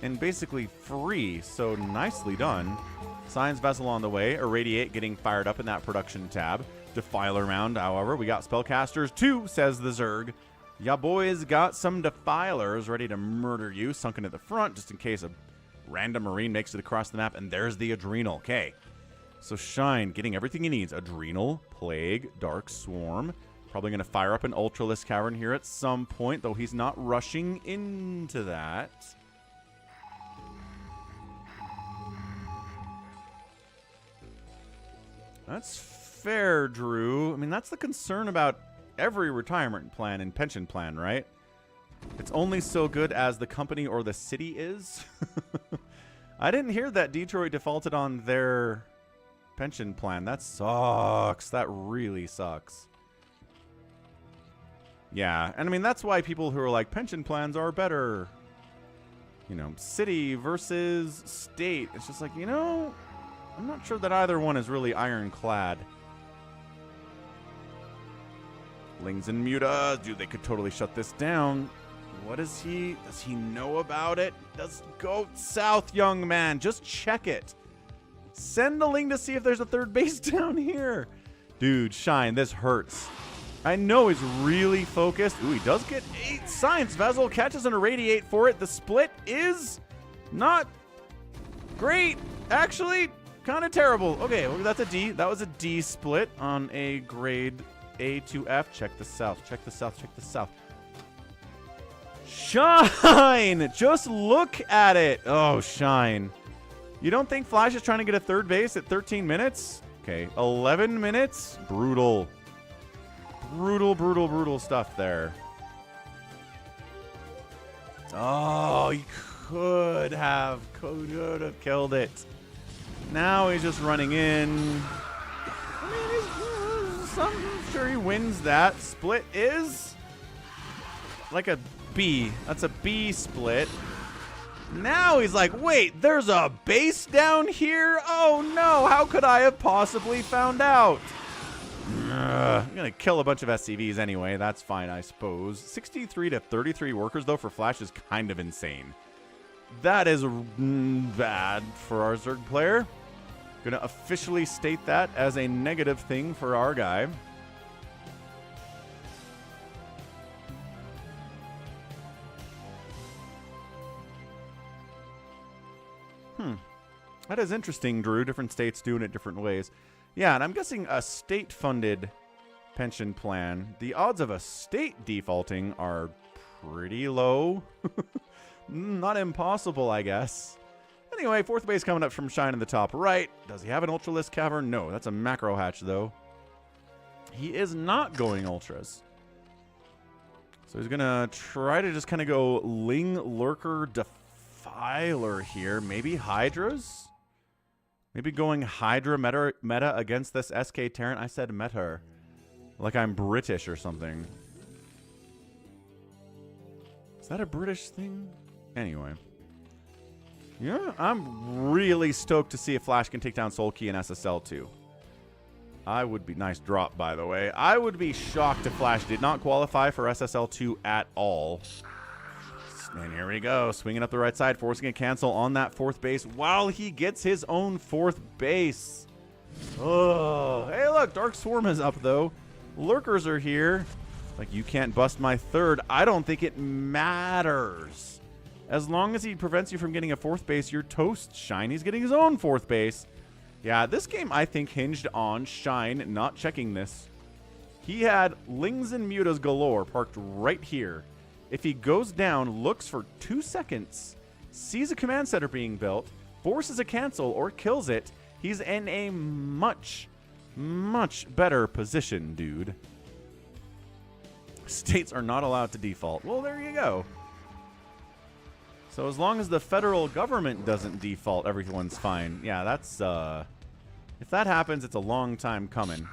and basically free, so nicely done. Science Vessel on the way. Irradiate getting fired up in that production tab. Defiler round, however. We got Spellcasters too, says the Zerg. Ya boys got some Defilers ready to murder you. Sunken at the front just in case a random Marine makes it across the map. And there's the Adrenal. Okay. So Shine getting everything he needs. Adrenal, Plague, Dark Swarm. Probably going to fire up an Ultralisk Cavern here at some point, though he's not rushing into that. That's fair, Drew. I mean, that's the concern about every retirement plan and pension plan, right? It's only so good as the company or the city is. I didn't hear that Detroit defaulted on their pension plan. That sucks. That really sucks. Yeah, and I mean, that's why people who are like, pension plans are better. You know, city versus state. It's just like, you know, I'm not sure that either one is really ironclad. Lings and mutas. Dude, they could totally shut this down. What is he? Does he know about it? Does go south, young man. Just check it. Send a Ling to see if there's a third base down here. Dude, Shine, this hurts. I know he's really focused. Ooh, he does get 8 Science Vessel. Catches an Irradiate for it. The split is not great. Actually, kind of terrible. Okay, well, that's a D. That was a D split on a grade A to F. Check the south. Check the south. Check the south. Shine! Just look at it. Oh, Shine. You don't think Flash is trying to get a third base at 13 minutes? Okay, 11 minutes? Brutal. Brutal, brutal, brutal stuff there. Oh, he could have killed it. Now he's just running in. I mean, I'm sure he wins that. Split is like a B. That's a B split. Now he's like, wait, there's a base down here? Oh no, how could I have possibly found out? I'm going to kill a bunch of SCVs anyway. That's fine, I suppose. 63 to 33 workers, though, for Flash is kind of insane. That is bad for our Zerg player. Going to officially state that as a negative thing for our guy. That is interesting, Drew. Different states doing it different ways. Yeah, and I'm guessing a state-funded pension plan, the odds of a state defaulting are pretty low. Not impossible, I guess. And Anyway, fourth base coming up from Shine in the top right. Does he have an Ultralisk Cavern? No, that's a macro hatch, though. He is not going Ultras. So he's going to try to just kind of go Ling Lurker Defiler here. Maybe Hydras? Maybe going Hydra meta against this SK Terran. I said meta. Like I'm British or something. Is that a British thing? Anyway. Yeah, I'm really stoked to see if Flash can take down Soul Key and SSL too. I would be... Nice drop, by the way. I would be shocked if Flash did not qualify for SSL2 at all. And here we go. Swinging up the right side, forcing a cancel on that fourth base while he gets his own fourth base. Oh, hey, look. Dark Swarm is up, though. Lurkers are here. Like, you can't bust my third. I don't think it matters. As long as he prevents you from getting a fourth base, you're toast, Shine. He's getting his own fourth base. Yeah, this game, I think, hinged on Shine not checking this. He had Lings and Mutas galore parked right here. If he goes down, looks for 2 seconds, sees a command center being built, forces a cancel, or kills it, he's in a much, much better position, dude. States are not allowed to default. Well, there you go. So as long as the federal government doesn't default, everyone's fine. Yeah, that's, if that happens, it's a long time coming.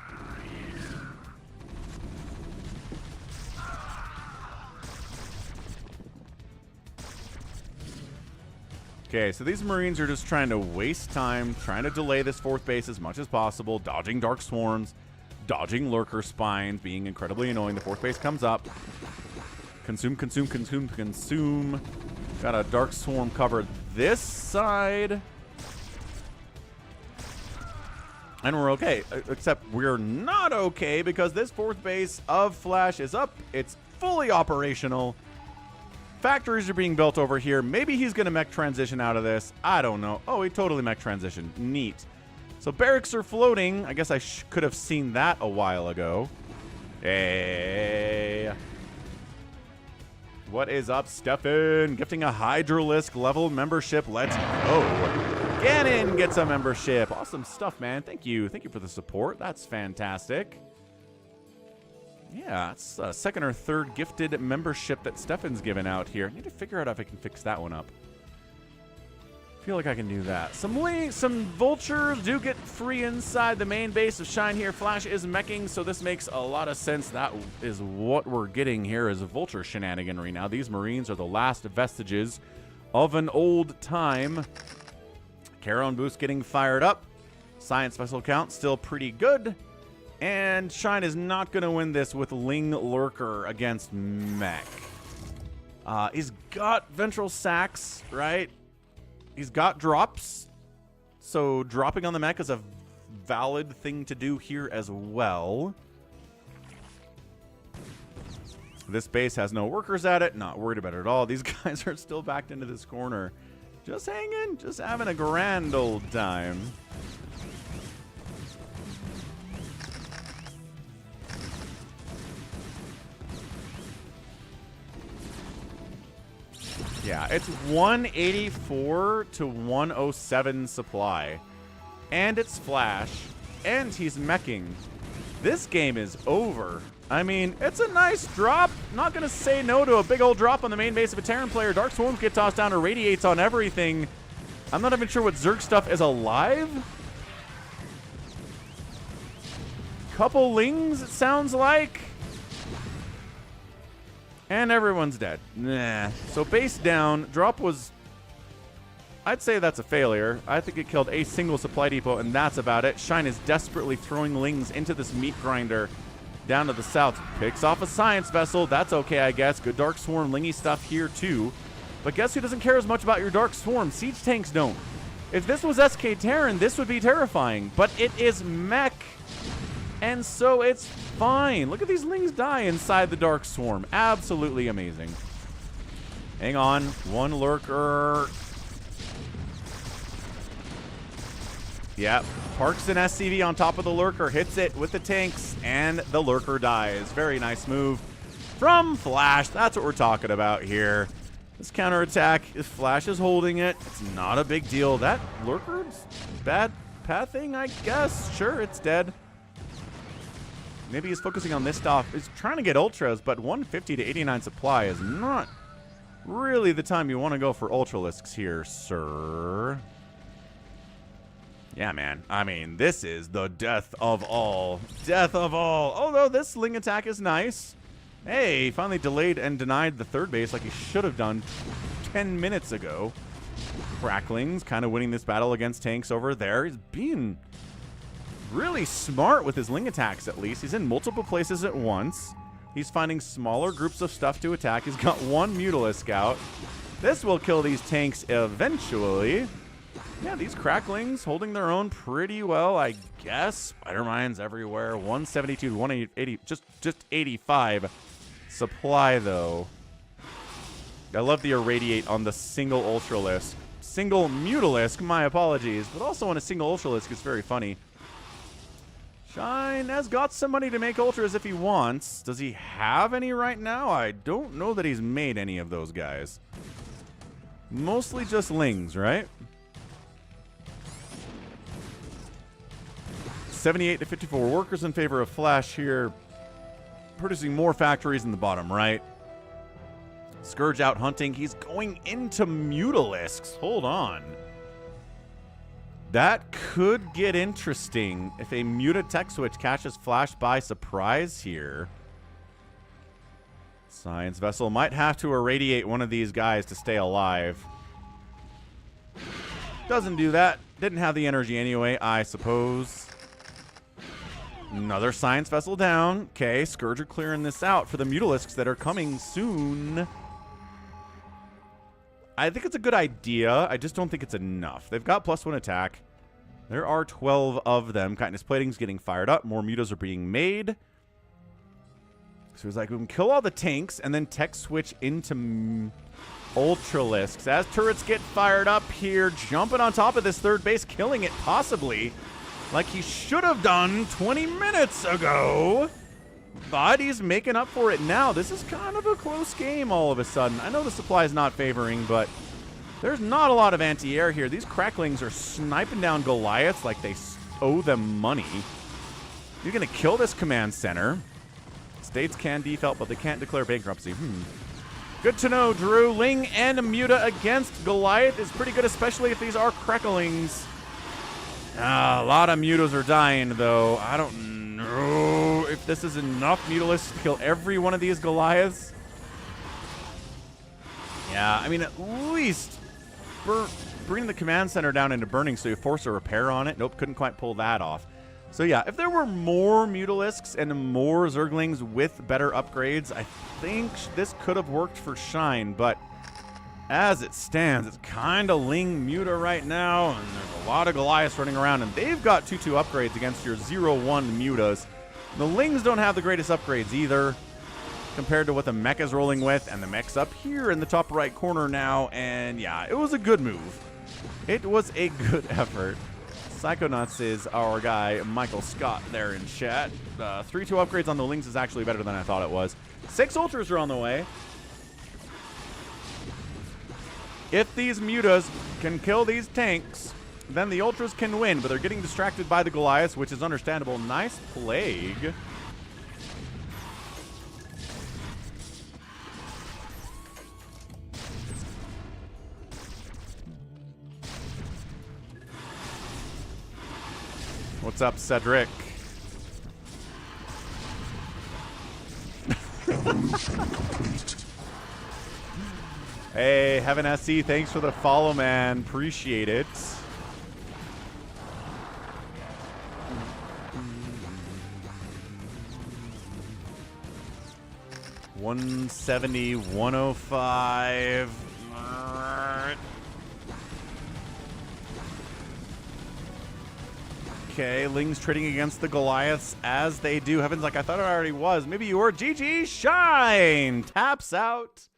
Okay, so these Marines are just trying to waste time, trying to delay this fourth base as much as possible, dodging Dark Swarms, dodging Lurker Spines, being incredibly annoying. The fourth base comes up. Consume, consume, consume, consume. Got a Dark Swarm covered this side. And we're okay. Except we're not okay because this fourth base of Flash is up. It's fully operational. Factories are being built over here. Maybe he's going to mech transition out of this. I don't know. Oh, he totally mech transitioned. Neat. So barracks are floating. I guess I could have seen that a while ago. Hey. What is up, Stefan? Gifting a Hydralisk level membership. Let's go. Ganon gets a membership. Awesome stuff, man. Thank you. Thank you for the support. That's fantastic. Yeah, it's a second or third gifted membership that Stefan's given out here. I need to figure out if I can fix that one up. I feel like I can do that. Some vultures do get free inside the main base of Shine here. Flash is meching, so this makes a lot of sense. That is what we're getting here is vulture shenaniganry. Now, these Marines are the last vestiges of an old time. Charon boost getting fired up. Science vessel count still pretty good. And Shine is not going to win this with Ling Lurker against mech. He's got Ventral Sacs, right? He's got drops. So dropping on the mech is a valid thing to do here as well. This base has no workers at it. Not worried about it at all. These guys are still backed into this corner. Just hanging. Just having a grand old time. Yeah, it's 184 to 107 supply. And it's Flash. And he's meching. This game is over. I mean, it's a nice drop. Not going to say no to a big old drop on the main base of a Terran player. Dark Swarms get tossed down, irradiates on everything. I'm not even sure what Zerg stuff is alive. Couple Lings, it sounds like. And everyone's dead. Nah. So base down. Drop was... I'd say that's a failure. I think it killed a single supply depot, and that's about it. Shine is desperately throwing Lings into this meat grinder down to the south. Picks off a science vessel. That's okay, I guess. Good Dark Swarm Lingy stuff here, too. But guess who doesn't care as much about your Dark Swarm? Siege tanks don't. If this was SK Terran, this would be terrifying. But it is mech. And so it's fine. Look at these Lings die inside the Dark Swarm. Absolutely amazing. Hang on. One Lurker. Yep. Parks an SCV on top of the Lurker. Hits it with the tanks. And the Lurker dies. Very nice move from Flash. That's what we're talking about here. This counterattack, if Flash is holding it, it's not a big deal. That Lurker's bad pathing, I guess. Sure, it's dead. Maybe he's focusing on this stuff. He's trying to get Ultras, but 150 to 89 supply is not really the time you want to go for Ultralisks here, sir. Yeah, man. I mean, this is the death of all. Death of all. Although this Ling attack is nice. Hey, finally delayed and denied the third base like he should have done 10 minutes ago. Crackling's kind of winning this battle against tanks over there. He's being really smart with his Ling attacks, at least. He's in multiple places at once. He's finding smaller groups of stuff to attack. He's got one Mutalisk out. This will kill these tanks eventually. Yeah, these Cracklings holding their own pretty well, I guess. Spider Mines everywhere. 172 to 180, just 85 supply, though. I love the Irradiate on the single Ultralisk. Single Mutalisk, my apologies. But also on a single Ultralisk, it's very funny. Shine has got some money to make Ultras if he wants. Does he have any right now? I don't know that he's made any of those guys. Mostly just Lings, right? 78 to 54 workers in favor of Flash here. Producing more factories in the bottom right. Scourge out hunting. He's going into Mutalisks. Hold on. That could get interesting if a Muta tech switch catches Flash by surprise here. Science Vessel might have to irradiate one of these guys to stay alive. Doesn't do that. Didn't have the energy anyway, I suppose. Another Science Vessel down. Okay, Scourger clearing this out for the Mutalisks that are coming soon. I think it's a good idea. I just don't think it's enough. They've got +1 attack. There are 12 of them. Chitinous Plating's getting fired up. More Mutas are being made. So he's like, we can kill all the tanks and then tech switch into Ultralisks. As turrets get fired up here, jumping on top of this third base, killing it possibly like he should have done 20 minutes ago. But he's making up for it now. This is kind of a close game all of a sudden. I know the supply is not favoring, but there's not a lot of anti-air here. These Cracklings are sniping down Goliaths like they owe them money. You're going to kill this command center. States can default, but they can't declare bankruptcy. Good to know, Drew. Ling and Muta against Goliath is pretty good, especially if these are Cracklings. A lot of Mutas are dying, though. I don't know if this is enough Mutalisks to kill every one of these Goliaths. Yeah, I mean, at least bring the command center down into burning so you force a repair on it. Nope, couldn't quite pull that off. So yeah, if there were more Mutalisks and more Zerglings with better upgrades, I think this could have worked for Shine, but as it stands, it's kind of Ling Muta right now, and there's a lot of Goliaths running around, and they've got 2-2 upgrades against your 0-1 Mutas. The Lings don't have the greatest upgrades either, compared to what the mech is rolling with, and the mech's up here in the top right corner now, and yeah, it was a good move. It was a good effort. Psychonauts is our guy, Michael Scott, there in chat. 3-2 upgrades on the Lings is actually better than I thought it was. 6 Ultras are on the way. If these Mutas can kill these tanks, then the Ultras can win, but they're getting distracted by the Goliaths, which is understandable. Nice Plague. What's up, Cedric? Hey, Heaven SC, thanks for the follow, man. Appreciate it. $170, $105. Okay, Ling's trading against the Goliaths as they do. Heaven's like, I thought it already was. Maybe you were. GG Shine taps out.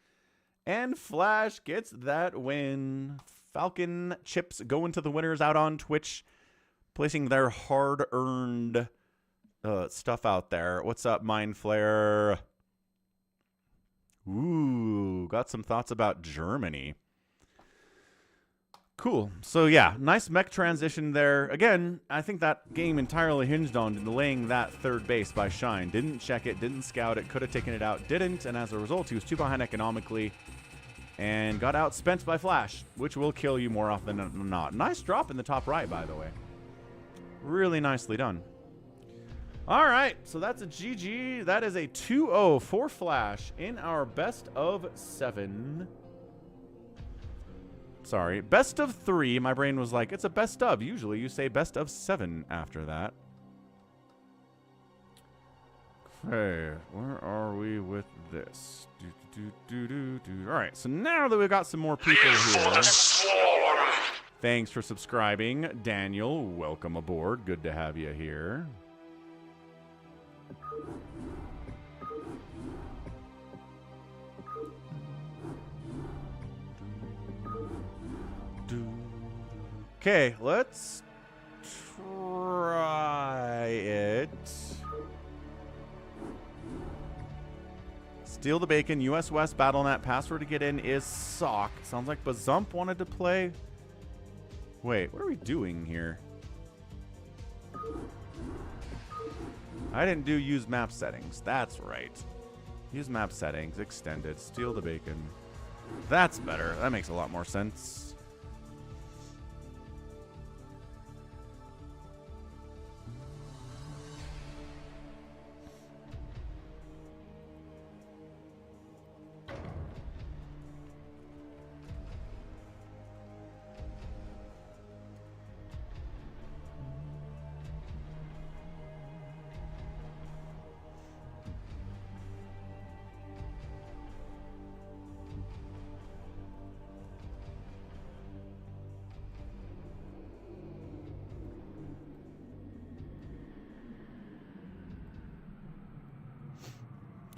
And Flash gets that win. Falcon chips going to the winners out on Twitch, placing their hard-earned stuff out there. What's up, Mind Flare? Ooh. Ooh, got some thoughts about Germany. Cool. So yeah, nice mech transition there. Again, I think that game entirely hinged on delaying that third base by Shine. Didn't check it, didn't scout it, could have taken it out, didn't, and as a result, he was too behind economically and got outspent by Flash, which will kill you more often than not. Nice drop in the top right, by the way. Really nicely done. All right, so that's a GG. That is a 2-0 for Flash in our best of 7. Sorry, best of 3. My brain was like, it's a best of. Usually you say best of 7 after that. Okay, where are we with this? All right, so now that we've got some more people here. Thanks for subscribing, Daniel. Welcome aboard. Good to have you here. Okay, let's try it. Steal the Bacon, US West BattleNet. Password to get in is SOC. Sounds like Bazump wanted to play. Wait, what are we doing here? I didn't do use map settings. That's right. Use map settings, extended, steal the bacon. That's better. That makes a lot more sense.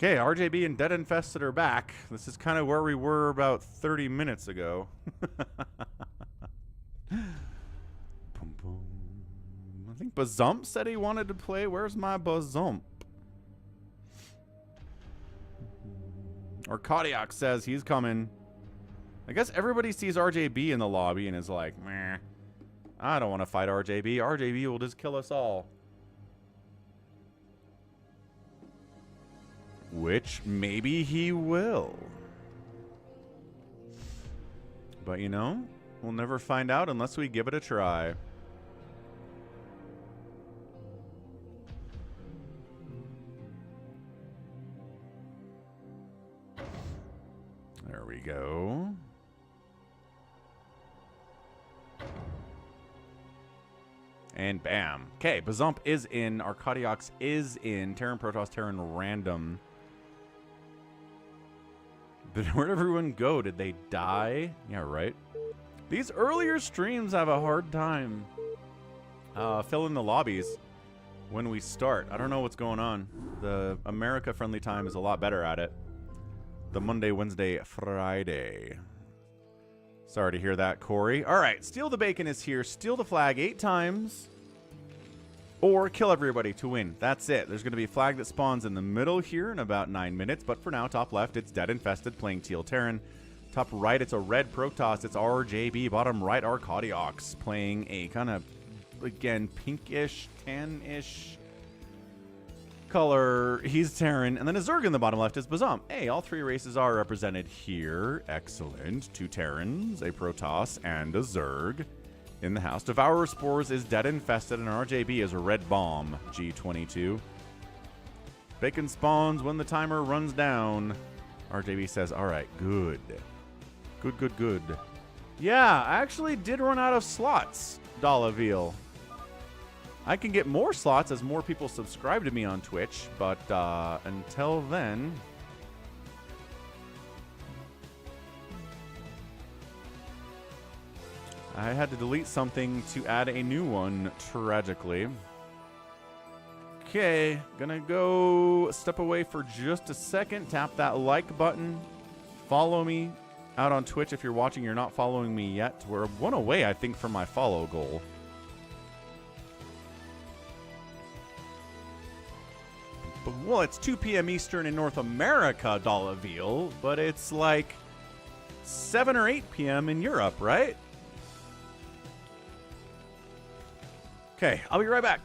Okay, RJB and Dead Infested are back. This is kind of where we were about 30 minutes ago. I think Bazump said he wanted to play. Where's my Bazump? Arcadiac says he's coming. I guess everybody sees RJB in the lobby and is like, meh, I don't want to fight RJB. RJB will just kill us all. Which maybe he will. But you know, we'll never find out unless we give it a try. There we go. And bam. Okay, Bazump is in. Arcadiax is in. Terran Protoss, Terran Random. But where'd everyone go? Did they die? Yeah, right. These earlier streams have a hard time filling the lobbies when we start. I don't know what's going on. The America-friendly time is a lot better at it. The Monday, Wednesday, Friday. Sorry to hear that, Corey. All right, Steal the Bacon is here. Steal the flag 8 times. Or kill everybody to win. That's it. There's going to be a flag that spawns in the middle here in about 9 minutes. But for now, top left, it's Dead Infested playing Teal Terran. Top right, it's a red Protoss. It's RJB. Bottom right, Arcadiax playing a kind of, again, pinkish, tan-ish color. He's Terran. And then a Zerg in the bottom left is Bazump. Hey, all 3 races are represented here. Excellent. 2 Terrans, a Protoss, and a Zerg. In the house, Devourer Spores is Dead Infested, and RJB is a Red Bomb, G22. Bacon spawns when the timer runs down. RJB says, all right, good. Good, good, good. Yeah, I actually did run out of slots, Dollaville. I can get more slots as more people subscribe to me on Twitch, but until then... I had to delete something to add a new one, tragically. Okay, gonna go step away for just a second. Tap that like button. Follow me out on Twitch if you're watching. You're not following me yet. We're 1 away, I think, from my follow goal. Well, it's 2 p.m. Eastern in North America, Dollaville, but it's like 7 or 8 p.m. in Europe, right? Okay, I'll be right back.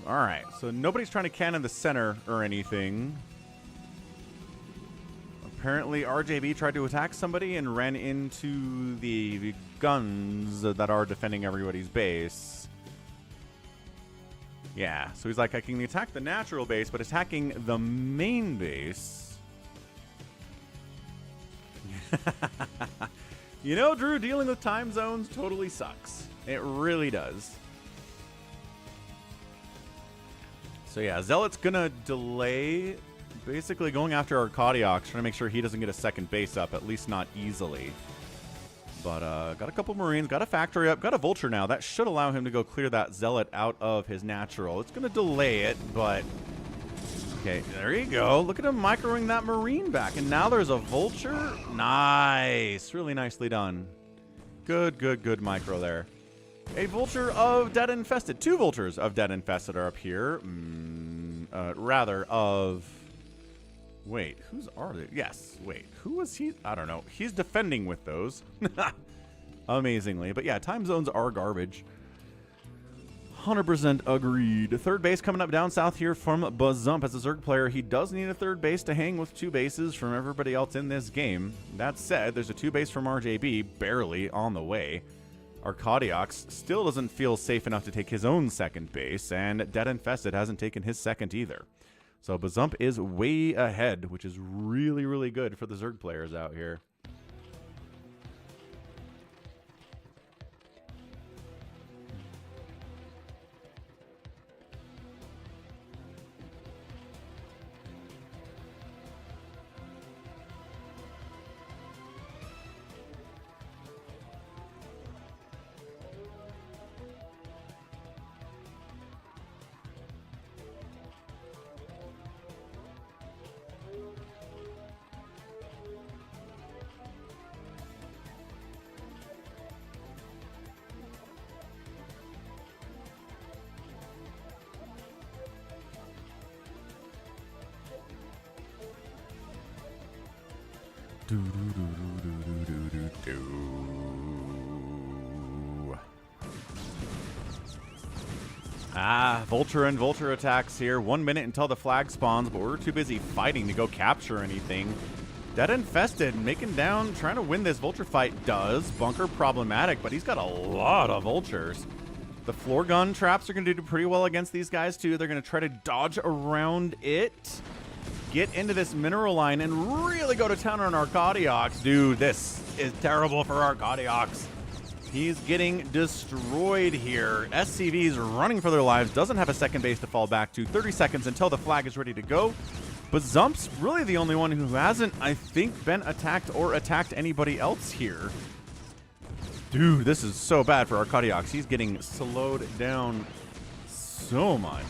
All right, so nobody's trying to cannon the center or anything. Apparently, RJB tried to attack somebody and ran into the guns that are defending everybody's base. Yeah, so he's like, I can attack the natural base, but attacking the main base. You know, Drew, dealing with time zones totally sucks. It really does. So yeah, Zealot's gonna delay, basically going after Arcadiox, trying to make sure he doesn't get a second base up, at least not easily. But got a couple Marines, got a factory up, got a Vulture now. That should allow him to go clear that Zealot out of his natural. It's gonna delay it, but okay, there you go. Look at him microing that Marine back, and now there's a Vulture. Nice, really nicely done. Good, good, good micro there. A Vulture of Dead Infested. 2 Vultures of Dead Infested are up here. Rather of... Wait, whose are they? Yes, wait. Who was he? I don't know. He's defending with those. Amazingly. But yeah, time zones are garbage. 100% agreed. Third base coming up down south here from Bazump. As a Zerg player, he does need a third base to hang with 2 bases from everybody else in this game. That said, there's a 2 base from RJB, barely on the way. Arcadiox still doesn't feel safe enough to take his own second base, and Dead Infested hasn't taken his second either. So Bazump is way ahead, which is really, really good for the Zerg players out here. Vulture and Vulture attacks here. 1 minute until the flag spawns, but we're too busy fighting to go capture anything. Dead Infested making down, trying to win this Vulture fight. Does. Bunker problematic, but he's got a lot of Vultures. The floor gun traps are going to do pretty well against these guys too. They're going to try to dodge around it, get into this mineral line, and really go to town on Arcadiox. Dude, this is terrible for Arcadiox. He's getting destroyed here. SCV's running for their lives. Doesn't have a second base to fall back to. 30 seconds until the flag is ready to go. But Zump's really the only one who hasn't, I think, been attacked or attacked anybody else here. Dude, this is so bad for Arcadiox. He's getting slowed down so much.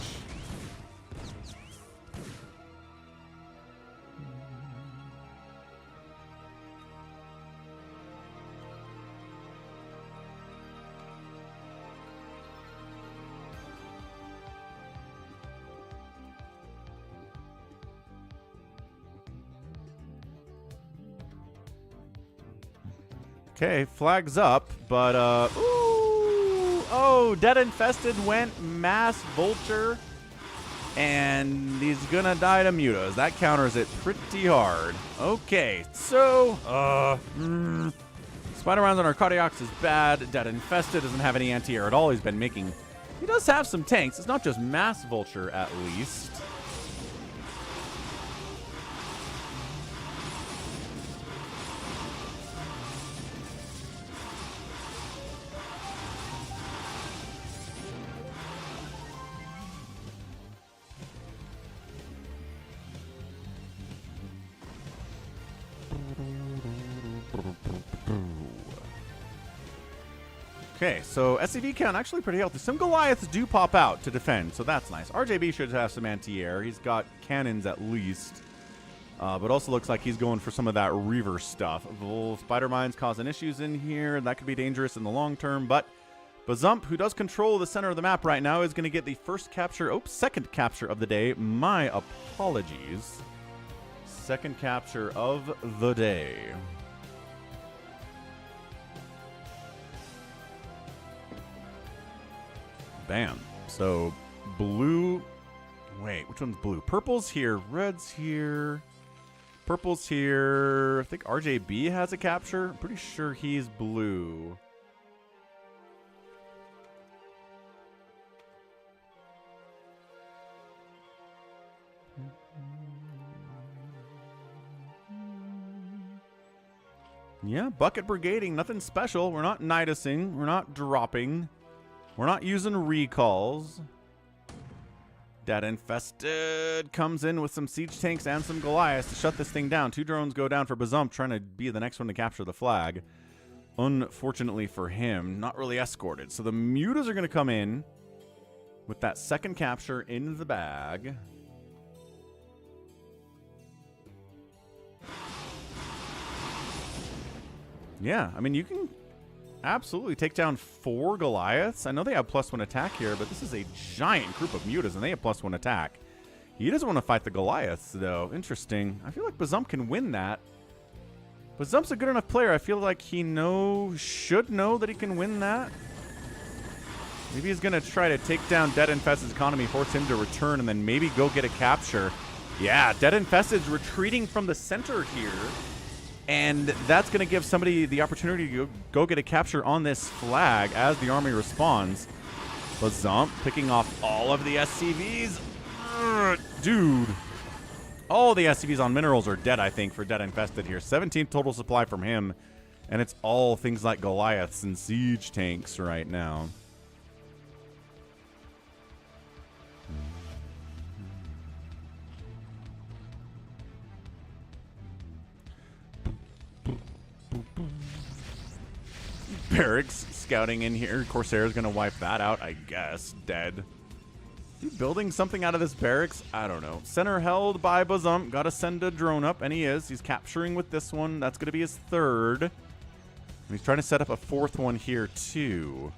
Okay, flags up, but, ooh, oh, Dead Infested went Mass Vulture, and he's gonna die to Mutas. That counters it pretty hard. Okay, so, Spider Rounds on Arcadiox is bad. Dead Infested doesn't have any anti-air at all. He does have some tanks. It's not just Mass Vulture, at least. Okay, so SCV count actually pretty healthy. Some Goliaths do pop out to defend, so that's nice. RJB should have some anti-air. He's got cannons at least, but also looks like he's going for some of that Reaver stuff. Spider Mines causing issues in here, and that could be dangerous in the long term, but Bazump, who does control the center of the map right now, is going to get the first capture, second capture of the day. My apologies. Second capture of the day. Bam. So, blue... Wait, which one's blue? Purple's here. Red's here. Purple's here. I think RJB has a capture. I'm pretty sure he's blue. Yeah, bucket brigading. Nothing special. We're not nidusing. We're not dropping. We're not using recalls. Dead Infested comes in with some siege tanks and some Goliaths to shut this thing down. 2 drones go down for Bazump, trying to be the next one to capture the flag. Unfortunately for him, not really escorted. So the Mutas are going to come in with that second capture in the bag. Yeah, I mean, you can absolutely take down 4 Goliaths. I know they have +1 attack here, but this is a giant group of Mutas, and they have +1 attack. He doesn't want to fight the Goliaths, though. Interesting. I feel like Bazump can win that. Bazump's a good enough player. I feel like he should know that he can win that. Maybe he's going to try to take down Dead Infested's economy, force him to return, and then maybe go get a capture. Yeah, Dead Infested's retreating from the center here. And that's going to give somebody the opportunity to go get a capture on this flag as the army responds. Bazump picking off all of the SCVs. Dude. All the SCVs on minerals are dead, I think, for Dead Infested here. 17 total supply from him. And it's all things like Goliaths and siege tanks right now. Barracks scouting in here. Corsair's gonna wipe that out, I guess. Dead. Is he building something out of this barracks? I don't know. Center held by Bazump. Gotta send a drone up, and he is. He's capturing with this one. That's gonna be his 3rd. And he's trying to set up a 4th one here, too.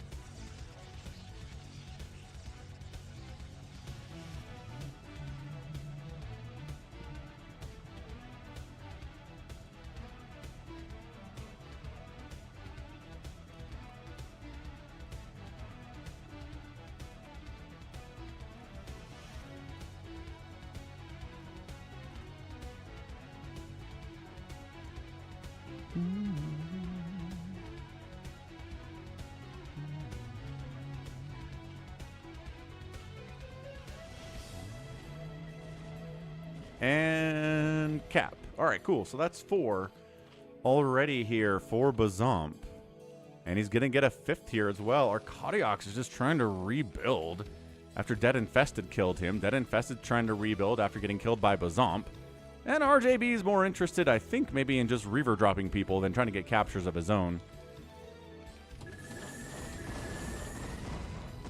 And cap. All right, cool. So that's 4 already here for Bazump. And he's going to get a 5th here as well. Arcadiox is just trying to rebuild after Dead Infested killed him. Dead Infested trying to rebuild after getting killed by Bazomp. And RJB is more interested, I think, maybe in just Reaver dropping people than trying to get captures of his own.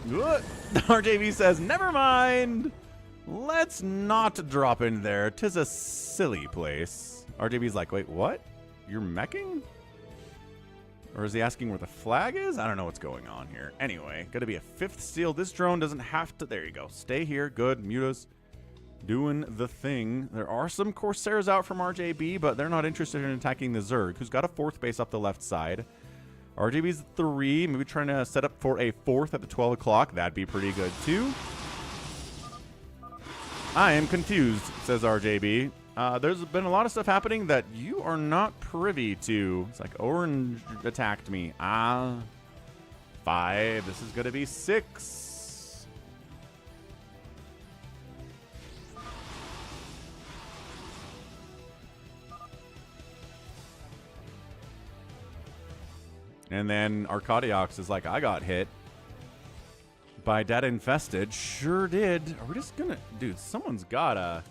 RJB says, never mind. Let's not drop in there. 'Tis a silly place. RJB's like, wait, what? You're meching? Or is he asking where the flag is? I don't know what's going on here. Anyway, gonna be a 5th steal. This drone doesn't have to... There you go. Stay here. Good. Mutas doing the thing. There are some Corsairs out from RJB, but they're not interested in attacking the Zerg, who's got a 4th base up the left side. RJB's 3. Maybe trying to set up for a 4th at the 12 o'clock. That'd be pretty good, too. I am confused, says RJB. There's been a lot of stuff happening that you are not privy to. It's like Orange attacked me. 5. This is going to be 6. And then Arcadiox is like, I got hit by Dead Infested. Sure did. Are we just going to... Dude, someone's got to...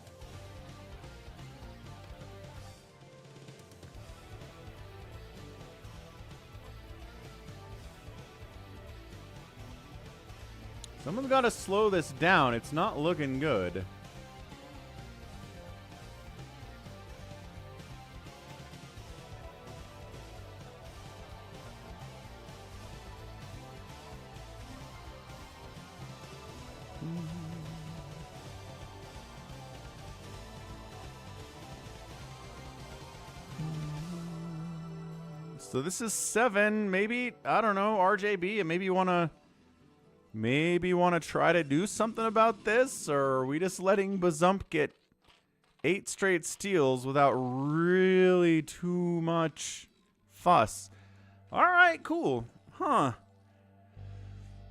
Someone's got to slow this down. It's not looking good. So this is 7. Maybe, I don't know, RJB, and maybe you want to try to do something about this, or are we just letting Bazump get 8 straight steals without really too much fuss? All right, cool. Huh.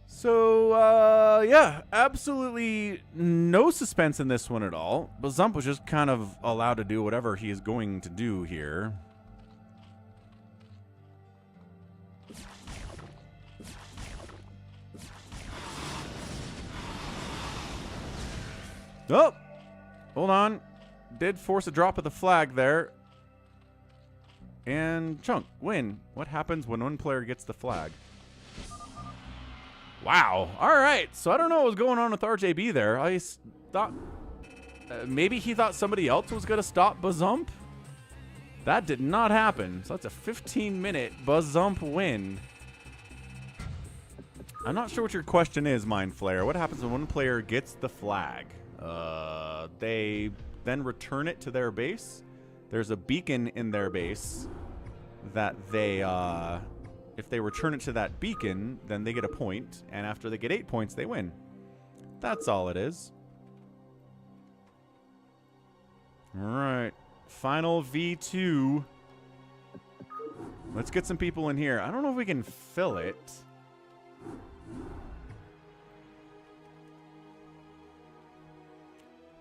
So, yeah, absolutely no suspense in this one at all. Bazump was just kind of allowed to do whatever he is going to do here. Oh, hold on. Did force a drop of the flag there. And Chunk, win. What happens when one player gets the flag? Wow. All right. So I don't know what was going on with RJB there. I thought maybe he thought somebody else was going to stop Bazump. That did not happen. So that's a 15-minute Bazump win. I'm not sure what your question is, Mind Flayer. What happens when one player gets the flag? They then return it to their base. There's a beacon in their base that they, if they return it to that beacon, then they get a point. And after they get 8 points, they win. That's all it is. All right. Final V2. Let's get some people in here. I don't know if we can fill it.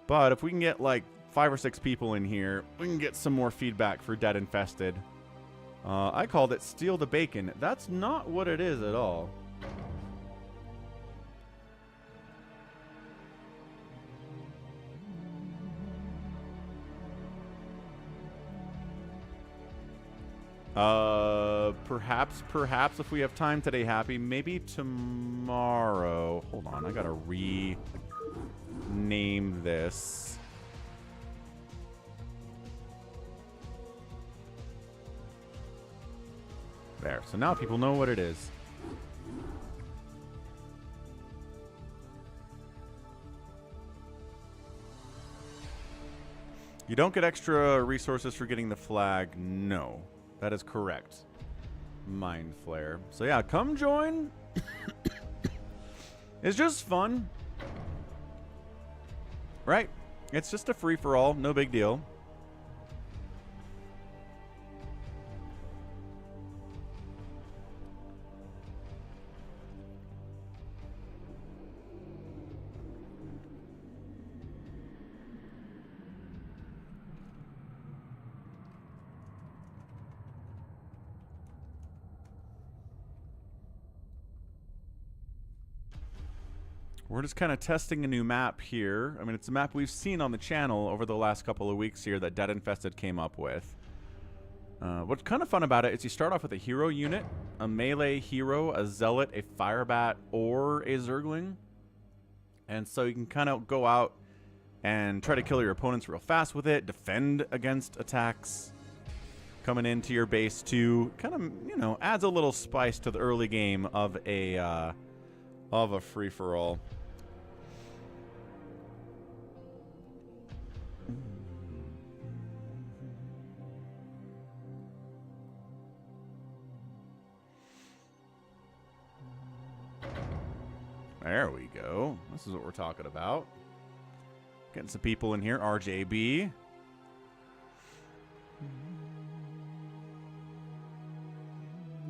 But if we can get like 5 or 6 people in here, we can get some more feedback for Dead Infested. I called it Steal the Bacon. That's not what it is at all. Perhaps if we have time today, Happy, maybe tomorrow. Hold on, I gotta rename this. There, so now people know what it is. You don't get extra resources for getting the flag. No, that is correct. Mind Flare. So yeah, come join. It's just fun. Right? It's just a free-for-all. No big deal. We're just kind of testing a new map here. I mean, it's a map we've seen on the channel over the last couple of weeks here that Dead Infested came up with. What's kind of fun about it is you start off with a hero unit, a melee hero, a zealot, a firebat, or a zergling. And so you can kind of go out and try to kill your opponents real fast with it, defend against attacks coming into your base too. Kind of, you know, adds a little spice to the early game of a free-for-all. There we go. This is what we're talking about. Getting some people in here. RJB.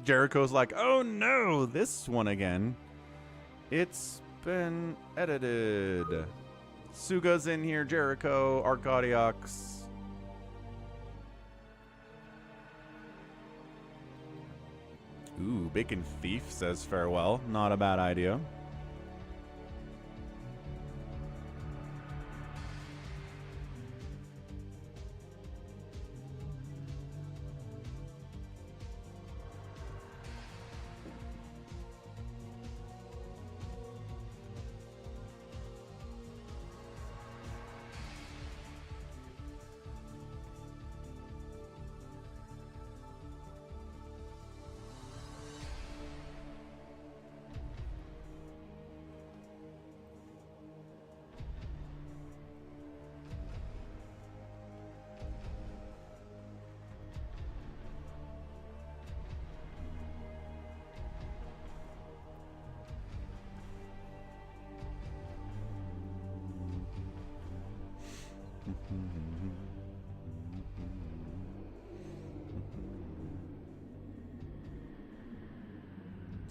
Jericho's like, oh no, this one again. It's been edited. Suga's in here. Jericho. Arcadiox. Ooh, Bacon Thief says farewell. Not a bad idea.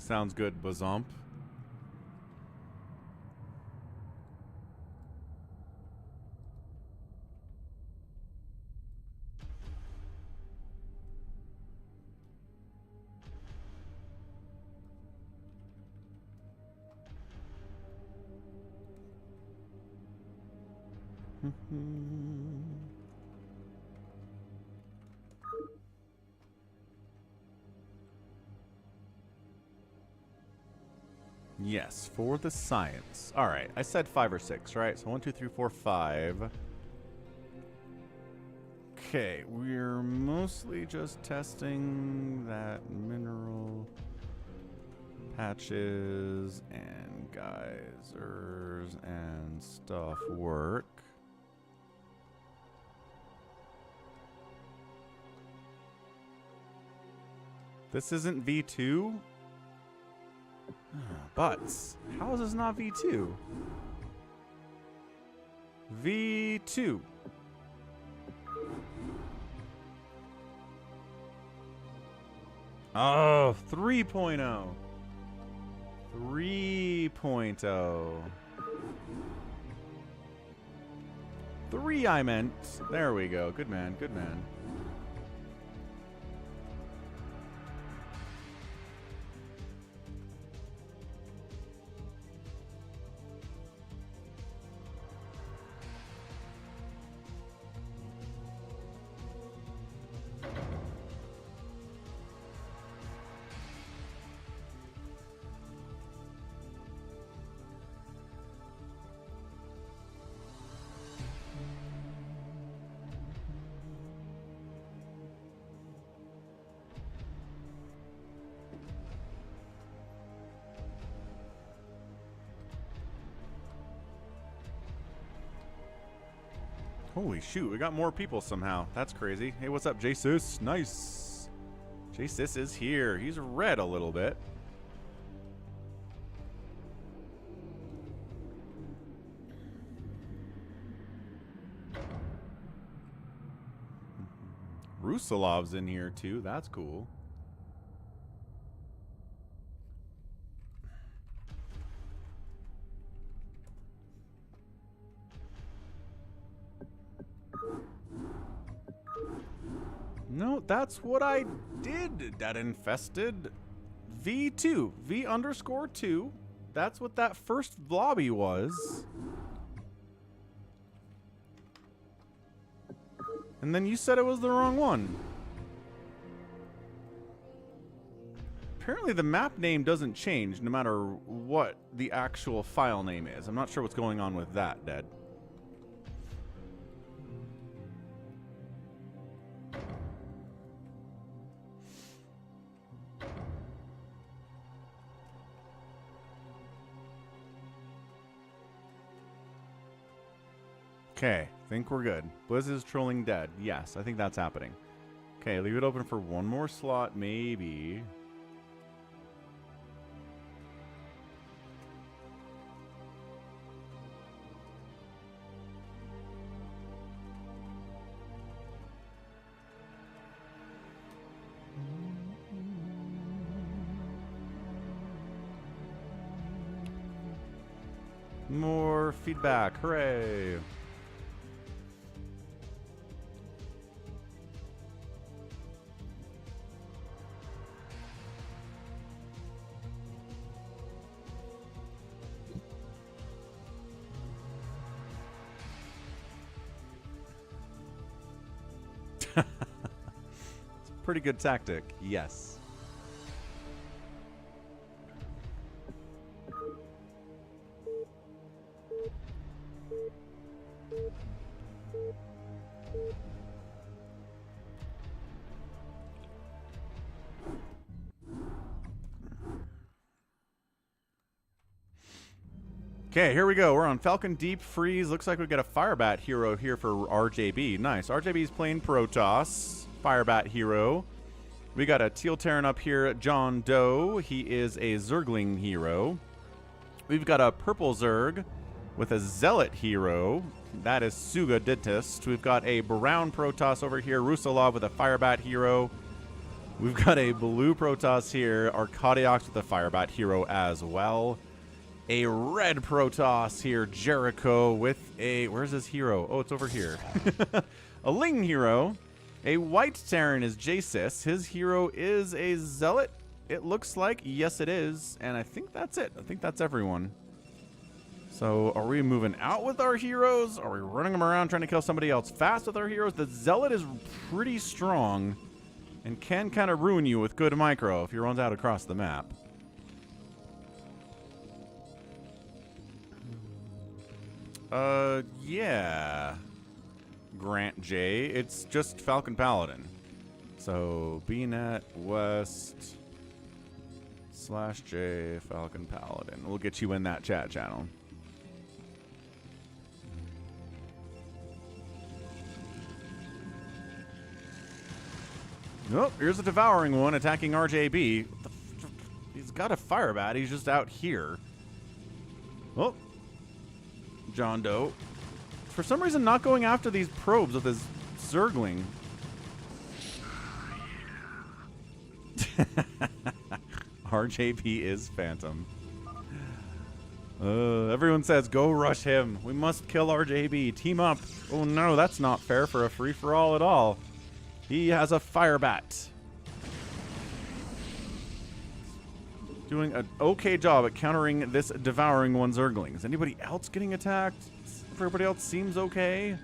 Sounds good, Bazomp. Yes, for the science. All right, I said 5 or 6, right? So 1, 2, 3, 4, 5. Okay, we're mostly just testing that mineral patches and geysers and stuff work. This isn't V2? But how is this not V2? V2. Oh, 3.0. 3.0. 3 I meant. There we go. Good man, good man. Holy shoot, we got more people somehow. That's crazy. Hey, what's up, Jesus? Nice. Jesus is here. He's red a little bit. Rusilov's in here too. That's cool. No, that's what I did. That infested V2. V_2. That's what that first lobby was. And then you said it was the wrong one. Apparently the map name doesn't change no matter what the actual file name is. I'm not sure what's going on with that, Dead. Okay, think we're good. Blizz is trolling Dead. Yes, I think that's happening. Okay, leave it open for one more slot, maybe. More feedback, hooray! It's a pretty good tactic, yes. Okay, here we go. We're on Falcon Deep Freeze. Looks like we got a Firebat hero here for RJB. Nice. RJB's playing Protoss. Firebat hero. We got a Teal Terran up here, John Doe. He is a Zergling hero. We've got a Purple Zerg with a Zealot hero. That is Suga Dentist. We've got a Brown Protoss over here, Rusalov with a Firebat hero. We've got a Blue Protoss here, Arcadiox with a Firebat hero as well. A red Protoss here, Jericho, with a... Where's his hero? Oh, it's over here. A Ling hero. A white Terran is Jasis. His hero is a Zealot. It looks like. Yes, it is. And I think that's it. I think that's everyone. So, are we moving out with our heroes? Are we running them around trying to kill somebody else fast with our heroes? The Zealot is pretty strong and can kind of ruin you with good micro if he runs out across the map. Yeah. Grant J. It's just Falcon Paladin. So, BNet West /J Falcon Paladin. We'll get you in that chat channel. Oh, here's a Devouring one attacking RJB. He's got a Firebat. He's just out here. Oh. John Doe. For some reason, not going after these probes with his Zergling. RJB is Phantom. Everyone says, go rush him. We must kill RJB. Team up. Oh no, that's not fair for a free-for-all at all. He has a Firebat. Doing an okay job at countering this Devouring one Zergling. Is anybody else getting attacked? Everybody else seems okay.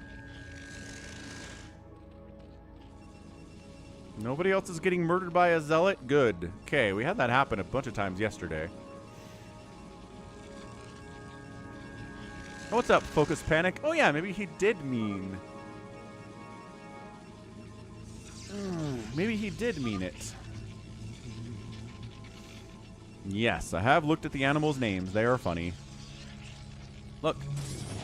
Nobody else is getting murdered by a Zealot? Good. Okay, we had that happen a bunch of times yesterday. Oh, what's up, Focus Panic? Oh yeah, maybe he did mean... maybe he did mean it. Yes, I have looked at the animals' names. They are funny. Look,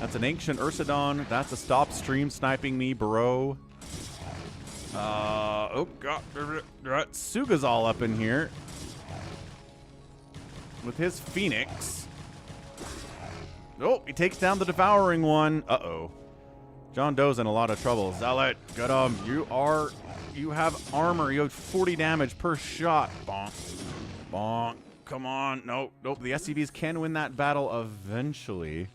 that's an ancient Ursidon. That's a stop stream sniping me, bro. Oh god, Suga's all up in here with his Phoenix. Oh, he takes down the Devouring one. Uh-oh. John Doe's in a lot of trouble. Zealot, get him. You have armor. You have 40 damage per shot. Bonk. Bonk. Come on. Nope. Nope. The SCVs can win that battle eventually.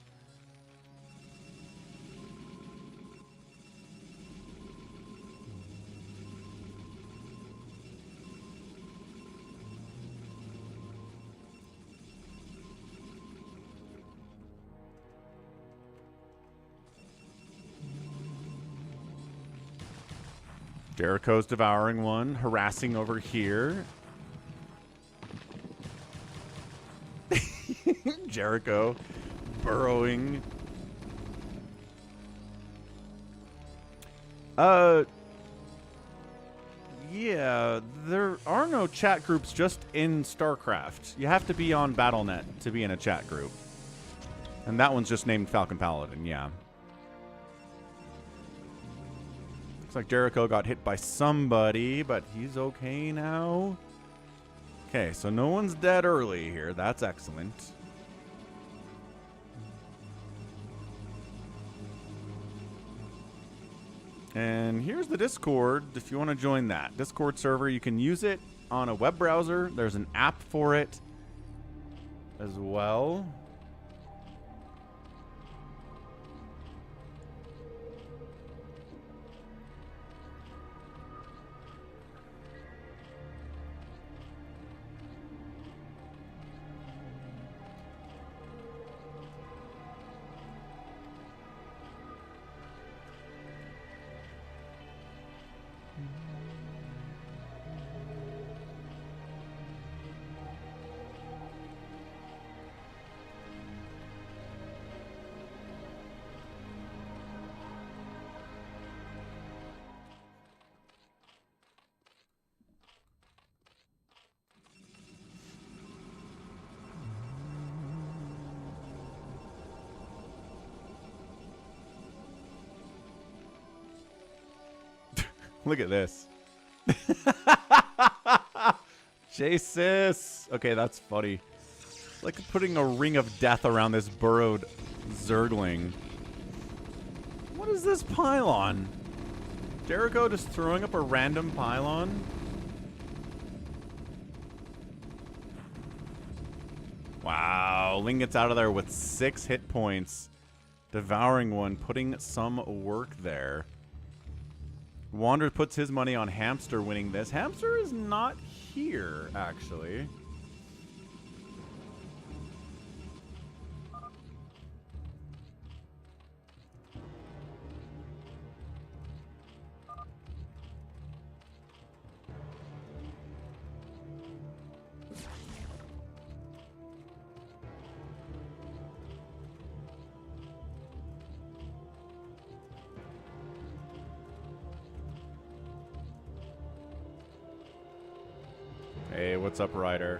Jericho's devouring one, harassing over here. Jericho burrowing. Yeah, there are no chat groups just in StarCraft. You have to be on BattleNet to be in a chat group. And that one's just named Falcon Paladin, yeah. Looks like Jericho got hit by somebody, but he's okay now. Okay, so no one's dead early here. That's excellent. And here's the Discord if you want to join that. Discord server, you can use it on a web browser. There's an app for it as well. Look at this. Jesus. Okay, that's funny. It's like putting a ring of death around this burrowed Zergling. What is this pylon? Jericho just throwing up a random pylon? Wow. Ling gets out of there with 6 hit points. Devouring one, putting some work there. Wander puts his money on Hamster winning this. Hamster is not here, actually. Hey, what's up, Ryder?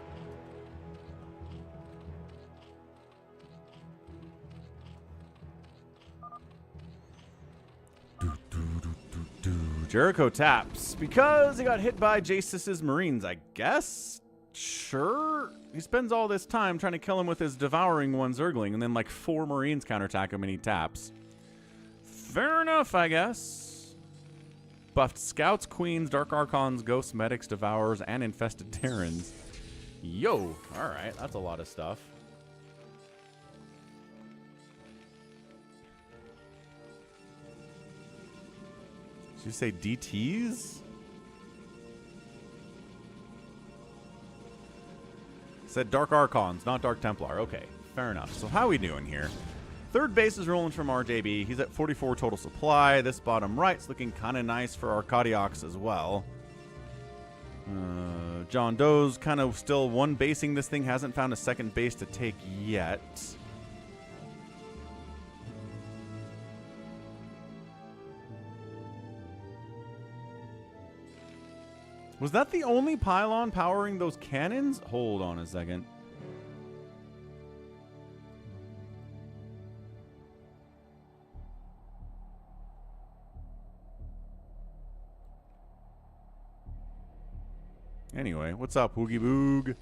Jericho taps because he got hit by Jace's Marines, I guess? Sure. He spends all this time trying to kill him with his devouring one Zergling, and then like 4 Marines counterattack him and he taps. Fair enough, I guess. Buffed Scouts, Queens, Dark Archons, Ghosts, Medics, Devourers, and Infested Terrans. Yo! Alright, that's a lot of stuff. Did you say DTs? Said Dark Archons, not Dark Templar. Okay, fair enough. So how are we doing here? Third base is rolling from RJB. He's at 44 total supply. This bottom right's looking kind of nice for Arcadiox as well. John Doe's kind of still one basing this thing. Hasn't found a second base to take yet. Was that the only pylon powering those cannons? Hold on a second. Anyway, what's up, Woogie Boog?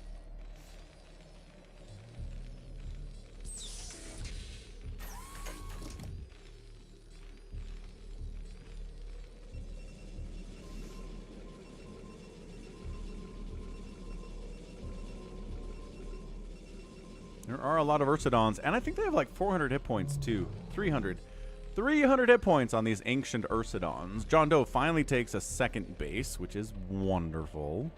There are a lot of Ursidons, and I think they have like 400 hit points too. 300. 300 hit points on these ancient Ursidons. John Doe finally takes a second base, which is wonderful.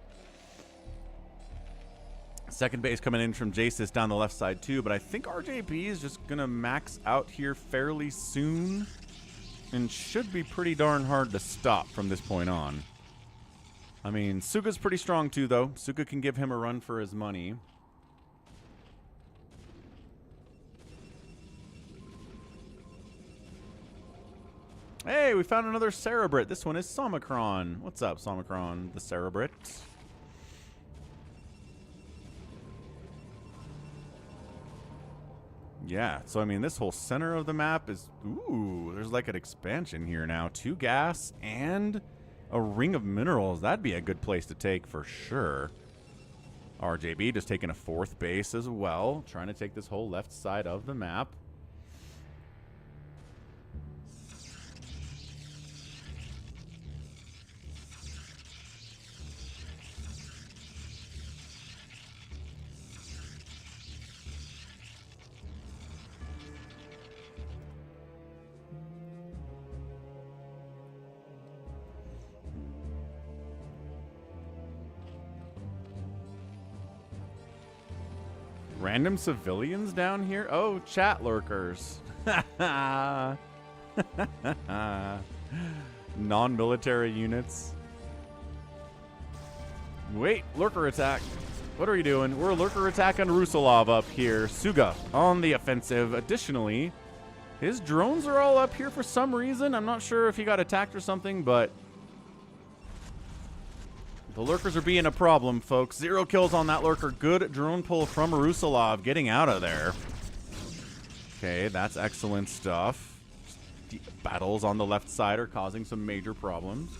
Second base coming in from Jace's down the left side too, but I think RJP is just going to max out here fairly soon. and should be pretty darn hard to stop from this point on. I mean, Suga's pretty strong too, though. Suga can give him a run for his money. Hey, we found another Cerebrit. This one is Somicron. What's up, Somicron, the Cerebrit? Yeah, so I mean, this whole center of the map is... Ooh, there's like an expansion here now. 2 gas and a ring of minerals. That'd be a good place to take for sure. RJB just taking a 4th base as well. Trying to take this whole left side of the map. Random civilians down here? Oh, chat lurkers. Non-military units. Wait, lurker attack. What are you doing? We're lurker attacking Rusalov up here. Suga on the offensive. Additionally, his drones are all up here for some reason. I'm not sure if he got attacked or something, but the lurkers are being a problem, folks. 0 kills on that lurker. Good drone pull from Rusalov getting out of there. Okay, that's excellent stuff. Battles on the left side are causing some major problems.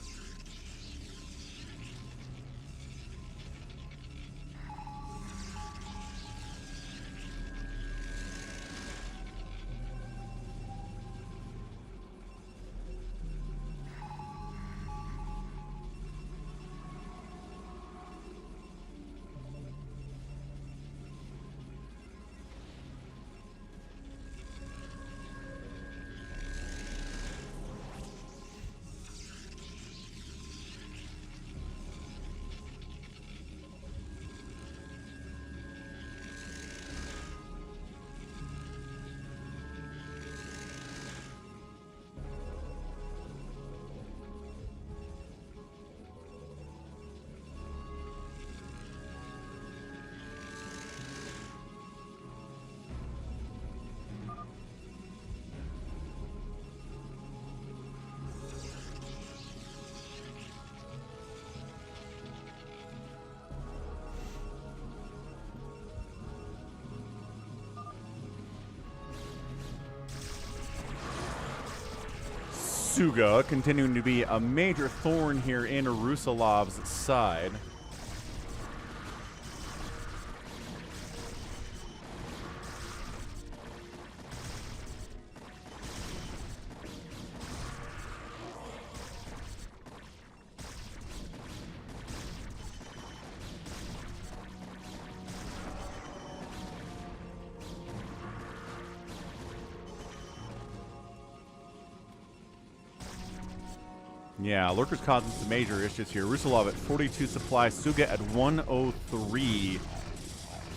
Suga continuing to be a major thorn here in Rusalov's side. Yeah, lurkers causing some major issues here. Rusalov at 42 supply, Suga at 103.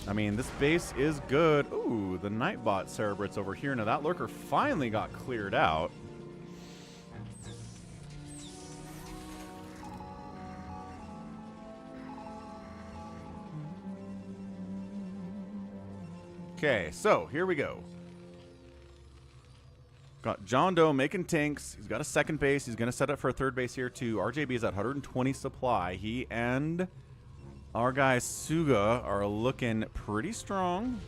I mean, this base is good. Ooh, the Nightbot Cerebrits over here. Now that lurker finally got cleared out. Okay, so here we go. Got Jaedong making tanks. He's got a 2nd base. He's going to set up for a 3rd base here, too. RJB is at 120 supply. He and our guy Suga are looking pretty strong,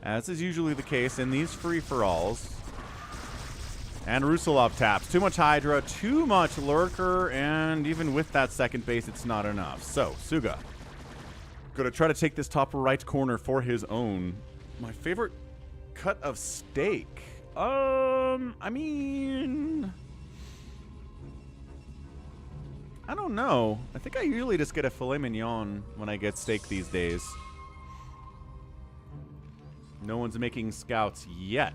as is usually the case in these free-for-alls. And Rusalov taps. Too much Hydra, too much Lurker, and even with that 2nd base, it's not enough. So, Suga going to try to take this top right corner for his own. My favorite cut of steak. I mean, I don't know. I think I usually just get a filet mignon when I get steak these days. No one's making scouts yet.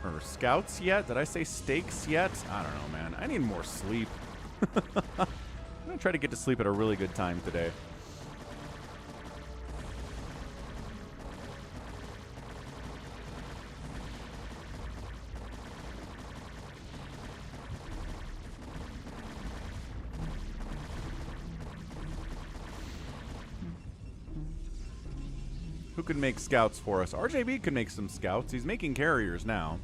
Or scouts yet? Did I say steaks yet? I don't know, man. I need more sleep. I'm gonna try to get to sleep at a really good time today. could make scouts for us? RJB could make some scouts. He's making carriers now.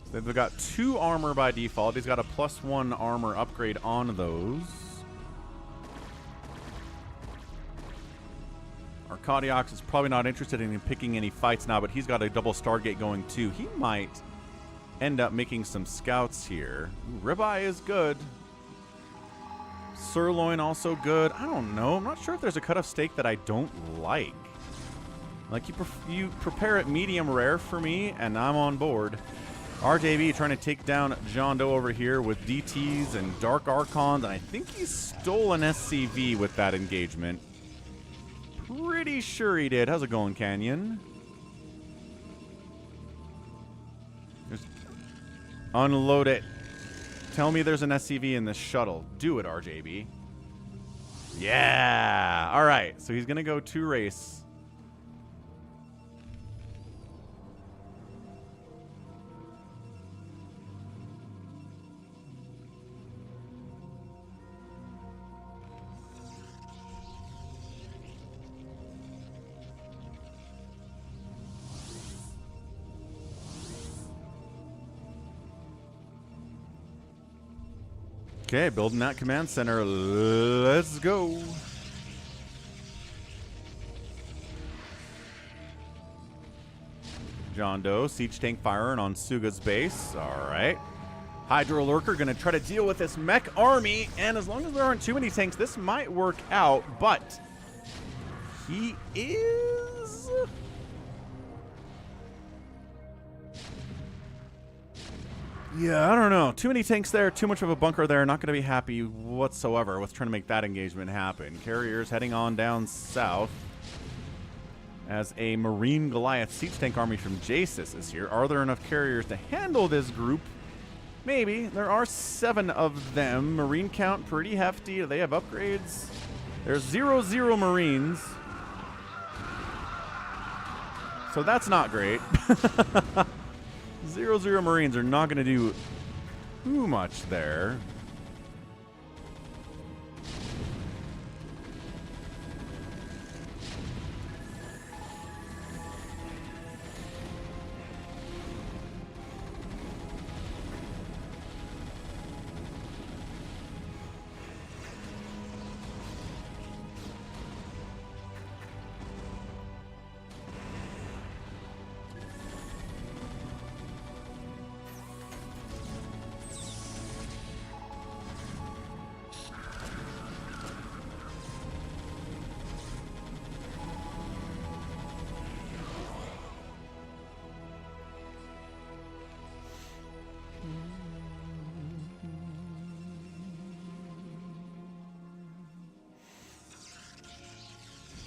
So they've got 2 armor by default. He's got a +1 armor upgrade on those. Arcadiox is probably not interested in picking any fights now, but he's got a double Stargate going too. He might end up making some scouts here. Ooh, ribeye is good. Sirloin also good. I don't know. I'm not sure if there's a cut of steak that I don't like. Like, you prepare it medium rare for me, and I'm on board. RJB trying to take down Jaedong over here with DTs and Dark Archons, and I think he stole an SCV with that engagement. Pretty sure he did. How's it going, Canyon? Just unload it. Tell me there's an SCV in this shuttle. Do it, RJB. Yeah. All right. So he's going to go 2 race. Okay, building that command center. Let's go. John Doe, siege tank firing on Suga's base. All right. Hydro Lurker going to try to deal with this mech army, and as long as there aren't too many tanks, this might work out, but he is... Yeah, I don't know. Too many tanks there, too much of a bunker there. Not going to be happy whatsoever with trying to make that engagement happen. Carriers heading on down south as a Marine Goliath siege tank army from Jasis is here. Are there enough carriers to handle this group? Maybe. There are 7 of them. Marine count pretty hefty. Do they have upgrades? There's 0 Marines. So that's not great. 0 Marines are not going to do too much there.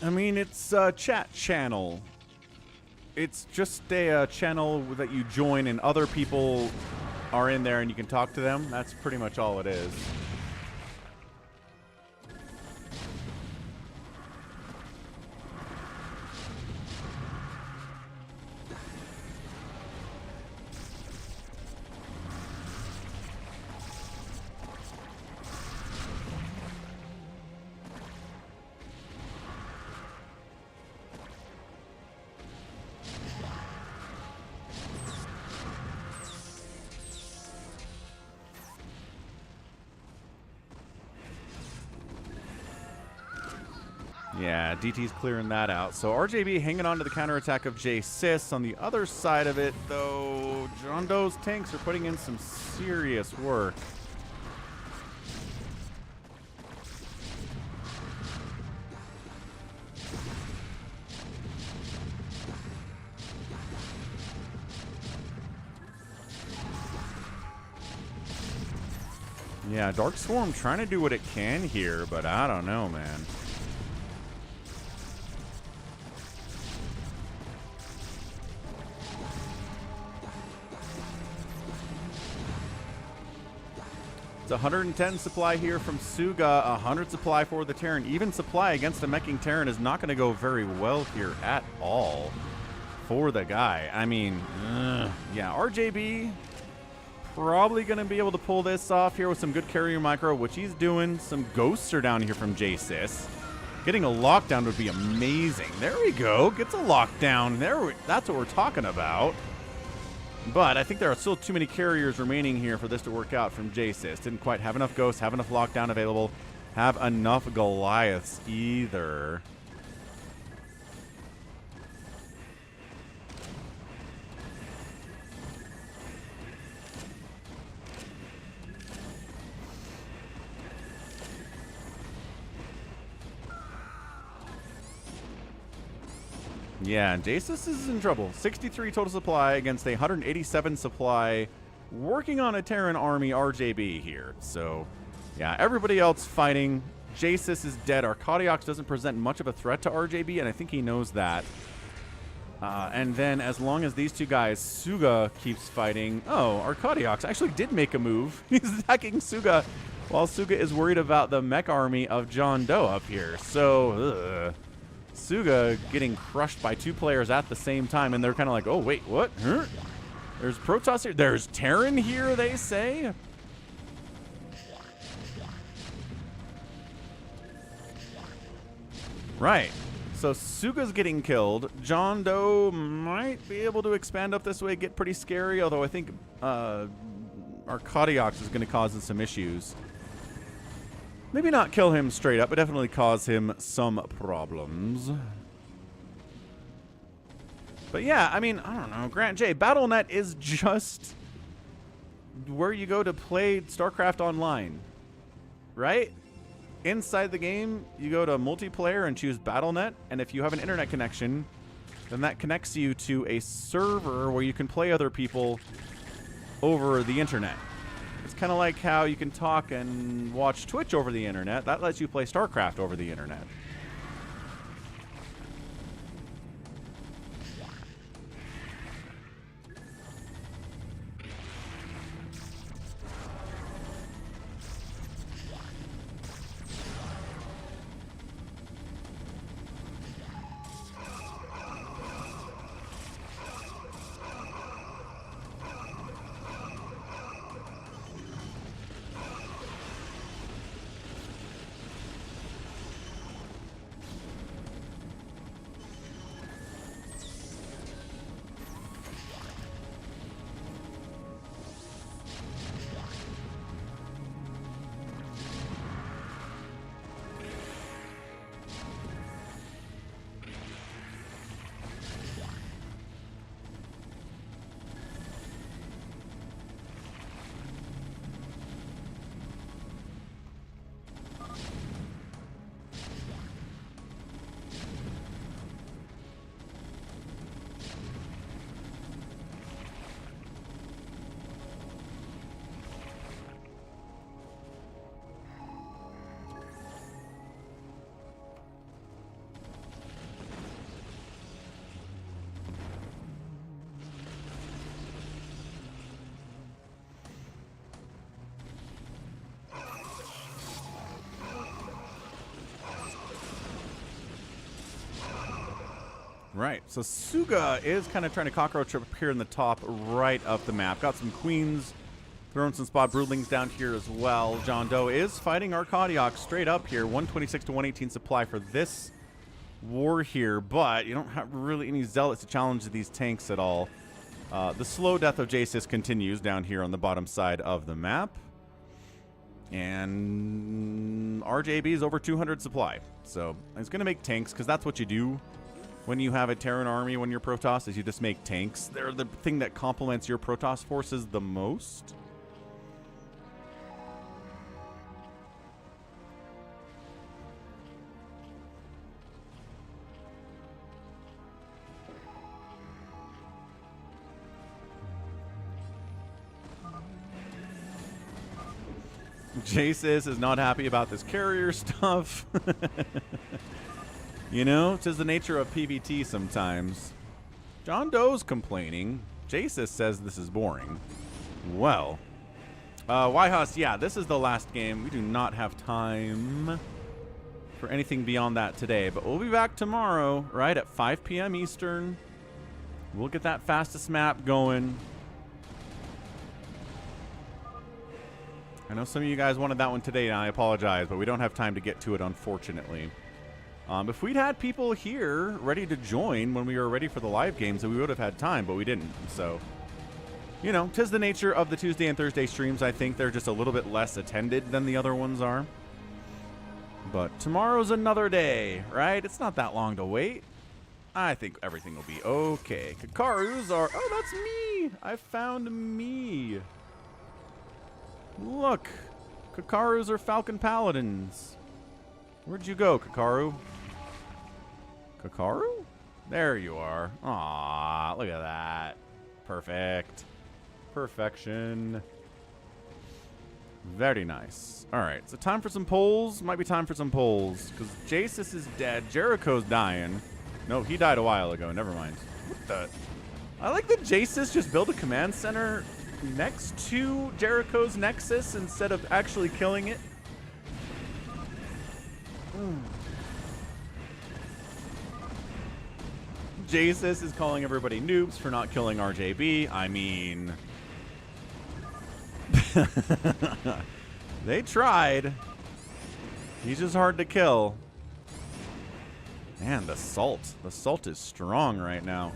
I mean, it's a chat channel. It's just a channel that you join and other people are in there and you can talk to them. That's pretty much all it is. Yeah, DT's clearing that out. So RJB hanging on to the counterattack of J-Sis. On the other side of it, though, John Doe's tanks are putting in some serious work. Yeah, Dark Swarm trying to do what it can here, but I don't know, man. It's 110 supply here from Suga, 100 supply for the Terran. Even supply against a meching Terran is not going to go very well here at all for the guy. I mean, yeah, RJB probably going to be able to pull this off here with some good carrier micro, which he's doing. Some ghosts are down here from J-Sis. Getting a lockdown would be amazing. There we go. Gets a lockdown. That's what we're talking about. But I think there are still too many carriers remaining here for this to work out from Jace's. Didn't quite have enough ghosts, have enough lockdown available, have enough Goliaths either. Yeah, Jace's is in trouble. 63 total supply against a 187 supply, working on a Terran army RJB here. So, yeah, everybody else fighting. Jace's is dead. Arcadiox doesn't present much of a threat to RJB, and I think he knows that. And then as long as these two guys, Suga keeps fighting. Oh, Arcadiox actually did make a move. He's attacking Suga while Suga is worried about the mech army of John Doe up here. So, Suga getting crushed by two players at the same time, and they're kind of like, oh, wait, what? Huh? There's Protoss here. There's Terran here, they say? Right. So Suga's getting killed. John Doe might be able to expand up this way, get pretty scary, although I think Arcadiox is going to cause us some issues. Maybe not kill him straight up, but definitely cause him some problems. But yeah, I mean, I don't know. Grant J, BattleNet is just where you go to play StarCraft online, right? Inside the game, you go to multiplayer and choose BattleNet, and if you have an internet connection, then that connects you to a server where you can play other people over the internet. It's kind of like how you can talk and watch Twitch over the internet. That lets you play StarCraft over the internet. Right, so Suga is kind of trying to cockroach up here in the top right of the map. Got some queens, throwing some spot broodlings down here as well. John Doe is fighting Arcadiox straight up here. 126 to 118 supply for this war here, but you don't have really any zealots to challenge these tanks at all. The slow death of Jace's continues down here on the bottom side of the map. And RJB is over 200 supply. So it's going to make tanks because that's what you do when you have a Terran army, when you're Protoss, is you just make tanks. They're the thing that complements your Protoss forces the most. Jace's is not happy about this carrier stuff. You know, it's just the nature of PvT sometimes. John Doe's complaining. Jace's says this is boring. Well. Whitehouse, yeah, this is the last game. We do not have time for anything beyond that today. But we'll be back tomorrow, right, at 5 p.m. Eastern. We'll get that fastest map going. I know some of you guys wanted that one today, and I apologize, but we don't have time to get to it, unfortunately. If we'd had people here ready to join when we were ready for the live games, we would have had time, but we didn't. So, you know, 'tis the nature of the Tuesday and Thursday streams. I think they're just a little bit less attended than the other ones are. But tomorrow's another day, right? It's not that long to wait. I think everything will be okay. Kakaru's are... Oh, that's me! I found me. Look. Kakaru's are Falcon Paladins. Where'd you go, Kakaru? Kakaru? There you are. Aw, look at that. Perfect. Perfection. Very nice. All right, so time for some polls. Might be time for some polls because Jasus is dead. Jericho's dying. No, he died a while ago. Never mind. What the? I like that Jasus just built a command center next to Jericho's Nexus instead of actually killing it. Jasus is calling everybody noobs for not killing RJB. I mean... They tried. He's just hard to kill. Man, the salt. The salt is strong right now.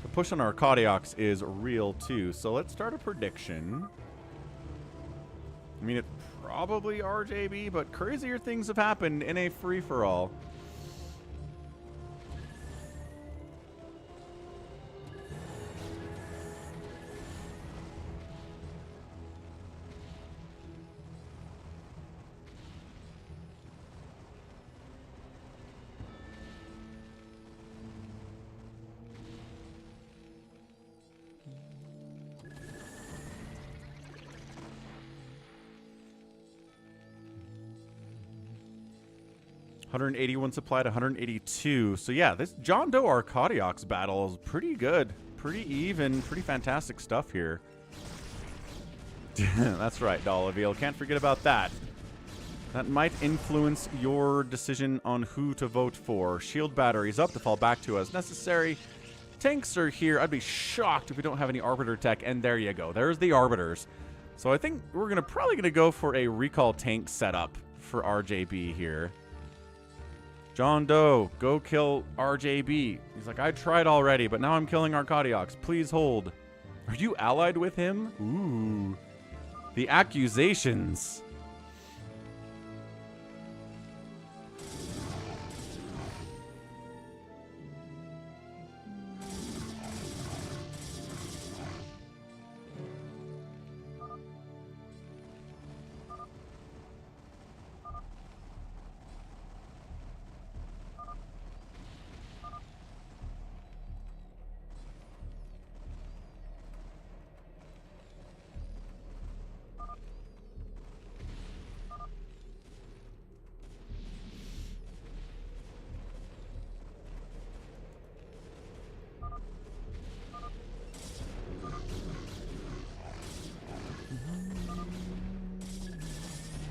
The push on our Arcadiox is real too. So let's start a prediction. I mean, it's probably RJB, but crazier things have happened in a free-for-all. $181 supply to 182. So yeah, this John Doe Arcadiox battle is pretty good. Pretty even. Pretty fantastic stuff here. That's right, Dollaville. Can't forget about that. That might influence your decision on who to vote for. Shield batteries up to fall back to as necessary. Tanks are here. I'd be shocked if we don't have any Arbiter tech. And there you go. There's the Arbiters. So I think we're probably going to go for a recall tank setup for RJB here. John Doe, go kill RJB. He's like, I tried already, but now I'm killing Arcadiox. Please hold. Are you allied with him? Ooh. The accusations.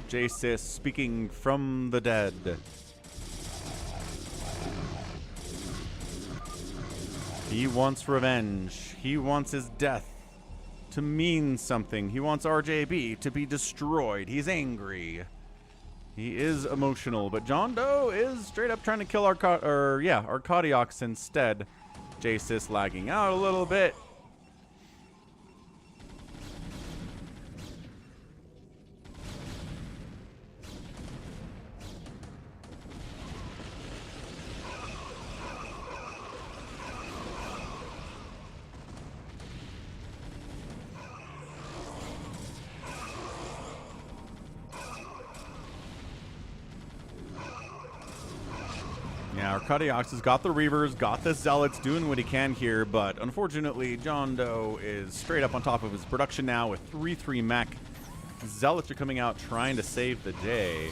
Jasus speaking from the dead. He wants revenge. He wants his death to mean something. He wants RJB to be destroyed. He's angry. He is emotional, but John Doe is straight up trying to kill Arcadiox instead. Jasus lagging out a little bit. Yeah, Arcadiox has got the Reavers, got the Zealots, doing what he can here, but unfortunately, John Doe is straight up on top of his production now with 3-3 mech. Zealots are coming out trying to save the day.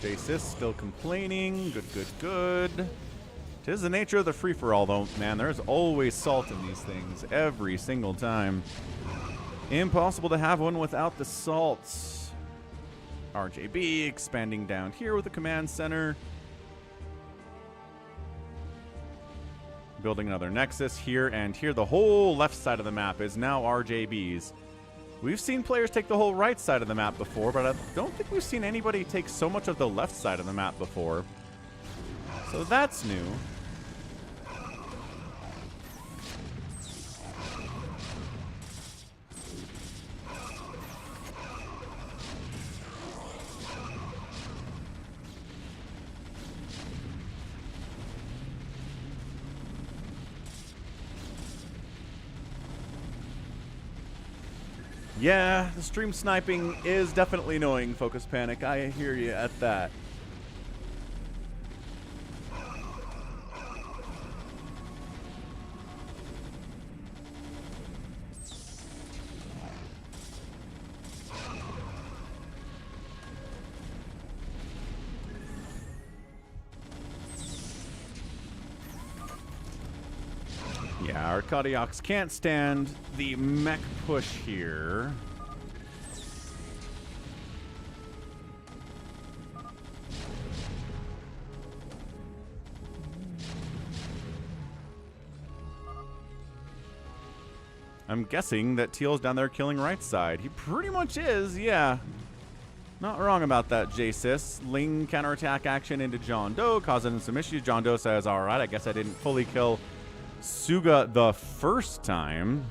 Jasus still complaining. Good, good, good. 'Tis the nature of the free-for-all, though, man. There's always salt in these things every single time. Impossible to have one without the salts. RJB expanding down here with the command center. building another Nexus here and here. The whole left side of the map is now RJB's. We've seen players take the whole right side of the map before, but I don't think we've seen anybody take so much of the left side of the map before. So that's new. Yeah, the stream sniping is definitely annoying, Focus Panic. I hear you at that. Yeah, Arcadiox can't stand the mech push here. I'm guessing that Teal's down there killing right side. He pretty much is, yeah. Not wrong about that, Jasis. Ling counterattack action into John Doe, causing him some issues. John Doe says, alright, I guess I didn't fully kill Suga the first time,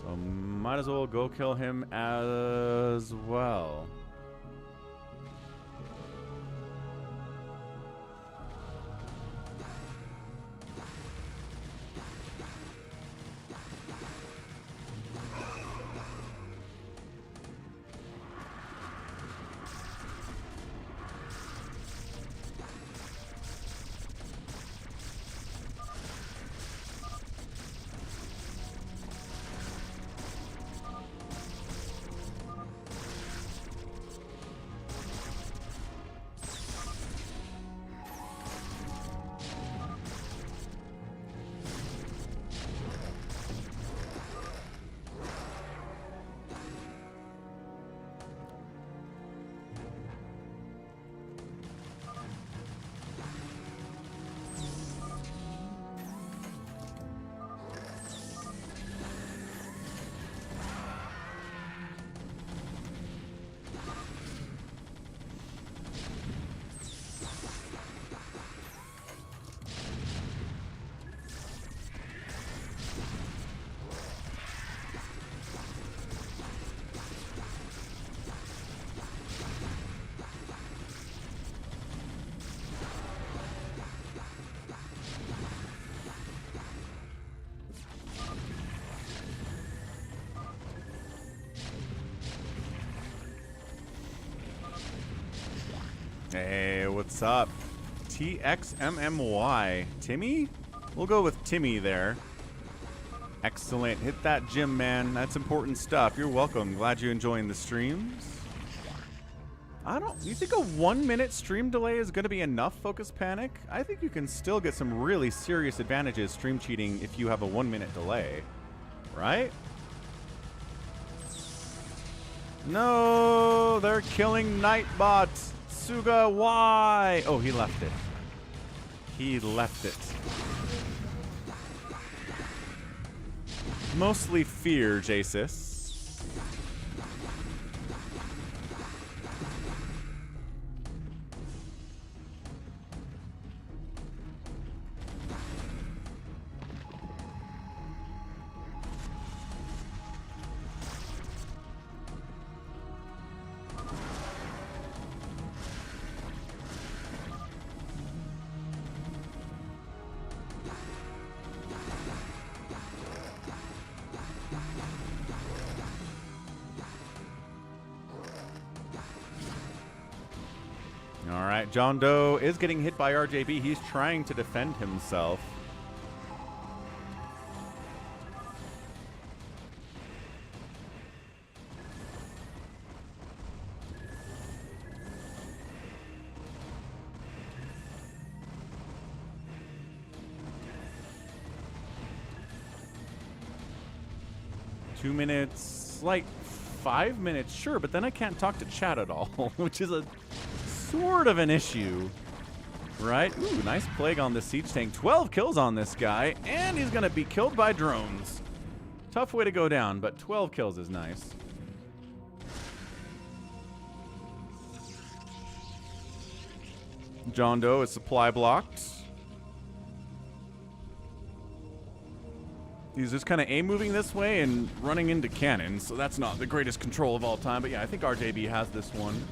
so might as well go kill him as well. Hey, what's up? TXMMY. Timmy? We'll go with Timmy there. Excellent. Hit that gym, man. That's important stuff. You're welcome. Glad you're enjoying the streams. You think a 1 minute stream delay is going to be enough, Focus Panic? I think you can still get some really serious advantages stream cheating if you have a 1 minute delay. Right? No, they're killing Nightbot. Suga, why? Oh, he left it. He left it. Mostly fear, Jasis. Alright, John Doe is getting hit by RJB. He's trying to defend himself. Two minutes, like 5 minutes, sure, but then I can't talk to chat at all, which is a sort of an issue. right? Ooh, nice plague on the siege tank. 12 kills on this guy, and he's gonna be killed by drones. Tough way to go down, but 12 kills is nice. John Doe is supply blocked. He's just kind of A-moving this way and running into cannons, so that's not the greatest control of all time. But yeah, I think RJB has this one.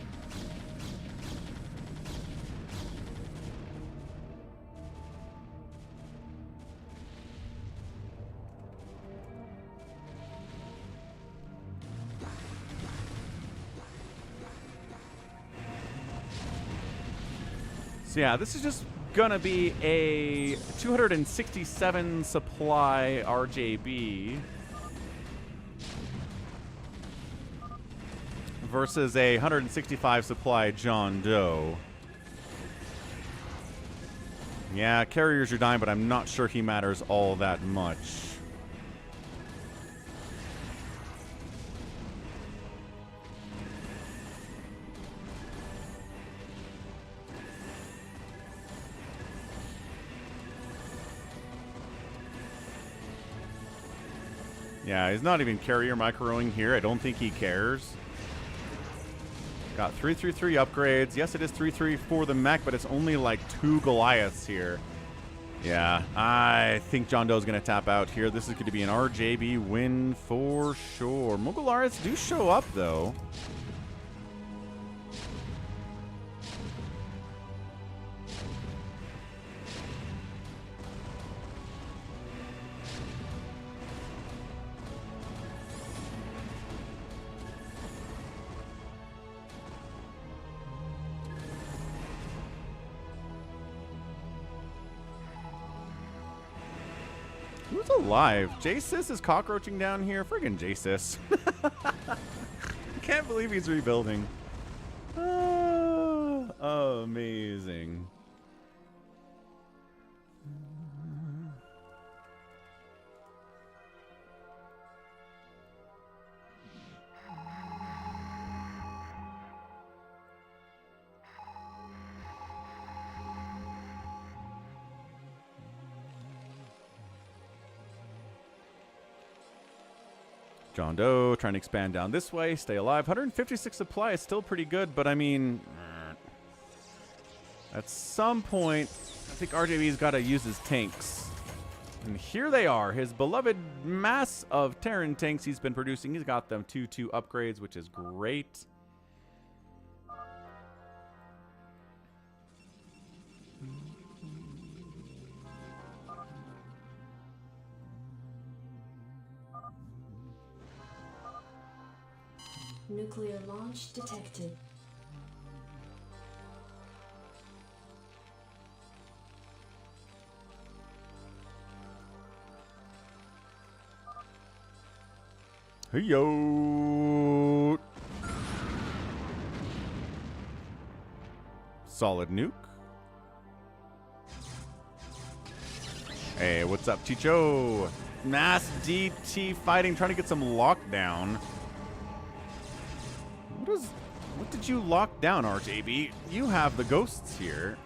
So yeah, this is just gonna be a 267 supply RJB versus a 165 supply John Doe. Yeah, carriers are dying, but I'm not sure he matters all that much. Yeah, he's not even carrier microing here. I don't think he cares. Got 333 upgrades. Yes, it is 3-3 for the mech, but it's only like 2 Goliaths here. Yeah, I think John Doe's going to tap out here. This is going to be an RJB win for sure. Mogularians do show up, though. Who's alive? J-Sis is cockroaching down here. Friggin' J-Sis. Can't believe he's rebuilding. Amazing. John Doe trying to expand down this way, stay alive. 156 supply is still pretty good, but I mean, at some point, I think RJB's got to use his tanks. And here they are, his beloved mass of Terran tanks he's been producing. He's got them 2-2 upgrades, which is great. Nuclear launch detected. Hey yo. Solid nuke. Hey, what's up, Chicho? Mass DT fighting, trying to get some lockdown. What did you lock down, RJB? You have the ghosts here.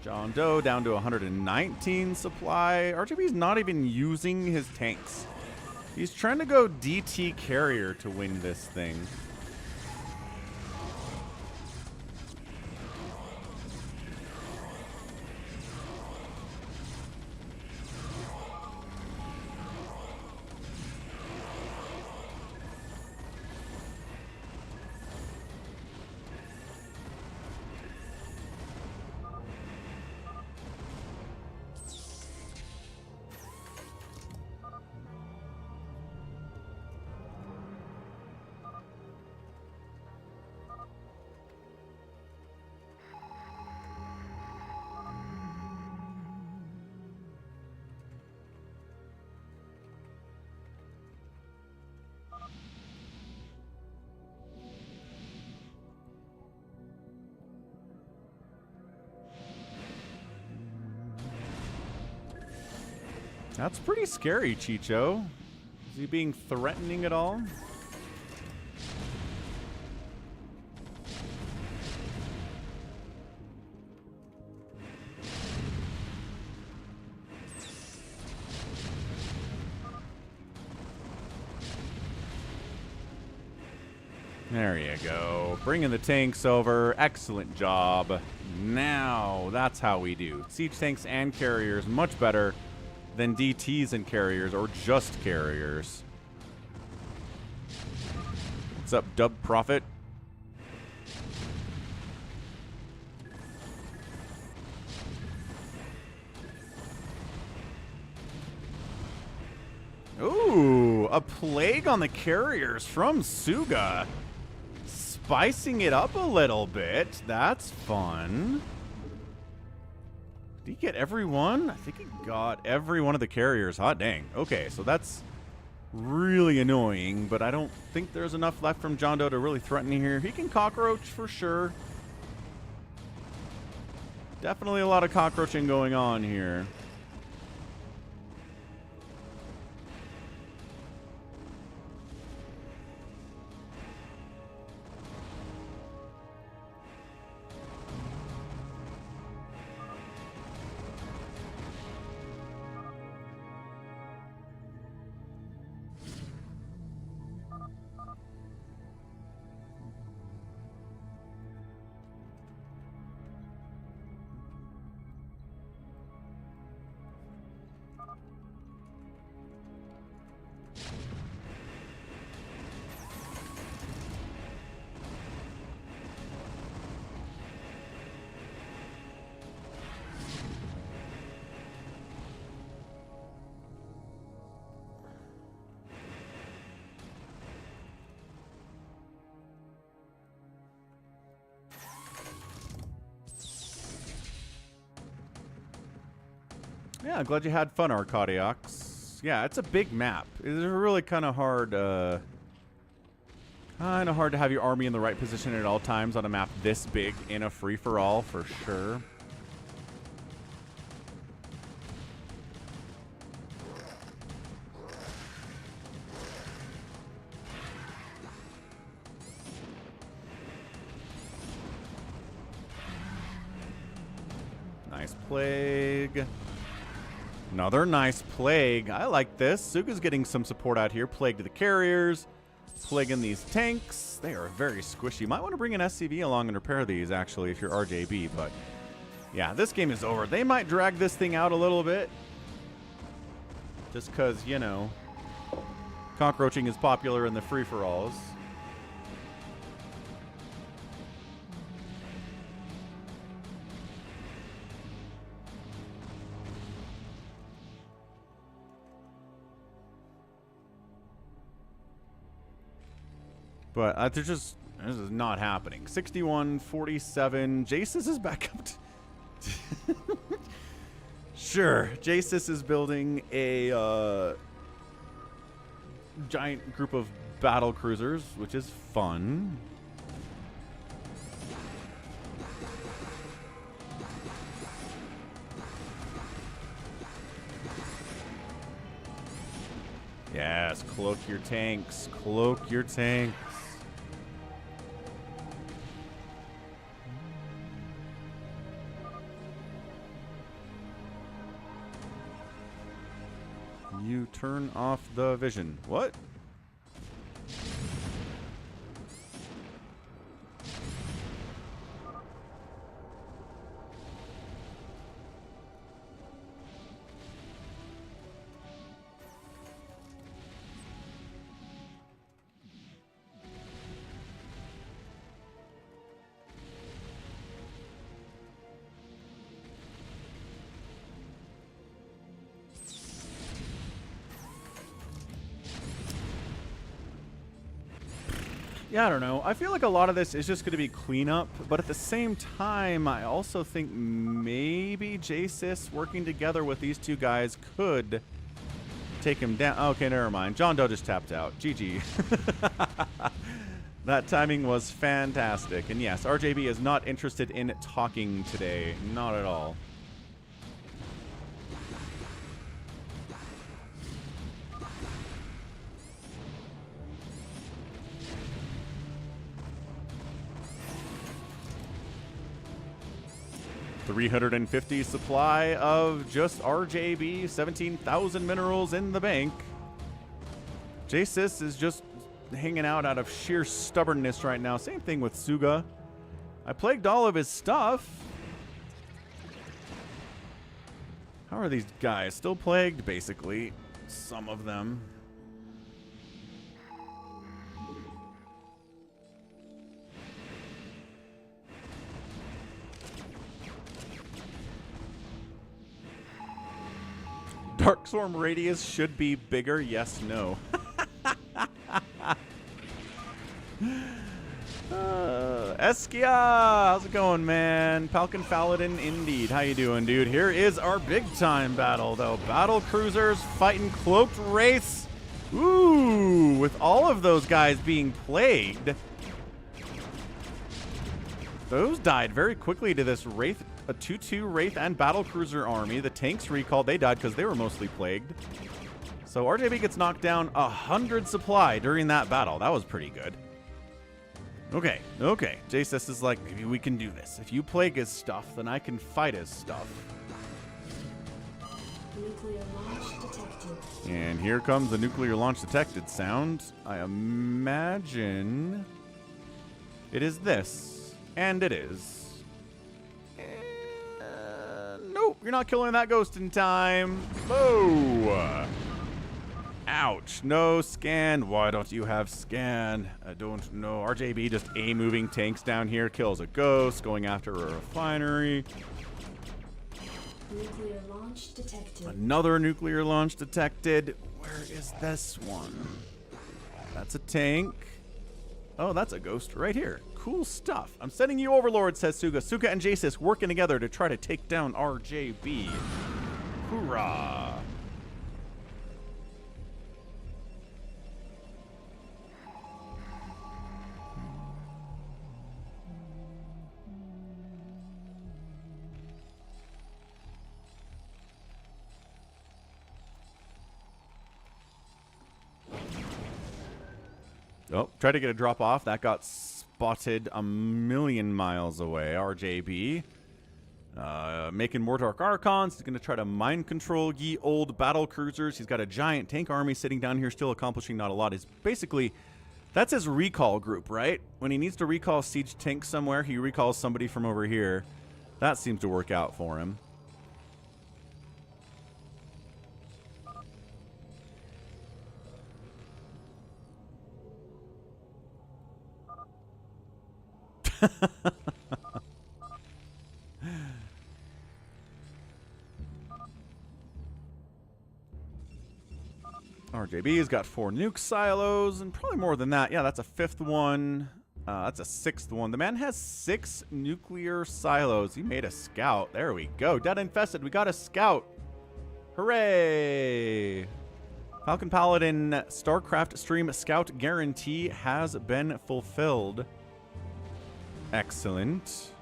John Doe down to 119 supply. RGB's not even using his tanks. He's trying to go DT carrier to win this thing. That's pretty scary, Chicho. Is he being threatening at all? There you go. Bringing the tanks over. Excellent job. Now, that's how we do. Siege tanks and carriers, much better than DTs and carriers, or just carriers. What's up, Dub Prophet? Ooh, a plague on the carriers from Suga. Spicing it up a little bit. That's fun. Did he get everyone? I think he got every one of the carriers. Hot dang. Okay, so that's really annoying, but I don't think there's enough left from John Doe to really threaten here. He can cockroach for sure. Definitely a lot of cockroaching going on here. Yeah, glad you had fun, Arcadiox. Yeah, it's a big map. It's really kind of hard to have your army in the right position at all times on a map this big in a free-for-all, for sure. Nice plague. Another nice plague. I like this. Suga's getting some support out here. Plague to the carriers. Plaguing these tanks. They are very squishy. Might want to bring an SCV along and repair these, actually, if you're RJB. But, yeah, this game is over. They might drag this thing out a little bit. Just because, you know, cockroaching is popular in the free-for-alls. But this is not happening. 61-47. Jasis is back up to sure. Jasis is building a giant group of battle cruisers, which is fun. Yes, cloak your tanks. Cloak your tanks. You turn off the vision. What? Yeah, I don't know. I feel like a lot of this is just going to be cleanup, but at the same time, I also think maybe Jasis working together with these two guys could take him down. Okay, never mind. John Doe just tapped out. GG. That timing was fantastic. And yes, RJB is not interested in talking today. Not at all. 350 supply of just RJB, 17,000 minerals in the bank. Jaedong is just hanging out of sheer stubbornness right now. Same thing with Suga. I plagued all of his stuff. How are these guys? Still plagued, basically. Some of them. Dark Storm radius should be bigger. Yes, no. Eskia, how's it going, man? Falcon Paladin, indeed. How you doing, dude? Here is our big time battle, though. Battle cruisers fighting cloaked wraiths. Ooh, with all of those guys being plagued. Those died very quickly to this wraith, a 2-2 wraith and battle cruiser army. The tanks recalled. They died because they were mostly plagued. So RJB gets knocked down 100 supply during that battle. That was pretty good. Okay. Jaedong is like, maybe we can do this. If you plague his stuff, then I can fight his stuff. Nuclear launch detected. And here comes the nuclear launch detected sound. I imagine it is this. And it is. Nope, you're not killing that ghost in time. Oh! Ouch. No scan. Why don't you have scan? I don't know. RJB just A-moving tanks down here. Kills a ghost. Going after a refinery. Nuclear launch detected. Another nuclear launch detected. Where is this one? That's a tank. Oh, that's a ghost right here. Cool stuff. I'm sending you Overlord, says Suga. Suga and Jaedong working together to try to take down RJB. Hoorah. Oh, tried to get a drop off. That got spotted a million miles away. RJB. Making more Dark Archons. He's going to try to mind control ye old battle cruisers. He's got a giant tank army sitting down here still accomplishing not a lot. Is basically, that's his recall group, right? When he needs to recall siege tanks somewhere, he recalls somebody from over here. That seems to work out for him. RJB's got 4 nuke silos and probably more than that. Yeah, that's a 5th one. That's a 6th one. The man has 6 nuclear silos. He made a scout. There we go. Dead infested. We got a scout. Hooray! Falcon Paladin StarCraft stream scout guarantee has been fulfilled. Excellent.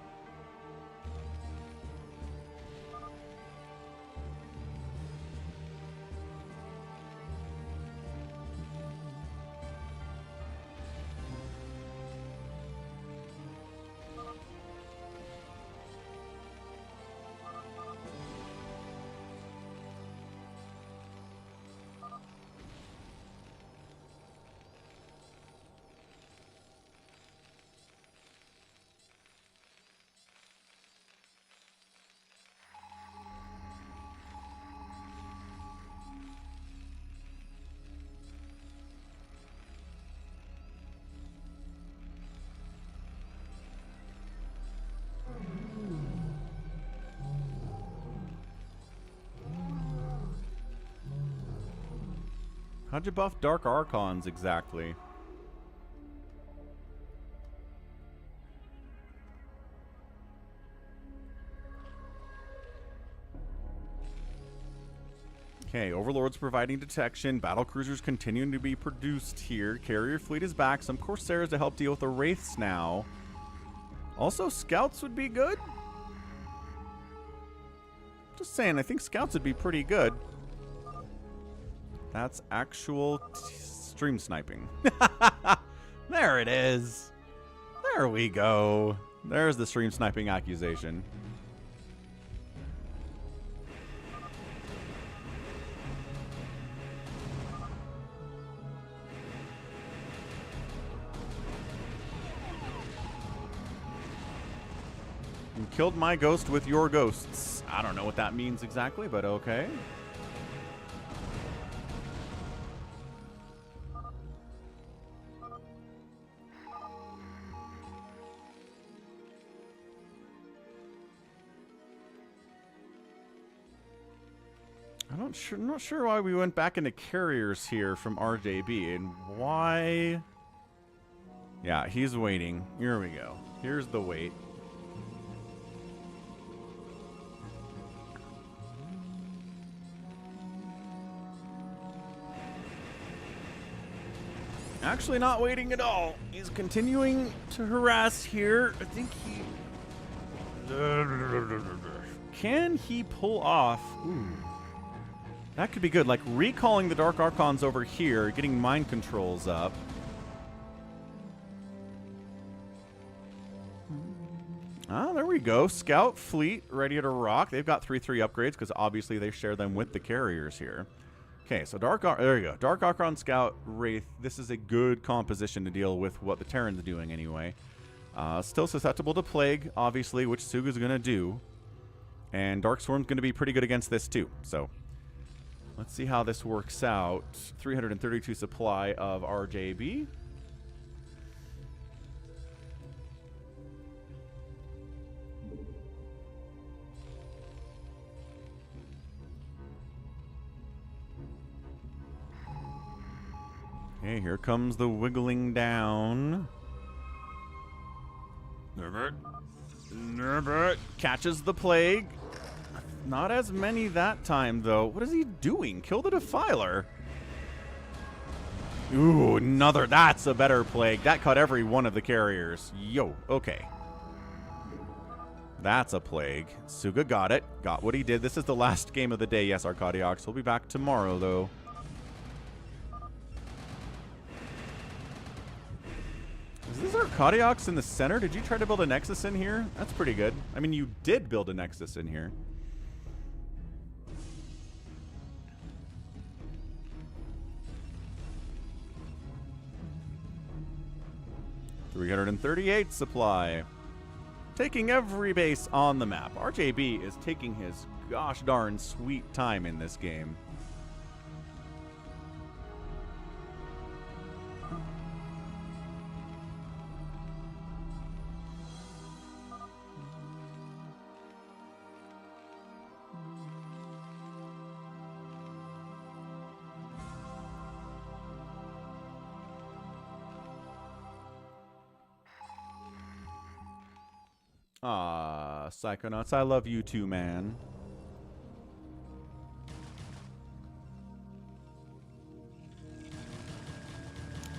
How'd you buff Dark Archons exactly? Okay, Overlord's providing detection. Battle cruisers continuing to be produced here. Carrier fleet is back. Some Corsairs to help deal with the Wraiths now. Also, Scouts would be good. Just saying, I think Scouts would be pretty good. That's actual stream sniping. There it is. There we go. There's the stream sniping accusation. You killed my ghost with your ghosts. I don't know what that means exactly, but okay. I'm not sure why we went back into carriers here from RJB and why. Yeah, he's waiting. Here we go. Here's the wait. Actually not waiting at all. He's continuing to harass here. I think he... Can he pull off... Ooh. That could be good. Like recalling the Dark Archons over here, getting mind controls up. Ah, there we go. Scout fleet ready to rock. They've got 3/3 upgrades because obviously they share them with the carriers here. Okay, so there you go. Dark Archon, Scout, Wraith. This is a good composition to deal with what the Terran's doing anyway. Still susceptible to Plague, obviously, which Suga's going to do. And Dark Swarm's going to be pretty good against this too. So let's see how this works out. 332 supply of RJB. Okay, here comes the wiggling down. Nurbert catches the Plague. Not as many that time, though. What is he doing? Kill the Defiler. Ooh, another. That's a better Plague. That cut every one of the carriers. Yo, okay. That's a Plague. Suga got it. Got what he did. This is the last game of the day. Yes, Arcadiox. We'll be back tomorrow, though. Is this Arcadiox in the center? Did you try to build a Nexus in here? That's pretty good. I mean, you did build a Nexus in here. $338 supply. Taking every base on the map. RJB is taking his gosh darn sweet time in this game. Ah, Psychonauts, I love you too, man.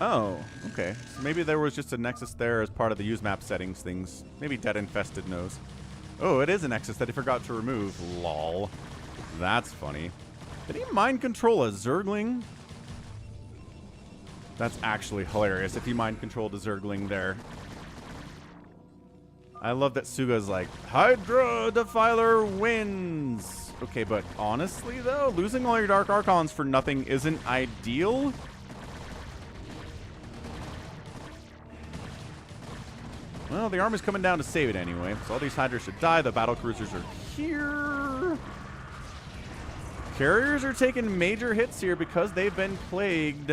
Oh, okay. So maybe there was just a Nexus there as part of the use map settings things. Maybe Dead Infested knows. Oh, it is a Nexus that he forgot to remove. Lol. That's funny. Did he mind control a Zergling? That's actually hilarious if he mind controlled a Zergling there. I love that Suga's like, Hydra Defiler wins. Okay, but honestly, though, losing all your Dark Archons for nothing isn't ideal. Well, the army's coming down to save it anyway, so all these Hydras should die. The battle cruisers are here. Carriers are taking major hits here because they've been plagued.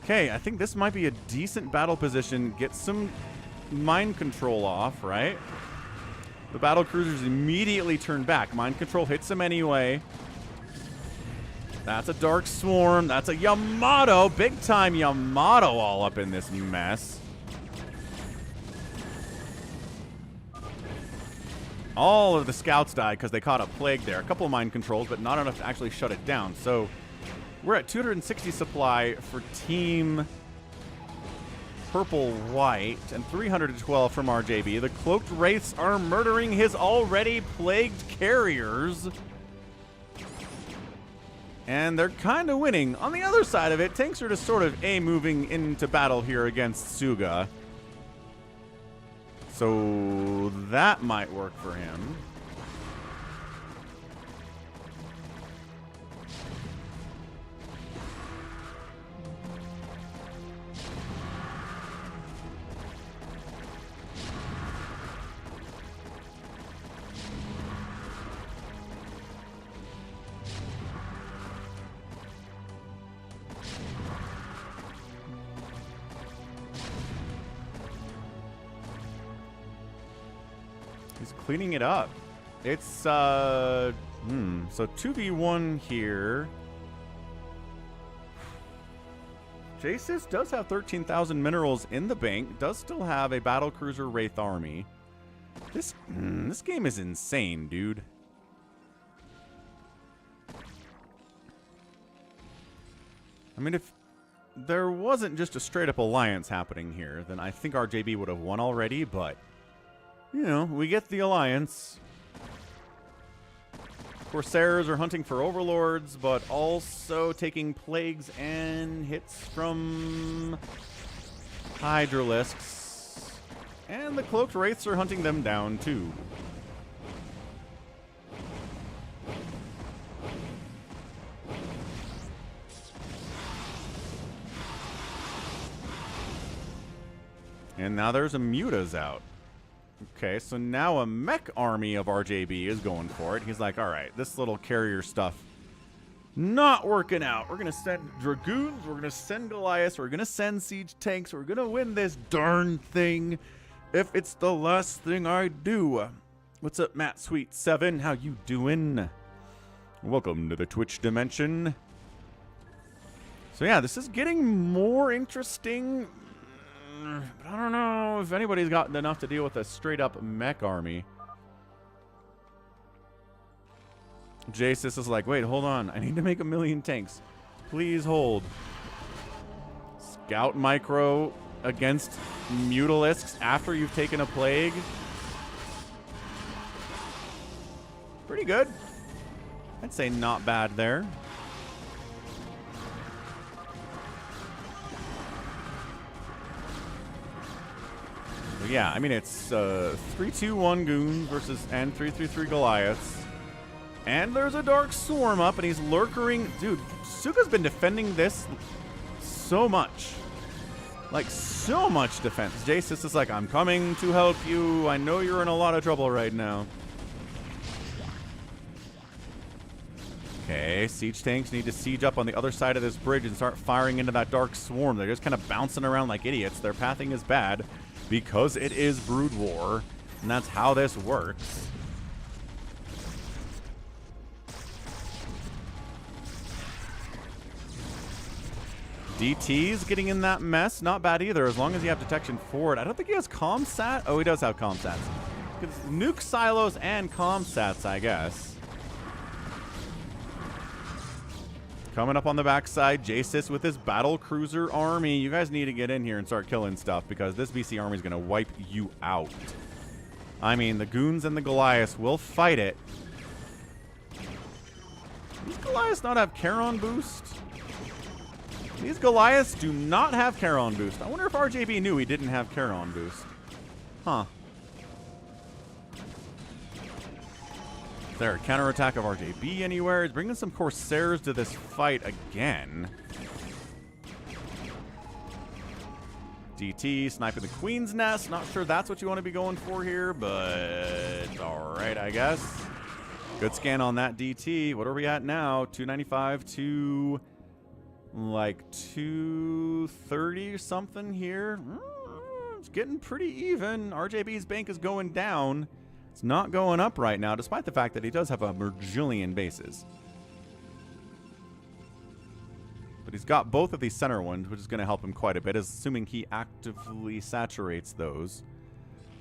Okay, I think this might be a decent battle position. Get some mind control off, right? The battle cruisers immediately turn back. Mind control hits them anyway. That's a Dark Swarm. That's a Yamato. Big time Yamato all up in this mess. All of the scouts died because they caught a plague there. A couple of mind controls, but not enough to actually shut it down. So we're at 260 supply for Team Purple-White and 312 from RJB. The Cloaked Wraiths are murdering his already plagued carriers. And they're kind of winning. On the other side of it, tanks are just sort of moving into battle here against Suga. So that might work for him. He's cleaning it up. It's, so 2v1 here. Jasus does have 13,000 minerals in the bank. Does still have a battlecruiser Wraith army. This game is insane, dude. I mean, if there wasn't just a straight-up alliance happening here, then I think RJB would have won already, but, you know, we get the alliance. Corsairs are hunting for overlords, but also taking plagues and hits from Hydralisks. And the Cloaked Wraiths are hunting them down, too. And now there's a Mutas out. Okay, so now a mech army of RJB is going for it. He's like, all right, this little carrier stuff not working out. We're going to send Dragoons. We're going to send Goliaths. We're going to send siege tanks. We're going to win this darn thing if it's the last thing I do. What's up, Matt Sweet 7? How you doing? Welcome to the Twitch dimension. So yeah, this is getting more interesting. But I don't know if anybody's gotten enough to deal with a straight-up mech army. Jasus is like, wait, hold on. I need to make 1,000,000 tanks. Please hold. Scout micro against Mutalisks after you've taken a plague. Pretty good. I'd say not bad there. Yeah, I mean, it's 3-2-1 Goons versus and 3-3-3 Goliaths. And there's a Dark Swarm up, and he's lurkering. Dude, Suga's been defending this so much. Like, so much defense. Jasus is like, I'm coming to help you. I know you're in a lot of trouble right now. Okay, siege tanks need to siege up on the other side of this bridge and start firing into that Dark Swarm. They're just kind of bouncing around like idiots. Their pathing is bad. Because it is Brood War, and that's how this works. DT's getting in that mess. Not bad either, as long as you have detection forward. I don't think he has ComSat. Oh, he does have ComSats. Nuke silos and ComSats, I guess. Coming up on the backside, Jasus with his battle cruiser army. You guys need to get in here and start killing stuff because this BC army is going to wipe you out. I mean, the Goons and the Goliaths will fight it. These Goliaths not have Charon boost? These Goliaths do not have Charon boost. I wonder if RJB knew he didn't have Charon boost. Huh. Is there a counterattack of RJB anywhere? He's bringing some Corsairs to this fight again. DT sniping the Queen's Nest. Not sure that's what you want to be going for here, but alright, I guess. Good scan on that DT. What are we at now? 295 to like 230 or something here. It's getting pretty even. RJB's bank is going down. It's not going up right now, despite the fact that he does have a bajillion bases. But he's got both of these center ones, which is going to help him quite a bit, assuming he actively saturates those.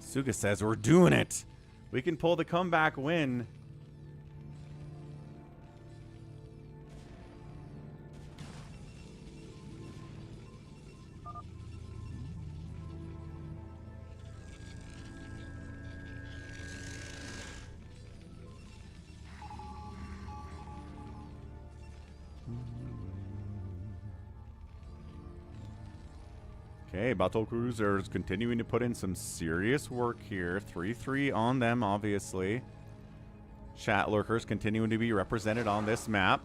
Suga says, we're doing it. We can pull the comeback win. Okay, Battle Cruisers continuing to put in some serious work here. 3-3 on them, obviously. Chat Lurkers continuing to be represented on this map.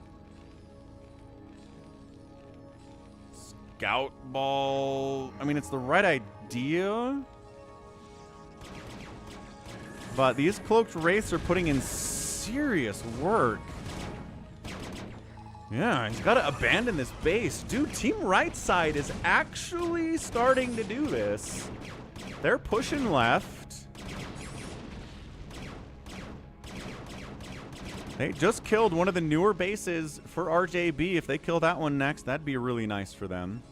Scout Ball. I mean, it's the right idea. But these Cloaked Wraiths are putting in serious work. Yeah, he's got to abandon this base. Dude, Team Right Side is actually starting to do this. They're pushing left. They just killed one of the newer bases for RJB. If they kill that one next, that'd be really nice for them.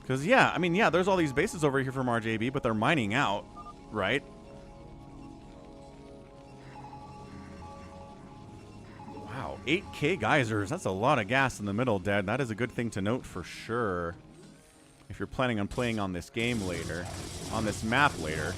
Because, yeah, I mean, yeah, there's all these bases over here from RJB, but they're mining out, right? Wow, 8K geysers. That's a lot of gas in the middle, Dad. That is a good thing to note for sure. If you're planning on playing on this game later, on this map later.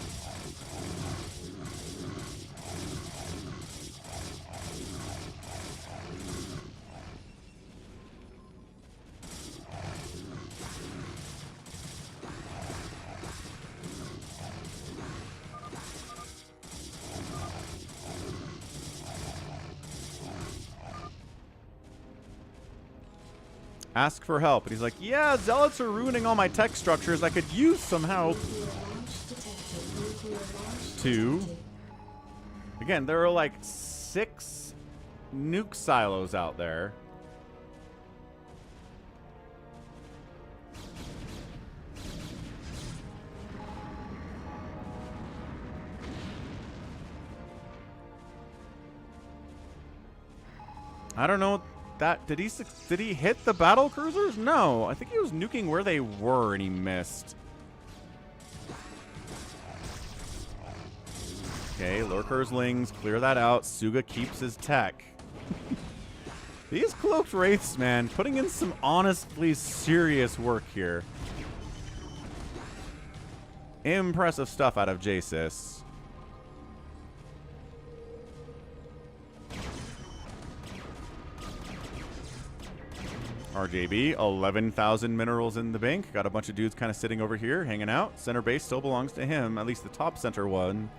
Ask for help. And he's like, yeah, zealots are ruining all my tech structures. I could use some help. Two. Again, there are like 6 nuke silos out there. I don't know. That did he hit the battle cruisers? No, I think he was nuking where they were and he missed. Okay, lurkers, lings, clear that out. Suga keeps his tech. These cloaked wraiths, man, putting in some honestly serious work here. Impressive stuff out of Jasis. RJB, 11,000 minerals in the bank. Got a bunch of dudes kind of sitting over here, hanging out. Center base still belongs to him. At least the top center one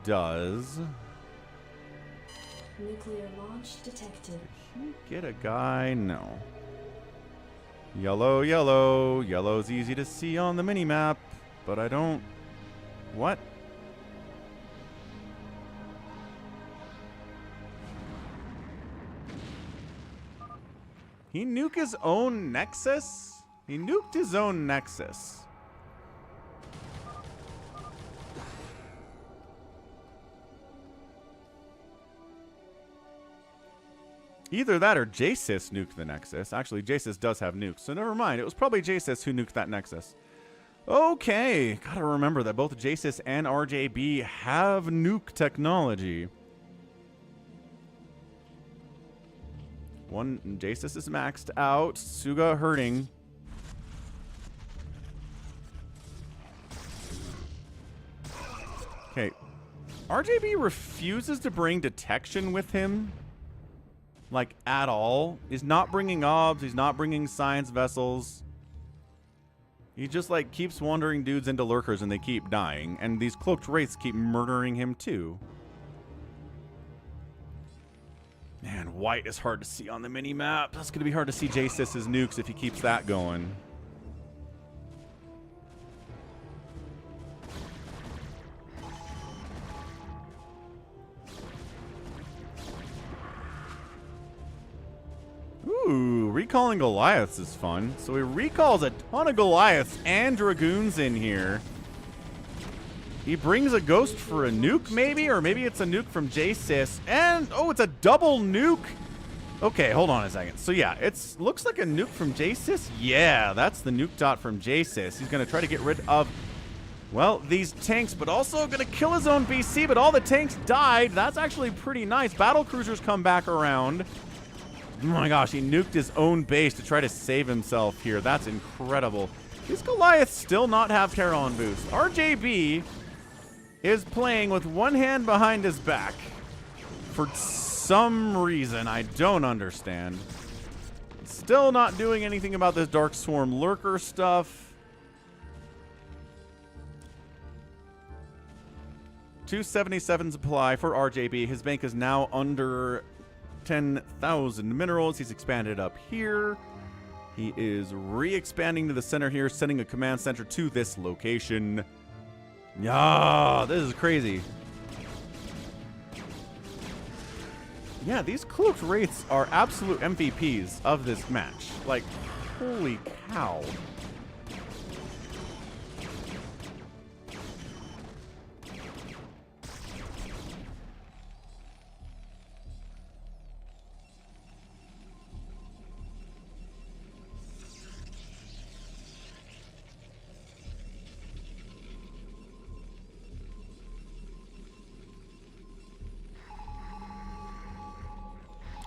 does. Nuclear launch detected. Did he get a guy? No. Yellow, yellow. Yellow's easy to see on the mini-map, but I don't... What? He nuked his own Nexus? He nuked his own Nexus. Either that or Jasis nuked the Nexus. Actually, Jasis does have nukes, so never mind. It was probably Jasis who nuked that Nexus. Okay, gotta remember that both Jasis and RJB have nuke technology. One Jasis is maxed out. Suga hurting. Okay. RJB refuses to bring detection with him. Like, at all. He's not bringing obs. He's not bringing science vessels. He just, like, keeps wandering dudes into lurkers and they keep dying. And these cloaked wraiths keep murdering him, too. Man, white is hard to see on the mini-map. That's going to be hard to see Jasis's nukes if he keeps that going. Ooh, recalling Goliaths is fun. So he recalls a ton of Goliaths and Dragoons in here. He brings a ghost for a nuke, maybe? Or maybe it's a nuke from Jasis. And, oh, it's a double nuke. Okay, hold on a second. So, yeah, it looks like a nuke from Jasis. Yeah, that's the nuke dot from Jasis. He's going to try to get rid of, well, these tanks, but also going to kill his own BC, but all the tanks died. That's actually pretty nice. Battle cruisers come back around. Oh, my gosh, he nuked his own base to try to save himself here. That's incredible. These Goliaths still not have herO boost. RJB is playing with one hand behind his back for some reason I don't understand. Still not doing anything about this Dark Swarm lurker stuff. 277 supply for RJB. His bank is now under 10,000 minerals. He's expanded up here. He is re-expanding to the center here, sending a command center to this location. Yeah, this is crazy. Yeah, these cloaked wraiths are absolute MVPs of this match. Like, holy cow.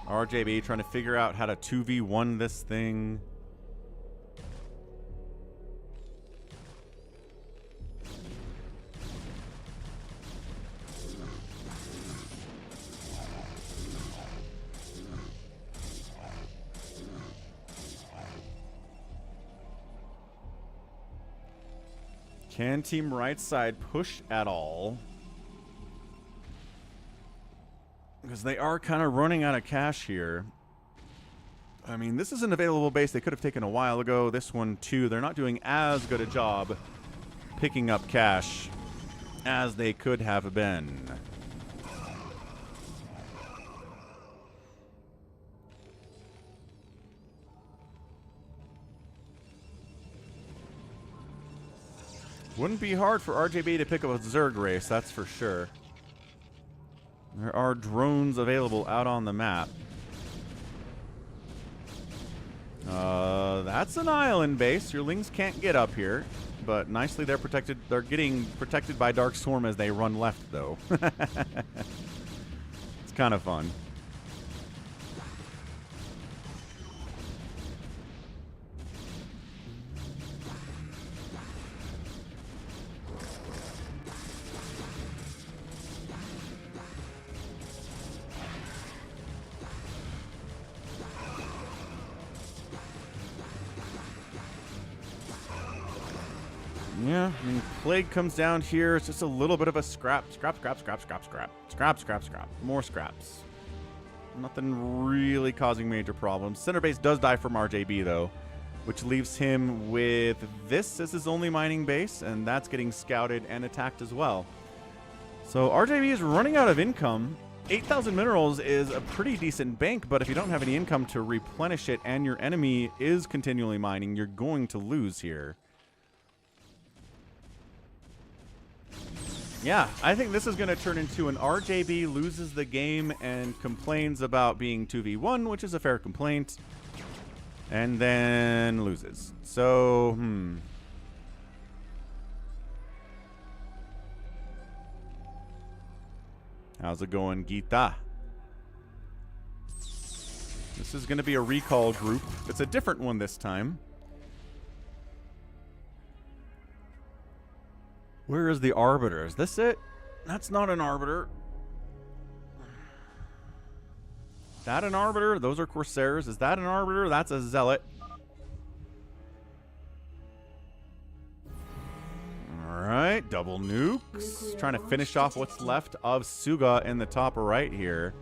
RJB trying to figure out how to 2v1 this thing. Can Team Right Side push at all? Because they are kind of running out of cash here. I mean, this is an available base they could have taken a while ago. This one, too. They're not doing as good a job picking up cash as they could have been. Wouldn't be hard for RJB to pick up a Zerg race, that's for sure. There are drones available out on the map. That's an island base. Your Lings can't get up here, but nicely they're protected. They're getting protected by Dark Storm as they run left, though. It's kind of fun. Yeah, I mean, Plague comes down here. It's just a little bit of a scrap. Scrap. More scraps. Nothing really causing major problems. Center base does die from RJB, though, which leaves him with this as his only mining base, and that's getting scouted and attacked as well. So RJB is running out of income. 8,000 minerals is a pretty decent bank, but if you don't have any income to replenish it and your enemy is continually mining, you're going to lose here. Yeah, I think this is going to turn into an RJB loses the game and complains about being 2v1, which is a fair complaint, and then loses. So, How's it going, Geeta? This is going to be a recall group. It's a different one this time. Where is the Arbiter? Is this it? That's not an Arbiter. That an Arbiter? Those are Corsairs. Is that an Arbiter? That's a Zealot. Alright, double nukes. Trying to finish off what's left of Suga in the top right here.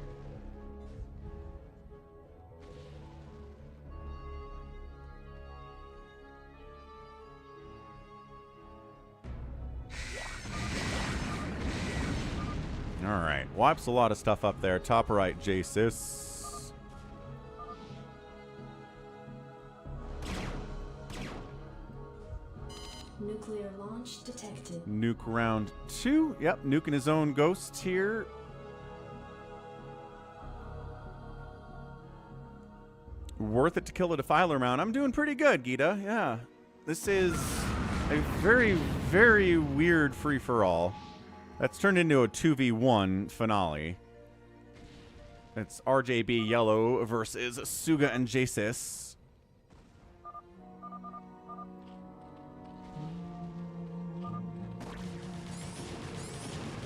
Alright, wipes a lot of stuff up there. Top right, Jasus. Nuclear launch detected. Nuke round 2. Yep, nuking his own ghost here. Worth it to kill a Defiler mount. I'm doing pretty good, Geeta. Yeah. This is a very, very weird free-for-all. That's turned into a 2v1 finale. It's RJB Yellow versus Suga and Jasus.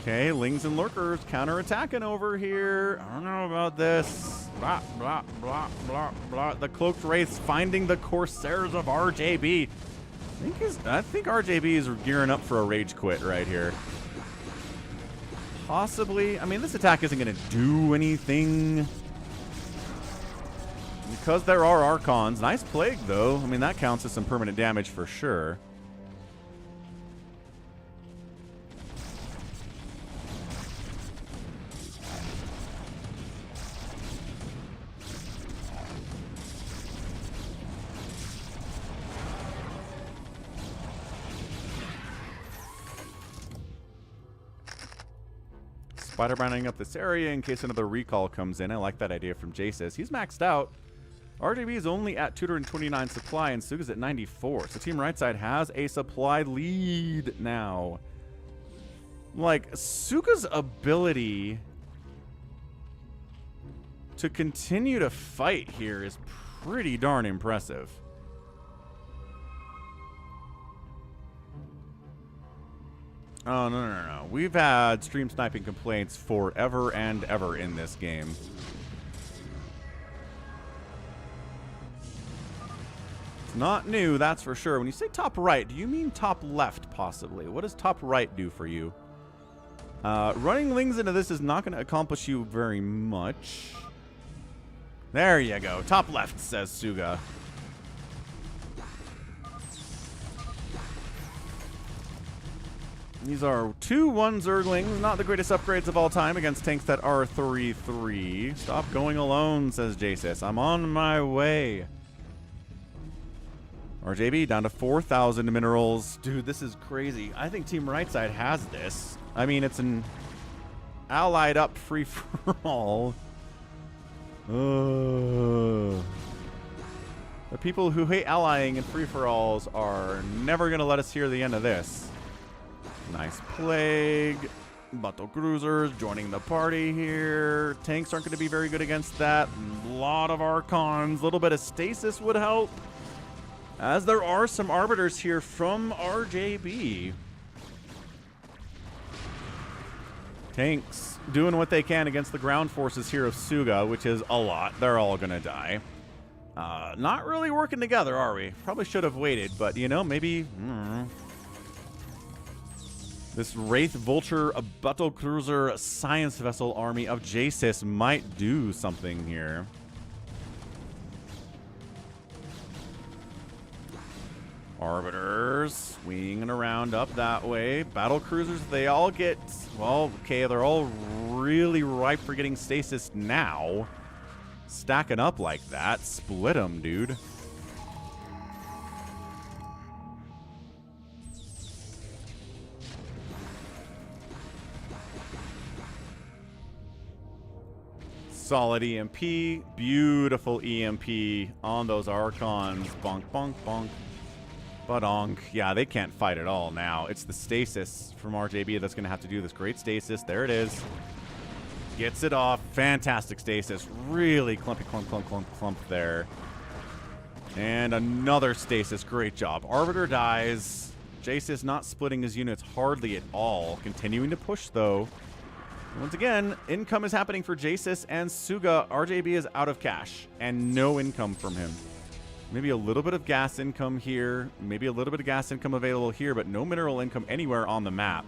Okay, Lings and Lurkers counterattacking over here. I don't know about this. Blah, blah, blah, blah, blah. The Cloaked Wraiths finding the Corsairs of RJB. I think RJB is gearing up for a rage quit right here. Possibly. I mean, this attack isn't going to do anything. Because there are Archons. Nice Plague, though. I mean, that counts as some permanent damage for sure. Spider branding up this area in case another recall comes in. I like that idea from Jasus. He's maxed out. RJB is only at 229 supply and Suga's at 94. So Team Right Side has a supply lead now. Like, Suga's ability to continue to fight here is pretty darn impressive. Oh, no. We've had stream sniping complaints forever and ever in this game. It's not new, that's for sure. When you say top right, do you mean top left, possibly? What does top right do for you? Running Lings into this is not going to accomplish you very much. There you go. Top left, says Suga. These are 2-1 Zerglings, not the greatest upgrades of all time against tanks that are 3-3. Stop going alone, says Jasis. I'm on my way. RJB down to 4,000 minerals. Dude, this is crazy. I think Team Rightside has this. I mean, it's an allied up free-for-all. The people who hate allying and free-for-alls are never going to let us hear the end of this. Nice plague. Battle cruisers joining the party here. Tanks aren't going to be very good against that. A lot of Archons. A little bit of stasis would help. As there are some arbiters here from RJB. Tanks doing what they can against the ground forces here of Suga, which is a lot. They're all going to die. Not really working together, are we? Probably should have waited, but, you know, maybe... This Wraith Vulture, a Battle Cruiser Science Vessel army of Jasis might do something here. Arbiters swinging around up that way. Battle Cruisers, they all get... Well, okay, they're all really ripe for getting stasis now. Stacking up like that. Split them, dude. Solid EMP. Beautiful EMP on those Archons. Bonk, bonk, bonk. Badonk. Yeah, they can't fight at all now. It's the stasis from RJB that's going to have to do this. Great stasis. There it is. Gets it off. Fantastic stasis. Really clumpy, clump, clump, clump, clump there. And another stasis. Great job. Arbiter dies. Jasis not splitting his units hardly at all. Continuing to push, though. Once again, income is happening for Jasis and Suga. RJB is out of cash and no income from him. Maybe a little bit of gas income here. Maybe a little bit of gas income available here, but no mineral income anywhere on the map.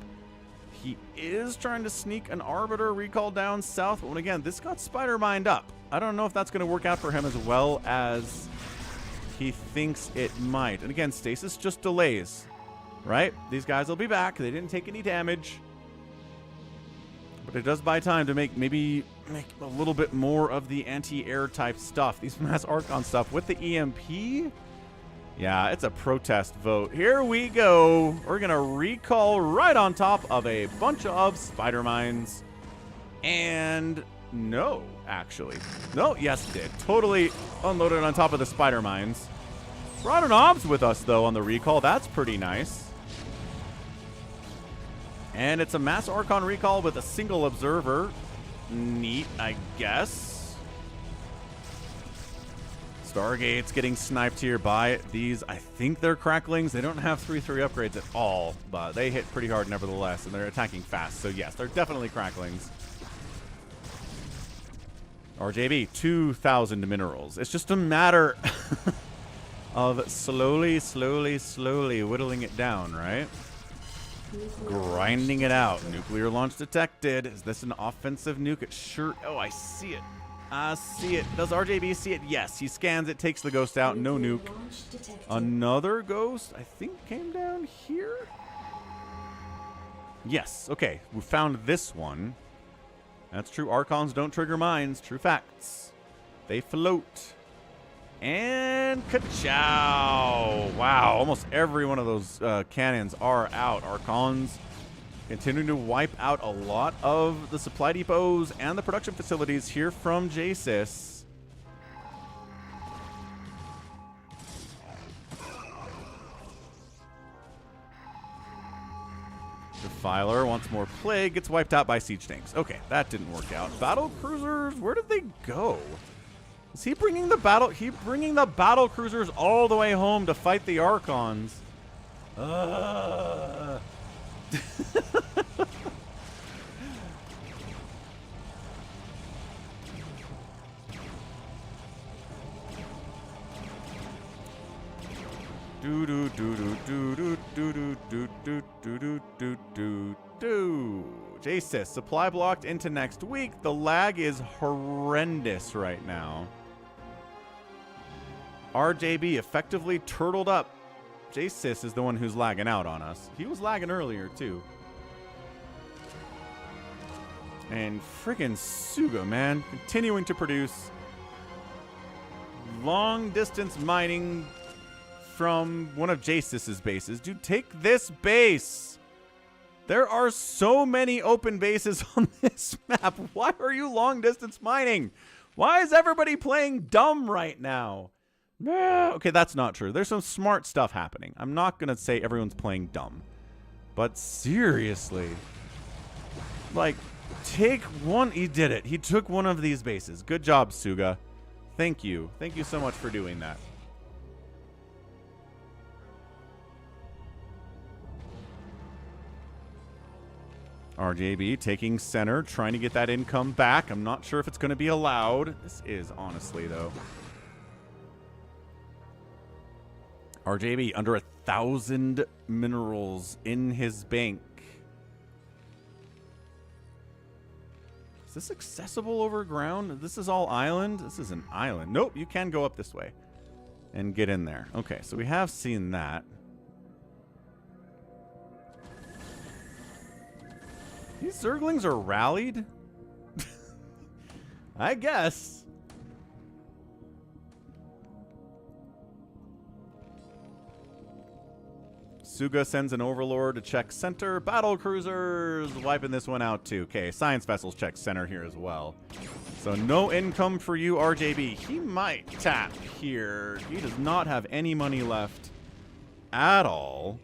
He is trying to sneak an Arbiter recall down south. But again, this got Spider-Mined up. I don't know if that's going to work out for him as well as he thinks it might. And again, stasis just delays, right? These guys will be back. They didn't take any damage. But it does buy time to maybe make a little bit more of the anti-air type stuff. These mass Archon stuff with the EMP. Yeah, it's a protest vote. Here we go. We're going to recall right on top of a bunch of spider mines. And no, actually. No, yes, it did. Totally unloaded on top of the spider mines. Brought an obs with us, though, on the recall. That's pretty nice. And it's a mass Archon recall with a single observer. Neat, I guess. Stargate's getting sniped here by these. I think they're cracklings. They don't have 3-3 upgrades at all, but they hit pretty hard nevertheless, and they're attacking fast. So yes, they're definitely cracklings. RJB, 2,000 minerals. It's just a matter of slowly whittling it down, right? Grinding it out. Nuclear launch detected. Is this an offensive nuke? It sure... Oh, I see it. I see it. Does RJB see it? Yes. He scans it, takes the ghost out. No nuke. Another ghost, I think, came down here? Yes. Okay. We found this one. That's true. Archons don't trigger mines. True facts. They float. And ka-chow! Wow, almost every one of those cannons are out. Archons continuing to wipe out a lot of the supply depots and the production facilities here from Jasis. Defiler wants more plague, gets wiped out by siege tanks. Okay, that didn't work out. Battle cruisers, where did they go? Is he bringing the battle cruisers all the way home to fight the Archons? Do do do do do do do do do do do do do. Jesus, supply blocked into next week. The lag is horrendous right now. RJB effectively turtled up. Jesus is the one who's lagging out on us. He was lagging earlier too. And friggin' Suga, man, continuing to produce long distance mining from one of Jasis's bases. Dude, take this base. There are so many open bases on this map. Why are you long distance mining? Why is everybody playing dumb right now? Okay, that's not true. There's some smart stuff happening. I'm not going to say everyone's playing dumb. But seriously, like, take one. He did it. He took one of these bases. Good job, Suga. Thank you. Thank you so much for doing that. RJB taking center, trying to get that income back. I'm not sure if it's going to be allowed. This is, honestly, though. RJB under 1,000 minerals in his bank. Is this accessible over ground? This is all island? This is an island. Nope, you can go up this way and get in there. Okay, so we have seen that. These Zerglings are rallied? I guess. Suga sends an overlord to check center. Battle cruisers wiping this one out too. Okay, science vessels check center here as well. So no income for you, RJB. He might tap here. He does not have any money left at all.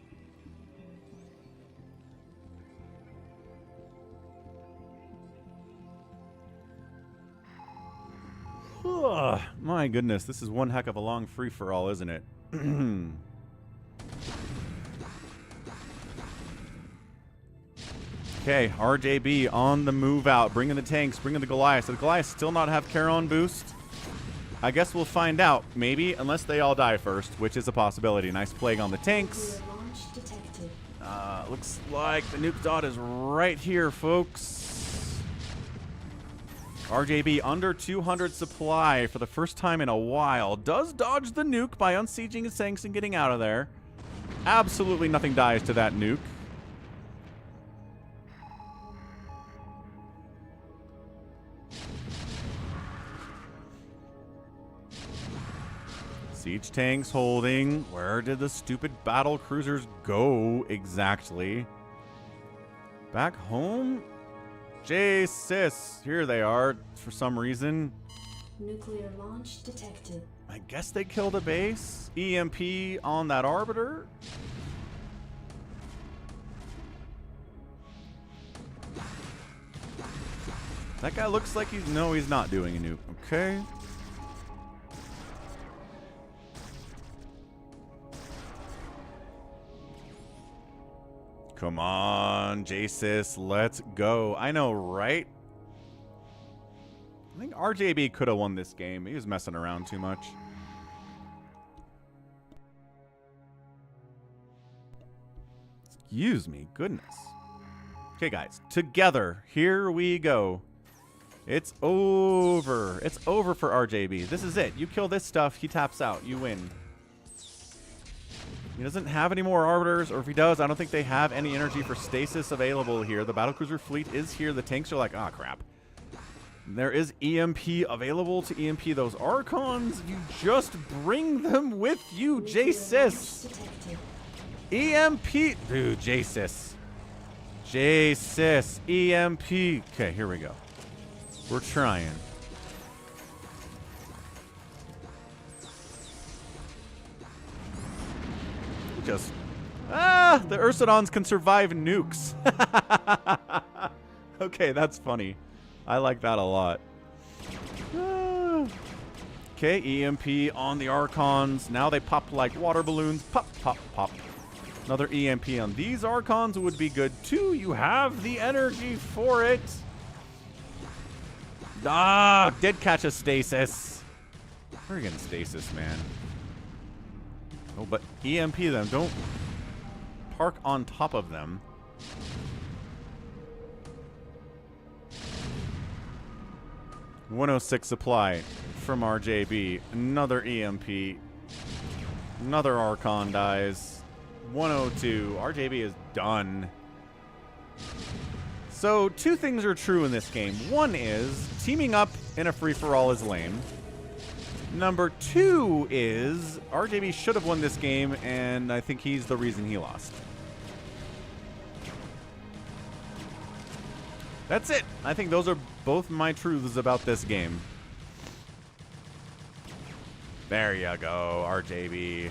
Ugh, my goodness, this is one heck of a long free-for-all, isn't it? Okay, RJB on the move out, bringing the tanks, bringing the Goliaths. Does the Goliaths still not have Charon boost? I guess we'll find out, maybe, unless they all die first, which is a possibility. Nice plague on the tanks. Looks like the nuke dot is right here, folks. RJB under 200 supply for the first time in a while. Does dodge the nuke by unsieging his tanks and getting out of there. Absolutely nothing dies to that nuke. Siege tanks holding. Where did the stupid battle cruisers go exactly? Back home? Jesus, here they are for some reason. Nuclear launch detected. I guess they killed a base. EMP on that arbiter. That guy looks like he's... No, he's not doing a nuke. Okay. Come on, Jasis, let's go. I know, right? I think RJB could have won this game. He was messing around too much. Excuse me, goodness. Okay, guys, together, here we go. It's over. It's over for RJB. This is it. You kill this stuff, he taps out. You win. He doesn't have any more arbiters, or if he does, I don't think they have any energy for stasis available here. The battlecruiser fleet is here. The tanks are like, ah, crap. There is EMP available to EMP those Archons. You just bring them with you, Jasis. EMP. Dude, Jasis. Jasis. EMP. Okay, here we go. We're trying. Just Ah, the Ursidons can survive nukes. Okay, that's funny. I like that a lot. Okay, EMP on the Archons. Now they pop like water balloons. Pop, pop, pop. Another EMP on these Archons would be good too. You have the energy for it. Ah, did catch a stasis. Friggin' stasis, man. Oh, but EMP them. Don't park on top of them. $106 supply from RJB. Another EMP. Another Archon dies. 102. RJB is done. So, two things are true in this game. One is, teaming up in a free-for-all is lame. Number two is, RJB should have won this game, and I think he's the reason he lost. That's it. I think those are both my truths about this game. There you go, RJB.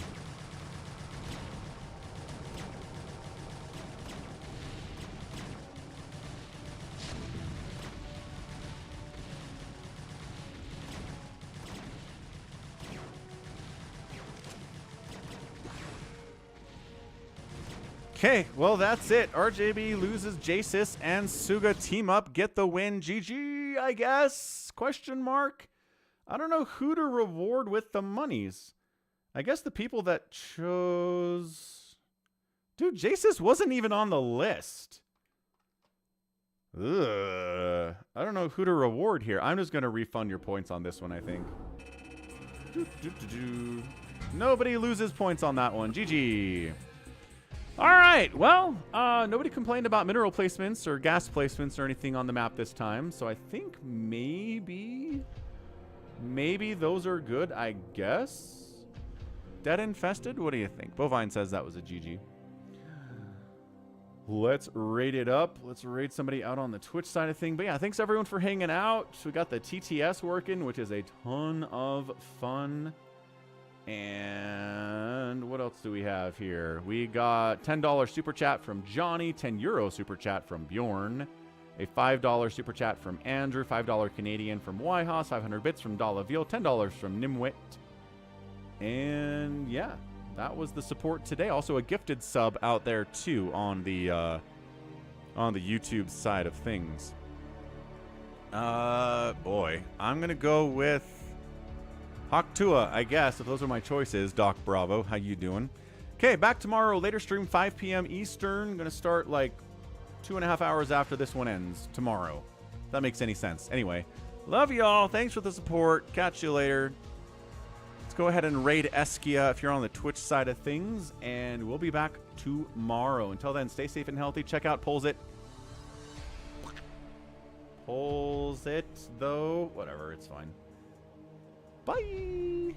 Okay, well, that's it. RJB loses. Jasis and Suga team up, get the win. GG, I guess? Question mark? I don't know who to reward with the monies. I guess the people that chose... Dude, Jasis wasn't even on the list. Ugh. I don't know who to reward here. I'm just going to refund your points on this one, I think. Nobody loses points on that one. GG. All right, well, nobody complained about mineral placements or gas placements or anything on the map this time, so I think maybe those are good, I guess. Dead infested? What do you think? Bovine says that was a GG. Let's rate it up. Let's rate somebody out on the Twitch side of thing. But yeah, thanks everyone for hanging out. We got the TTS working, which is a ton of fun. And what else do we have here? We got $10 super chat from Johnny, €10 super chat from Bjorn, a $5 super chat from Andrew, $5 Canadian from Wyhaus, 500 bits from Dalaville, $10 from Nimwit. And yeah, that was the support today. Also a gifted sub out there too on the YouTube side of things. Boy, I'm gonna go with Haktua, I guess, if those are my choices. Doc Bravo, how you doing? Okay, back tomorrow, later stream, 5 p.m. Eastern. Gonna start like 2.5 hours after this one ends tomorrow. If that makes any sense. Anyway, love y'all. Thanks for the support. Catch you later. Let's go ahead and raid Eskia if you're on the Twitch side of things, and we'll be back tomorrow. Until then, stay safe and healthy. Check out Pulls It. Pulls It, though. Whatever, it's fine. Bye!